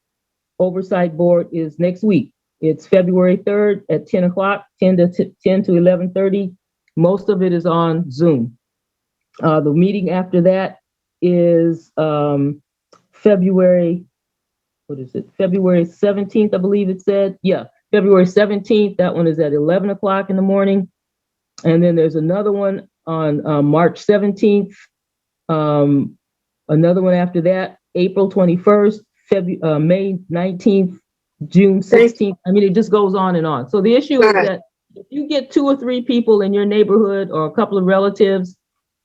Oversight Board is next week. It's February 3rd at 10 o'clock, 10 to 11:30. Most of it is on Zoom. The meeting after that is February 17th, I believe it said. Yeah, February 17th. That one is at 11 o'clock in the morning. And then there's another one on March 17th. Another one after that, April 21st, May 19th, June 16th. I mean, it just goes on and on. So the issue is that if you get 2 or 3 people in your neighborhood or a couple of relatives,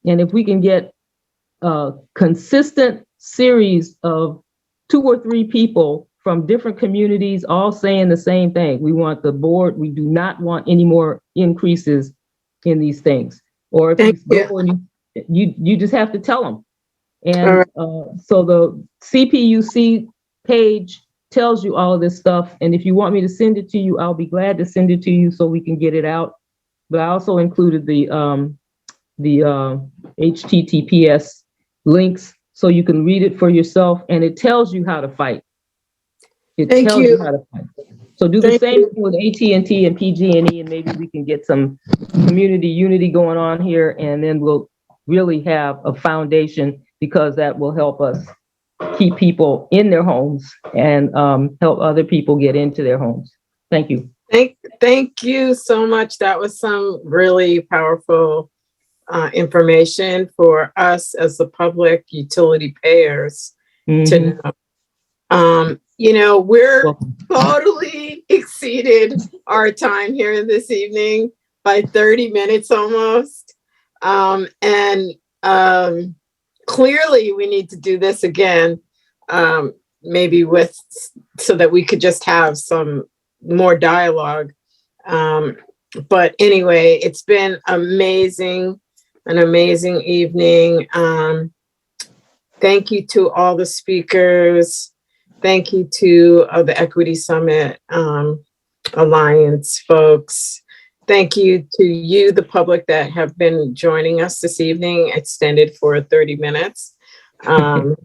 and if we can get a consistent series of 2 or 3 people from different communities all saying the same thing, we want the board, we do not want any more increases in these things. Or if you go and you just have to tell them. And so the CPUC page tells you all of this stuff. And if you want me to send it to you, I'll be glad to send it to you so we can get it out. But I also included the HTTPS links so you can read it for yourself, and it tells you how to fight. It tells you how to fight. So do the same thing with AT&T and PG&E, and maybe we can get some community unity going on here, and then we'll really have a foundation, because that will help us keep people in their homes and help other people get into their homes. Thank you. Thank you so much. That was some really powerful information for us as the public utility payers to know. We're totally exceeded our time here this evening by 30 minutes almost. Clearly we need to do this again, maybe so that we could just have some more dialogue. But anyway, it's been an amazing evening. Thank you to all the speakers. Thank you to the Equity Summit Alliance folks. Thank you to you, the public that have been joining us this evening, extended for 30 minutes. And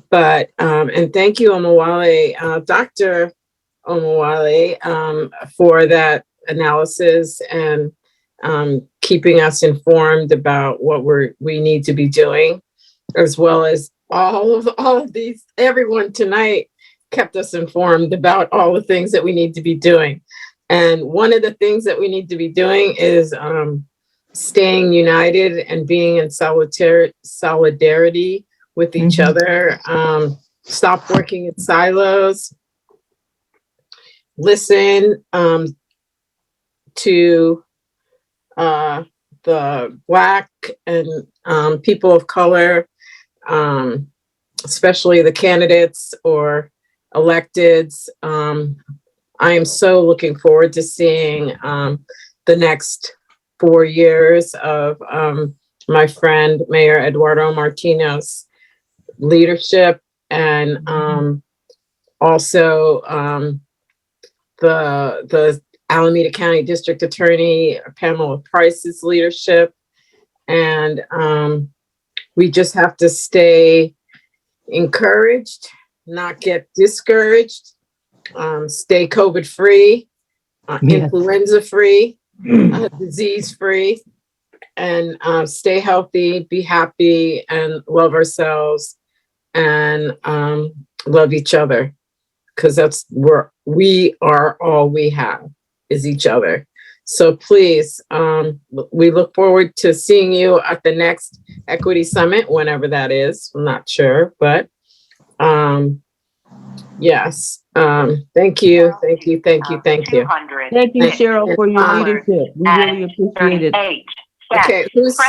thank you, Omowale, Dr. Omowale, for that analysis and keeping us informed about what we need to be doing, as well as all of these. Everyone tonight kept us informed about all the things that we need to be doing. And one of the things that we need to be doing is staying united and being in solidarity with each other. Stop working in silos. Listen to the Black and people of color, especially the candidates or electeds. I am so looking forward to seeing the next 4 years of my friend Mayor Eduardo Martino's leadership, and also the Alameda County District Attorney Pamela Price's leadership. And we just have to stay encouraged, not get discouraged, stay COVID free, influenza free, disease free, and stay healthy, be happy, and love ourselves, and love each other, because that's where we are. All we have is each other. So please, we look forward to seeing you at the next Equity Summit, whenever that is. I'm not sure, but yes. Thank you. Thank you, Cheryl, for your leadership. We really appreciate it. Okay, who's